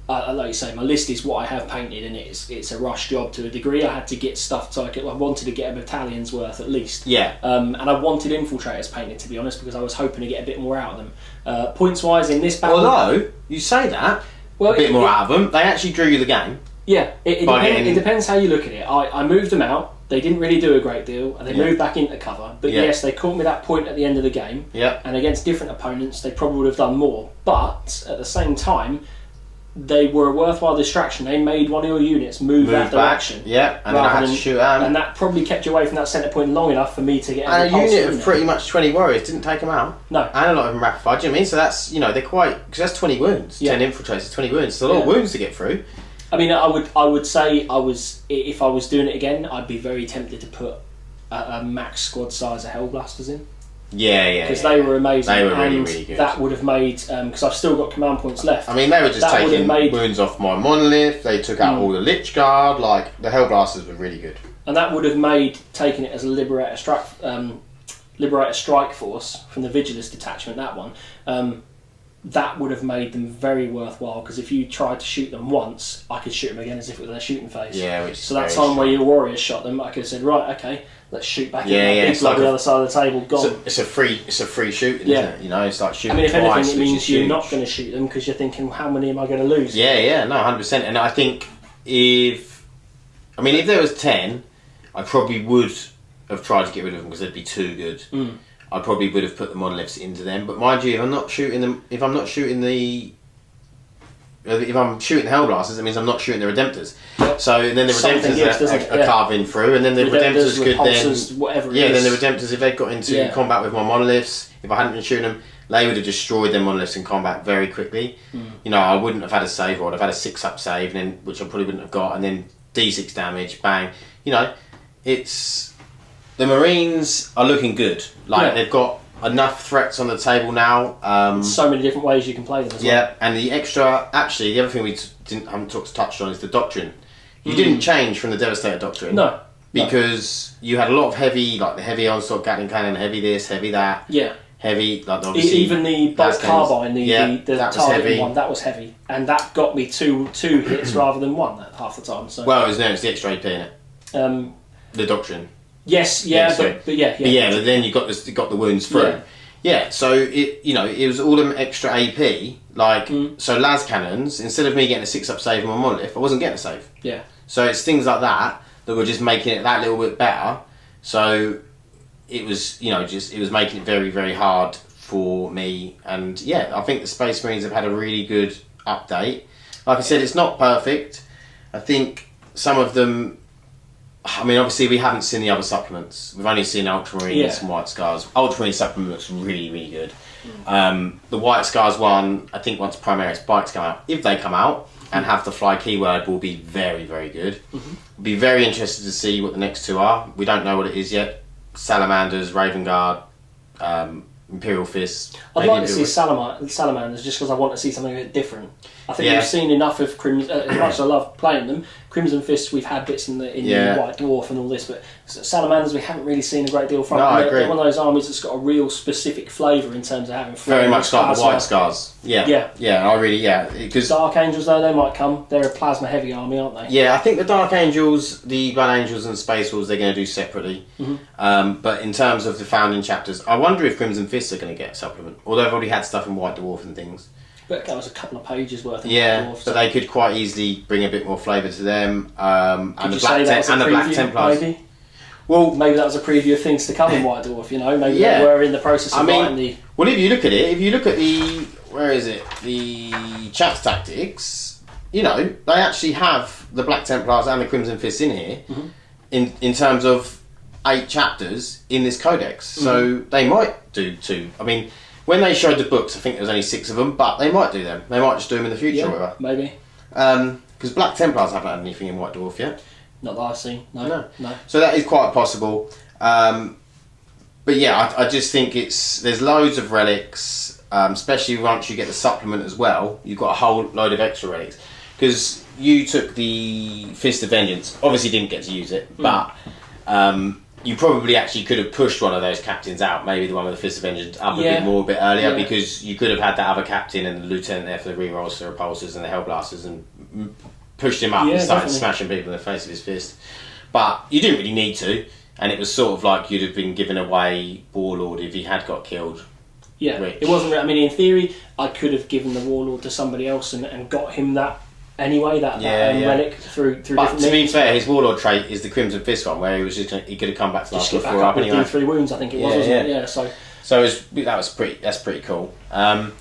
like you say, my list is what I have painted, and it's a rush job to a degree. I had to get stuff I wanted to get a battalion's worth at least. Yeah. And I wanted infiltrators painted, to be honest, because I was hoping to get a bit more out of them. Points wise in this battle. Although you say that, a bit more out of them, they actually drew you the game. Yeah, it depends how you look at it. I moved them out. They didn't really do a great deal, and they moved back into cover. But yes, they caught me that point at the end of the game. Yeah. And against different opponents, they probably would have done more. But at the same time, they were a worthwhile distraction. They made one of your units move that direction. Yeah, and then I had to shoot at them. And that probably kept you away from that centre point long enough for me to get. And a unit of pretty much 20 warriors didn't take them out. No. And a lot of them rapid fired. Do you know what I mean? So that's, they're quite, because that's 20 wounds. 10 infiltrators, 20 wounds. It's a lot of wounds to get through. I mean, I would say if I was doing it again, I'd be very tempted to put a max squad size of Hellblasters in. Yeah. Because they were amazing. They were really, really good. That would have made, because I've still got command points left. I mean, they were just taking wounds off my monolith. They took out all the Lich Guard. Like, the Hellblasters were really good. And that would have made taking it as a Liberator Strike Force from the Vigilus detachment. That one. That would have made them very worthwhile, because if you tried to shoot them once, I could shoot them again as if it was their shooting phase. Yeah, so that time where your warriors shot them, I could have said, right, okay, let's shoot back in. Big block on the other side of the table, gone. It's a free shooting, isn't it? It's like shooting. I mean, if twice, anything, it means you're not going to shoot them because you're thinking, how many am I going to lose? Yeah, no, 100%. And I think if there was 10, I probably would have tried to get rid of them because they'd be too good. I probably would have put the monoliths into them, but mind you, if I'm shooting the Hellblasters, it means I'm not shooting the Redemptors. Yep. So then the Redemptors are carving through, and then the Redemptors could then the Redemptors, if they got into combat with my monoliths, if I hadn't been shooting them, they would have destroyed their monoliths in combat very quickly. I wouldn't have had a save, or I'd have had a 6-up save, and then which I probably wouldn't have got, and then D6 damage, bang. It's. The Marines are looking good. They've got enough threats on the table now. So many different ways you can play them as well. Yeah, and the other thing we haven't touched on is the doctrine. You didn't change from the Devastator doctrine. No. Because you had a lot of heavy, like the heavy onslaught Gatling cannon, heavy this, heavy that. Yeah. Heavy, like obviously. Even the bolt carbine, the targeting one, that was heavy. And that got me two hits rather than one half the time. So. Well, it's the extra AP in it. The doctrine. Yes, but then you got the wounds through. Yeah, so it was all them extra AP. So las cannons, instead of me getting a 6-up save on my monolith, I wasn't getting a save. Yeah. So it's things like that were just making it that little bit better. So it was, it was making it very, very hard for me. And yeah, I think the Space Marines have had a really good update. Like I said, it's not perfect. I think some of them, obviously we haven't seen the other supplements. We've only seen Ultramarines and White Scars. Ultramarine supplement looks really, really good. The White Scars one, I think once Primaris Bikes come out, if they come out and have the fly keyword, will be very, very good. Be very interested to see what the next two are. We don't know what it is yet. Salamanders, Raven Guard, Imperial Fists. I'd like to see Salamanders just because I want to see something a bit different. I think we've seen enough of Crimson. As much as I love playing them, Crimson Fists we've had bits in the White Dwarf and all this, but Salamanders we haven't really seen a great deal from. No, I agree. They're one of those armies that's got a real specific flavour in terms of having very much like the White Scars. Yeah. Because Dark Angels though, they might come. They're a plasma heavy army, aren't they? Yeah, I think the Dark Angels, the Blood Angels, and Space Wolves they're going to do separately. But in terms of the founding chapters, I wonder if Crimson Fists are going to get a supplement. Although they've already had stuff in White Dwarf and things. But that was a couple of pages worth of Dwarf, but they could quite easily bring a bit more flavour to them. And the Black Templars. Maybe? Well, maybe that was a preview of things to come in White Dwarf, Maybe they were in the process of writing the... Well, if you look at the... Where is it? The Chapter Tactics, they actually have the Black Templars and the Crimson Fists in here in terms of 8 chapters in this Codex. So they might do 2. When they showed the books, I think there was only 6 of them, but they might do them. They might just do them in the future or whatever. Maybe. Because Black Templars haven't had anything in White Dwarf yet. Not that I've seen. No. So that is quite possible. But yeah, I just think there's loads of relics, especially once you get the supplement as well. You've got a whole load of extra relics. Because you took the Fist of Vengeance, obviously didn't get to use it, but... you probably actually could have pushed one of those captains out, maybe the one with the Fist of Vengeance, up a bit earlier, because you could have had that other captain and the lieutenant there for the rerolls, the repulsors and the hellblasters, and pushed him up and started smashing people in the face with his fist. But you didn't really need to, and it was sort of like you'd have been giving away Warlord if he had got killed. Yeah, it wasn't. In theory, I could have given the Warlord to somebody else and got him that. Anyway, that relic through but to be fair, his Warlord trait is the Crimson Fist one, where he could have come back to last 4 up anyway. 3 wounds, I think it was, wasn't it? Yeah. So that's pretty cool. But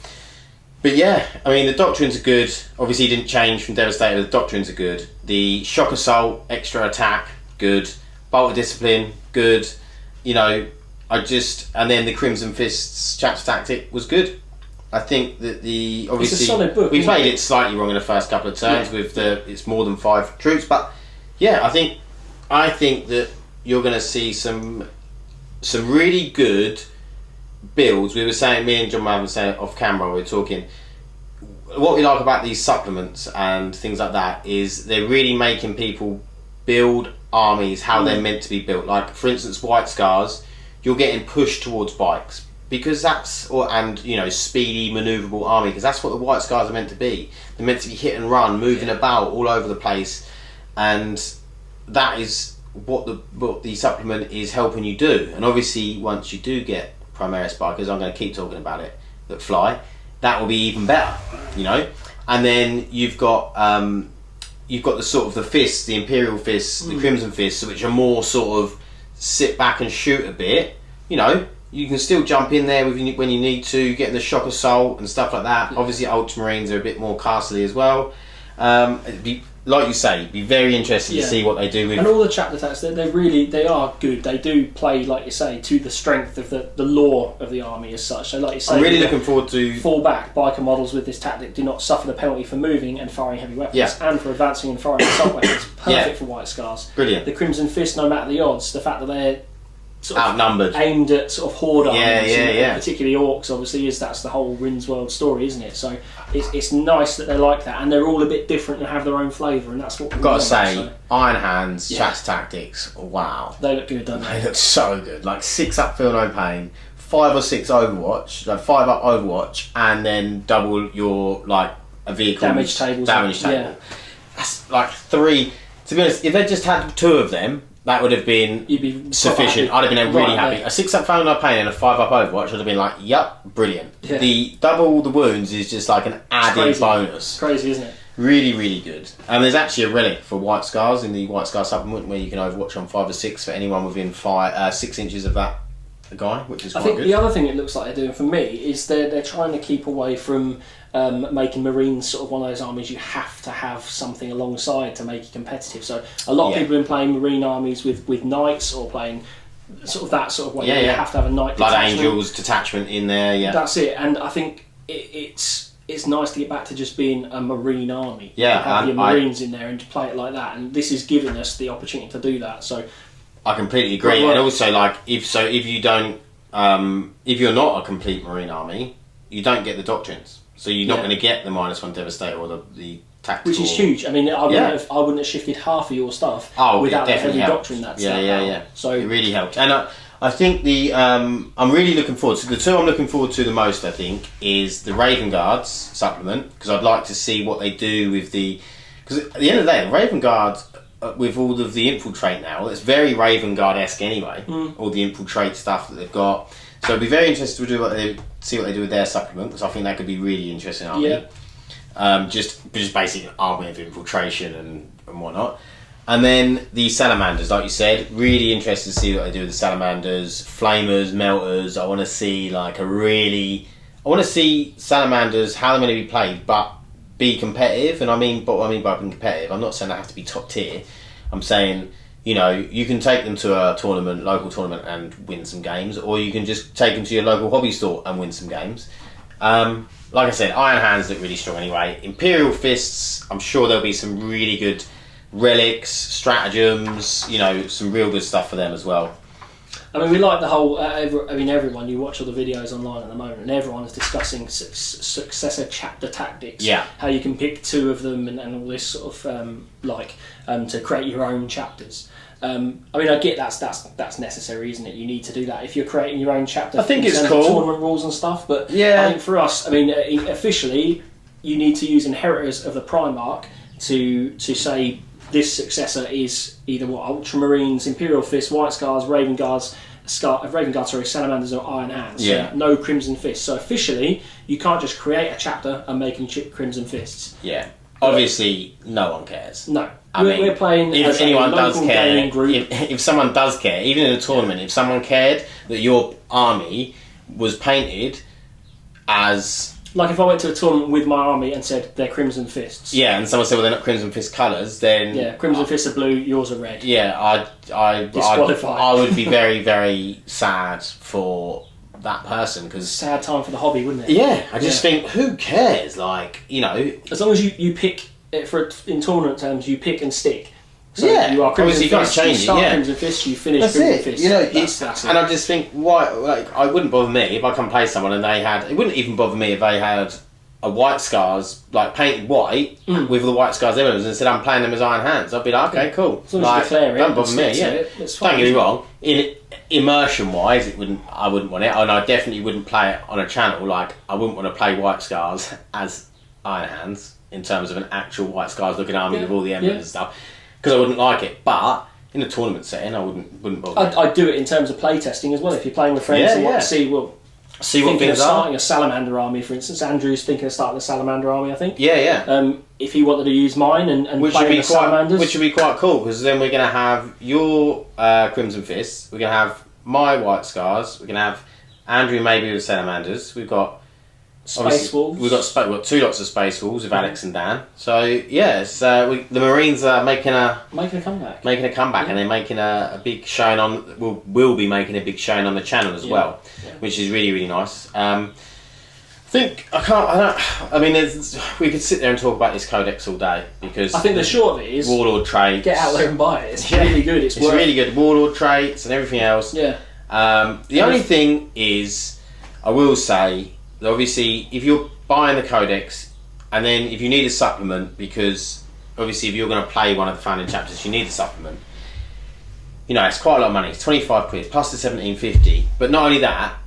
yeah, the doctrines are good. Obviously, he didn't change from Devastator. The doctrines are good. The Shock Assault, extra attack, good. Bolt of Discipline, good. And then the Crimson Fists Chapter Tactic was good. I think that obviously it's a solid book, we played it slightly wrong in the first couple of turns with it's more than 5 troops, but yeah, I think that you're going to see some really good builds. We were saying, me and John Mav were saying off camera, we were talking. What we like about these supplements and things like that is they're really making people build armies how they're meant to be built. Like for instance, White Scars, you're getting pushed towards bikes. Because speedy, manoeuvrable army. Because that's what the White Scars are meant to be. They're meant to be hit and run, moving about all over the place, and that is what the supplement is helping you do. And obviously, once you do get Primaris Bikers, I'm going to keep talking about it, that fly, that will be even better, And then you've got the sort of the fists, the Imperial Fists, the Crimson Fists, which are more sort of sit back and shoot a bit, You can still jump in there when you need to, get the Shock Assault and stuff like that. Obviously, Ultramarines are a bit more castly as well. Like you say, be very interested to see what they do with. And all the chapter attacks, they are good. They do play, like you say, to the strength of the lore of the army as such. So, like you say, I'm really looking forward to fall back. Biker models with this tactic do not suffer the penalty for moving and firing heavy weapons, and for advancing and firing assault weapons. Perfect for White Scars. Brilliant. The Crimson Fist, no matter the odds, the fact that they're sort of outnumbered, aimed at sort of horde armies, particularly orcs. Obviously, that's the whole Rin's World story, isn't it? So it's nice that they're like that, and they're all a bit different and have their own flavour, and that's what we've got to say. Iron Hands, Chapter Tactics, wow, they look good, don't they? They look so good. Like 6 up, feel no pain. 5 or 6 Overwatch, like 5 up Overwatch, and then double your a vehicle damage table. That's like 3. To be honest, if they just had 2 of them, that would have been sufficient. I'd have been really happy. A 6-up Foundar Pain and a 5-up Overwatch would have been like, yup, brilliant. Yeah. The double the wounds is just like an added bonus. Crazy, isn't it? Really, really good. And there's actually a relic for White Scars in the White Scar supplement where you can Overwatch on 5 or 6 for anyone within 6 inches of that guy, which is quite good. I think the other thing it looks like they're doing for me is they're trying to keep away from making Marines sort of one of those armies you have to have something alongside to make it competitive. So a lot of people have been playing Marine armies with Knights or playing sort of that sort of way. You have to have a Knight Blood Angels detachment in there, yeah. That's it, and I think it's nice to get back to just being a Marine army. Yeah, have your Marines in there and to play it like that, and this is giving us the opportunity to do that. So I completely agree, and also like if you don't, if you're not a complete Marine army, you don't get the doctrines. So you're not going to get the -1 Devastator or the tactical, which is huge. I mean, I wouldn't have shifted half of your stuff without the heavy doctrine. So it really helped, and I think I'm really looking forward to the two I'm looking forward to the most. I think is the Raven Guards supplement, because I'd like to see what they do with because at the end of the day, the Raven Guards with all of the infiltrate now, it's very Raven Guard-esque anyway. All the infiltrate stuff that they've got. So I'd be very interested to see what they do with their supplement, because I think that could be really interesting army. Yeah. Just basic army of infiltration and whatnot. And then the Salamanders, like you said, really interested to see what they do with the Salamanders, Flamers, Melters. I want to see Salamanders, how they're going to be played, but be competitive. And I mean by being competitive, I'm not saying they have to be top tier. I'm saying, you can take them to a tournament, local tournament, and win some games, or you can just take them to your local hobby store and win some games. Like I said, Iron Hands look really strong anyway. Imperial Fists, I'm sure there'll be some really good relics, stratagems, some real good stuff for them as well. I mean, we like the whole. Everyone, you watch all the videos online at the moment, and everyone is discussing successor chapter tactics. Yeah. How you can pick 2 of them and all this sort of to create your own chapters. I get that's necessary, isn't it? You need to do that if you're creating your own chapter. I think it's cool. Tournament rules and stuff, but I think for us, officially, you need to use Inheritors of the Primarch to say this successor is either Ultramarines, Imperial Fists, White Scars, Raven Guards, Salamanders or Iron Hands. Yeah. So no Crimson Fists. So officially, you can't just create a chapter and make Crimson Fists. Yeah. Obviously, no one cares. No. We're playing if anyone does care, group. If someone does care, even in a tournament, if someone cared that your army was painted as... Like if I went to a tournament with my army and said they're Crimson Fists. Yeah, and someone said, well, they're not Crimson Fist colours, then... Yeah, Crimson Fists are blue, yours are red. Yeah, I would be very, very sad for that person, because... Sad time for the hobby, wouldn't it? Yeah, I just think, who cares? As long as you pick, in tournament terms, you pick and stick. So you are Crimson Fists, you start it, Crimson Fists, you finish Crimson Fists. That's it. And I just think, why? I wouldn't bother me if I come play someone and they had... It wouldn't even bother me if they had a White Scars, painted white, with the White Scars emblems, and said I'm playing them as Iron Hands. I'd be like, okay, cool. As long as you declare it, don't bother me, it's fine. Don't get me wrong, immersion-wise, I wouldn't want it, and I definitely wouldn't play it on a channel. I wouldn't want to play White Scars as Iron Hands, in terms of an actual White Scars-looking army with all the emblems and stuff, because I wouldn't like it, but in a tournament setting, I wouldn't bother. I'd do it in terms of play testing as well. If you're playing with friends and want to see what things are. Starting a Salamander army, for instance. Andrew's thinking of starting a Salamander army, I think. Yeah. If he wanted to use mine and play with the Salamanders, which would be quite cool, because then we're going to have your Crimson Fists, we're going to have my White Scars, we're going to have Andrew maybe with Salamanders. We've got Space Wolves. We've got 2 lots of Space Wolves with Alex and Dan. So yes, the Marines are making a comeback, and they're making a big showing on. Will be making a big showing on the channel as well, which is really, really nice. We could sit there and talk about this Codex all day, because I think the short of it is Warlord traits. Get out there and buy it. It's really good. It's really good. Warlord traits and everything else. Yeah. The only thing is, I will say, obviously, if you're buying the Codex, and then if you need a supplement, because obviously if you're going to play one of the founding chapters, you need a supplement. It's quite a lot of money. It's 25 quid plus the 17.50. But not only that,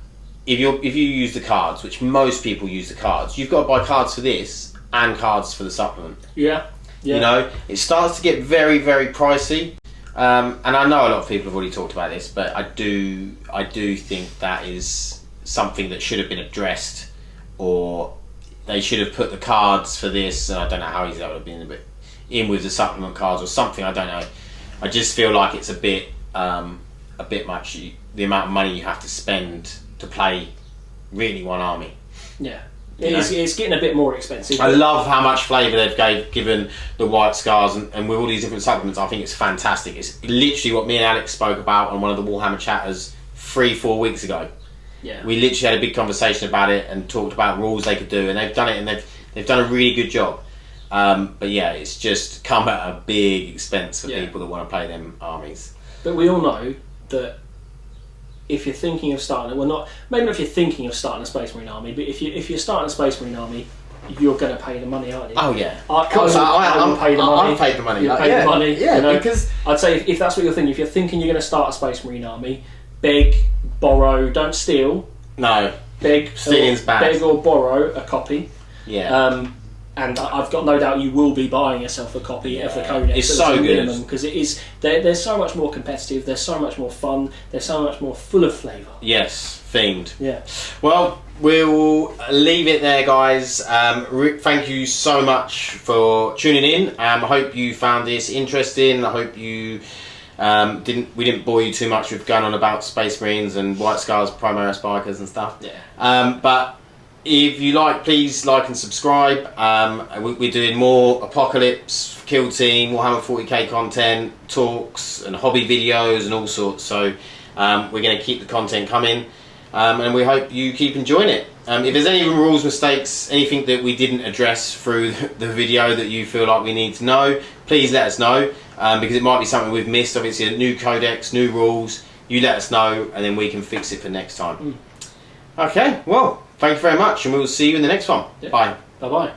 if you use the cards, which most people use the cards, you've got to buy cards for this and cards for the supplement. Yeah. It starts to get very, very pricey. And I know a lot of people have already talked about this, but I do think that is something that should have been addressed, or they should have put the cards for this, and I don't know how easy that would have been, but in with the supplement cards or something. I don't know. I just feel like it's a bit much. The amount of money you have to spend to play really one army. Yeah. It's getting a bit more expensive. I love how much flavour they've given the White Scars, and with all these different supplements, I think it's fantastic. It's literally what me and Alex spoke about on one of the Warhammer chatters 3-4 weeks ago. Yeah. We literally had a big conversation about it and talked about rules they could do, and they've done it, and they've done a really good job. But yeah, it's just come at a big expense for people that want to play them armies. But we all know that if you're thinking of starting, maybe not if you're thinking of starting a Space Marine army, but if you're starting a Space Marine army, you're going to pay the money, aren't you? Oh yeah, I will pay the money. I've paid the money. You'll pay the money. Yeah, because I'd say if that's what you're thinking, if you're thinking you're going to start a Space Marine army, beg, borrow, don't steal. No, stealing's bad. Beg or borrow a copy. Yeah. And I've got no doubt you will be buying yourself a copy of the Codex. It's so good because it is. They're so much more competitive. They're so much more fun. They're so much more full of flavour. Yes, themed. Yeah. Well, we'll leave it there, guys. Thank you so much for tuning in. I hope you found this interesting. I hope you we didn't bore you too much with going on about Space Marines and White Scars, Primaris Spikers and stuff. Yeah. But if you like, please like and subscribe. We're doing more Apocalypse, Kill Team, Warhammer 40k content, talks and hobby videos and all sorts. So we're going to keep the content coming, and we hope you keep enjoying it. If there's any rules, mistakes, anything that we didn't address through the video that you feel like we need to know, please let us know, because it might be something we've missed. Obviously, a new codex, new rules. You let us know, and then we can fix it for next time. Okay, well, thank you very much, and we will see you in the next one. Yeah. Bye. Bye-bye.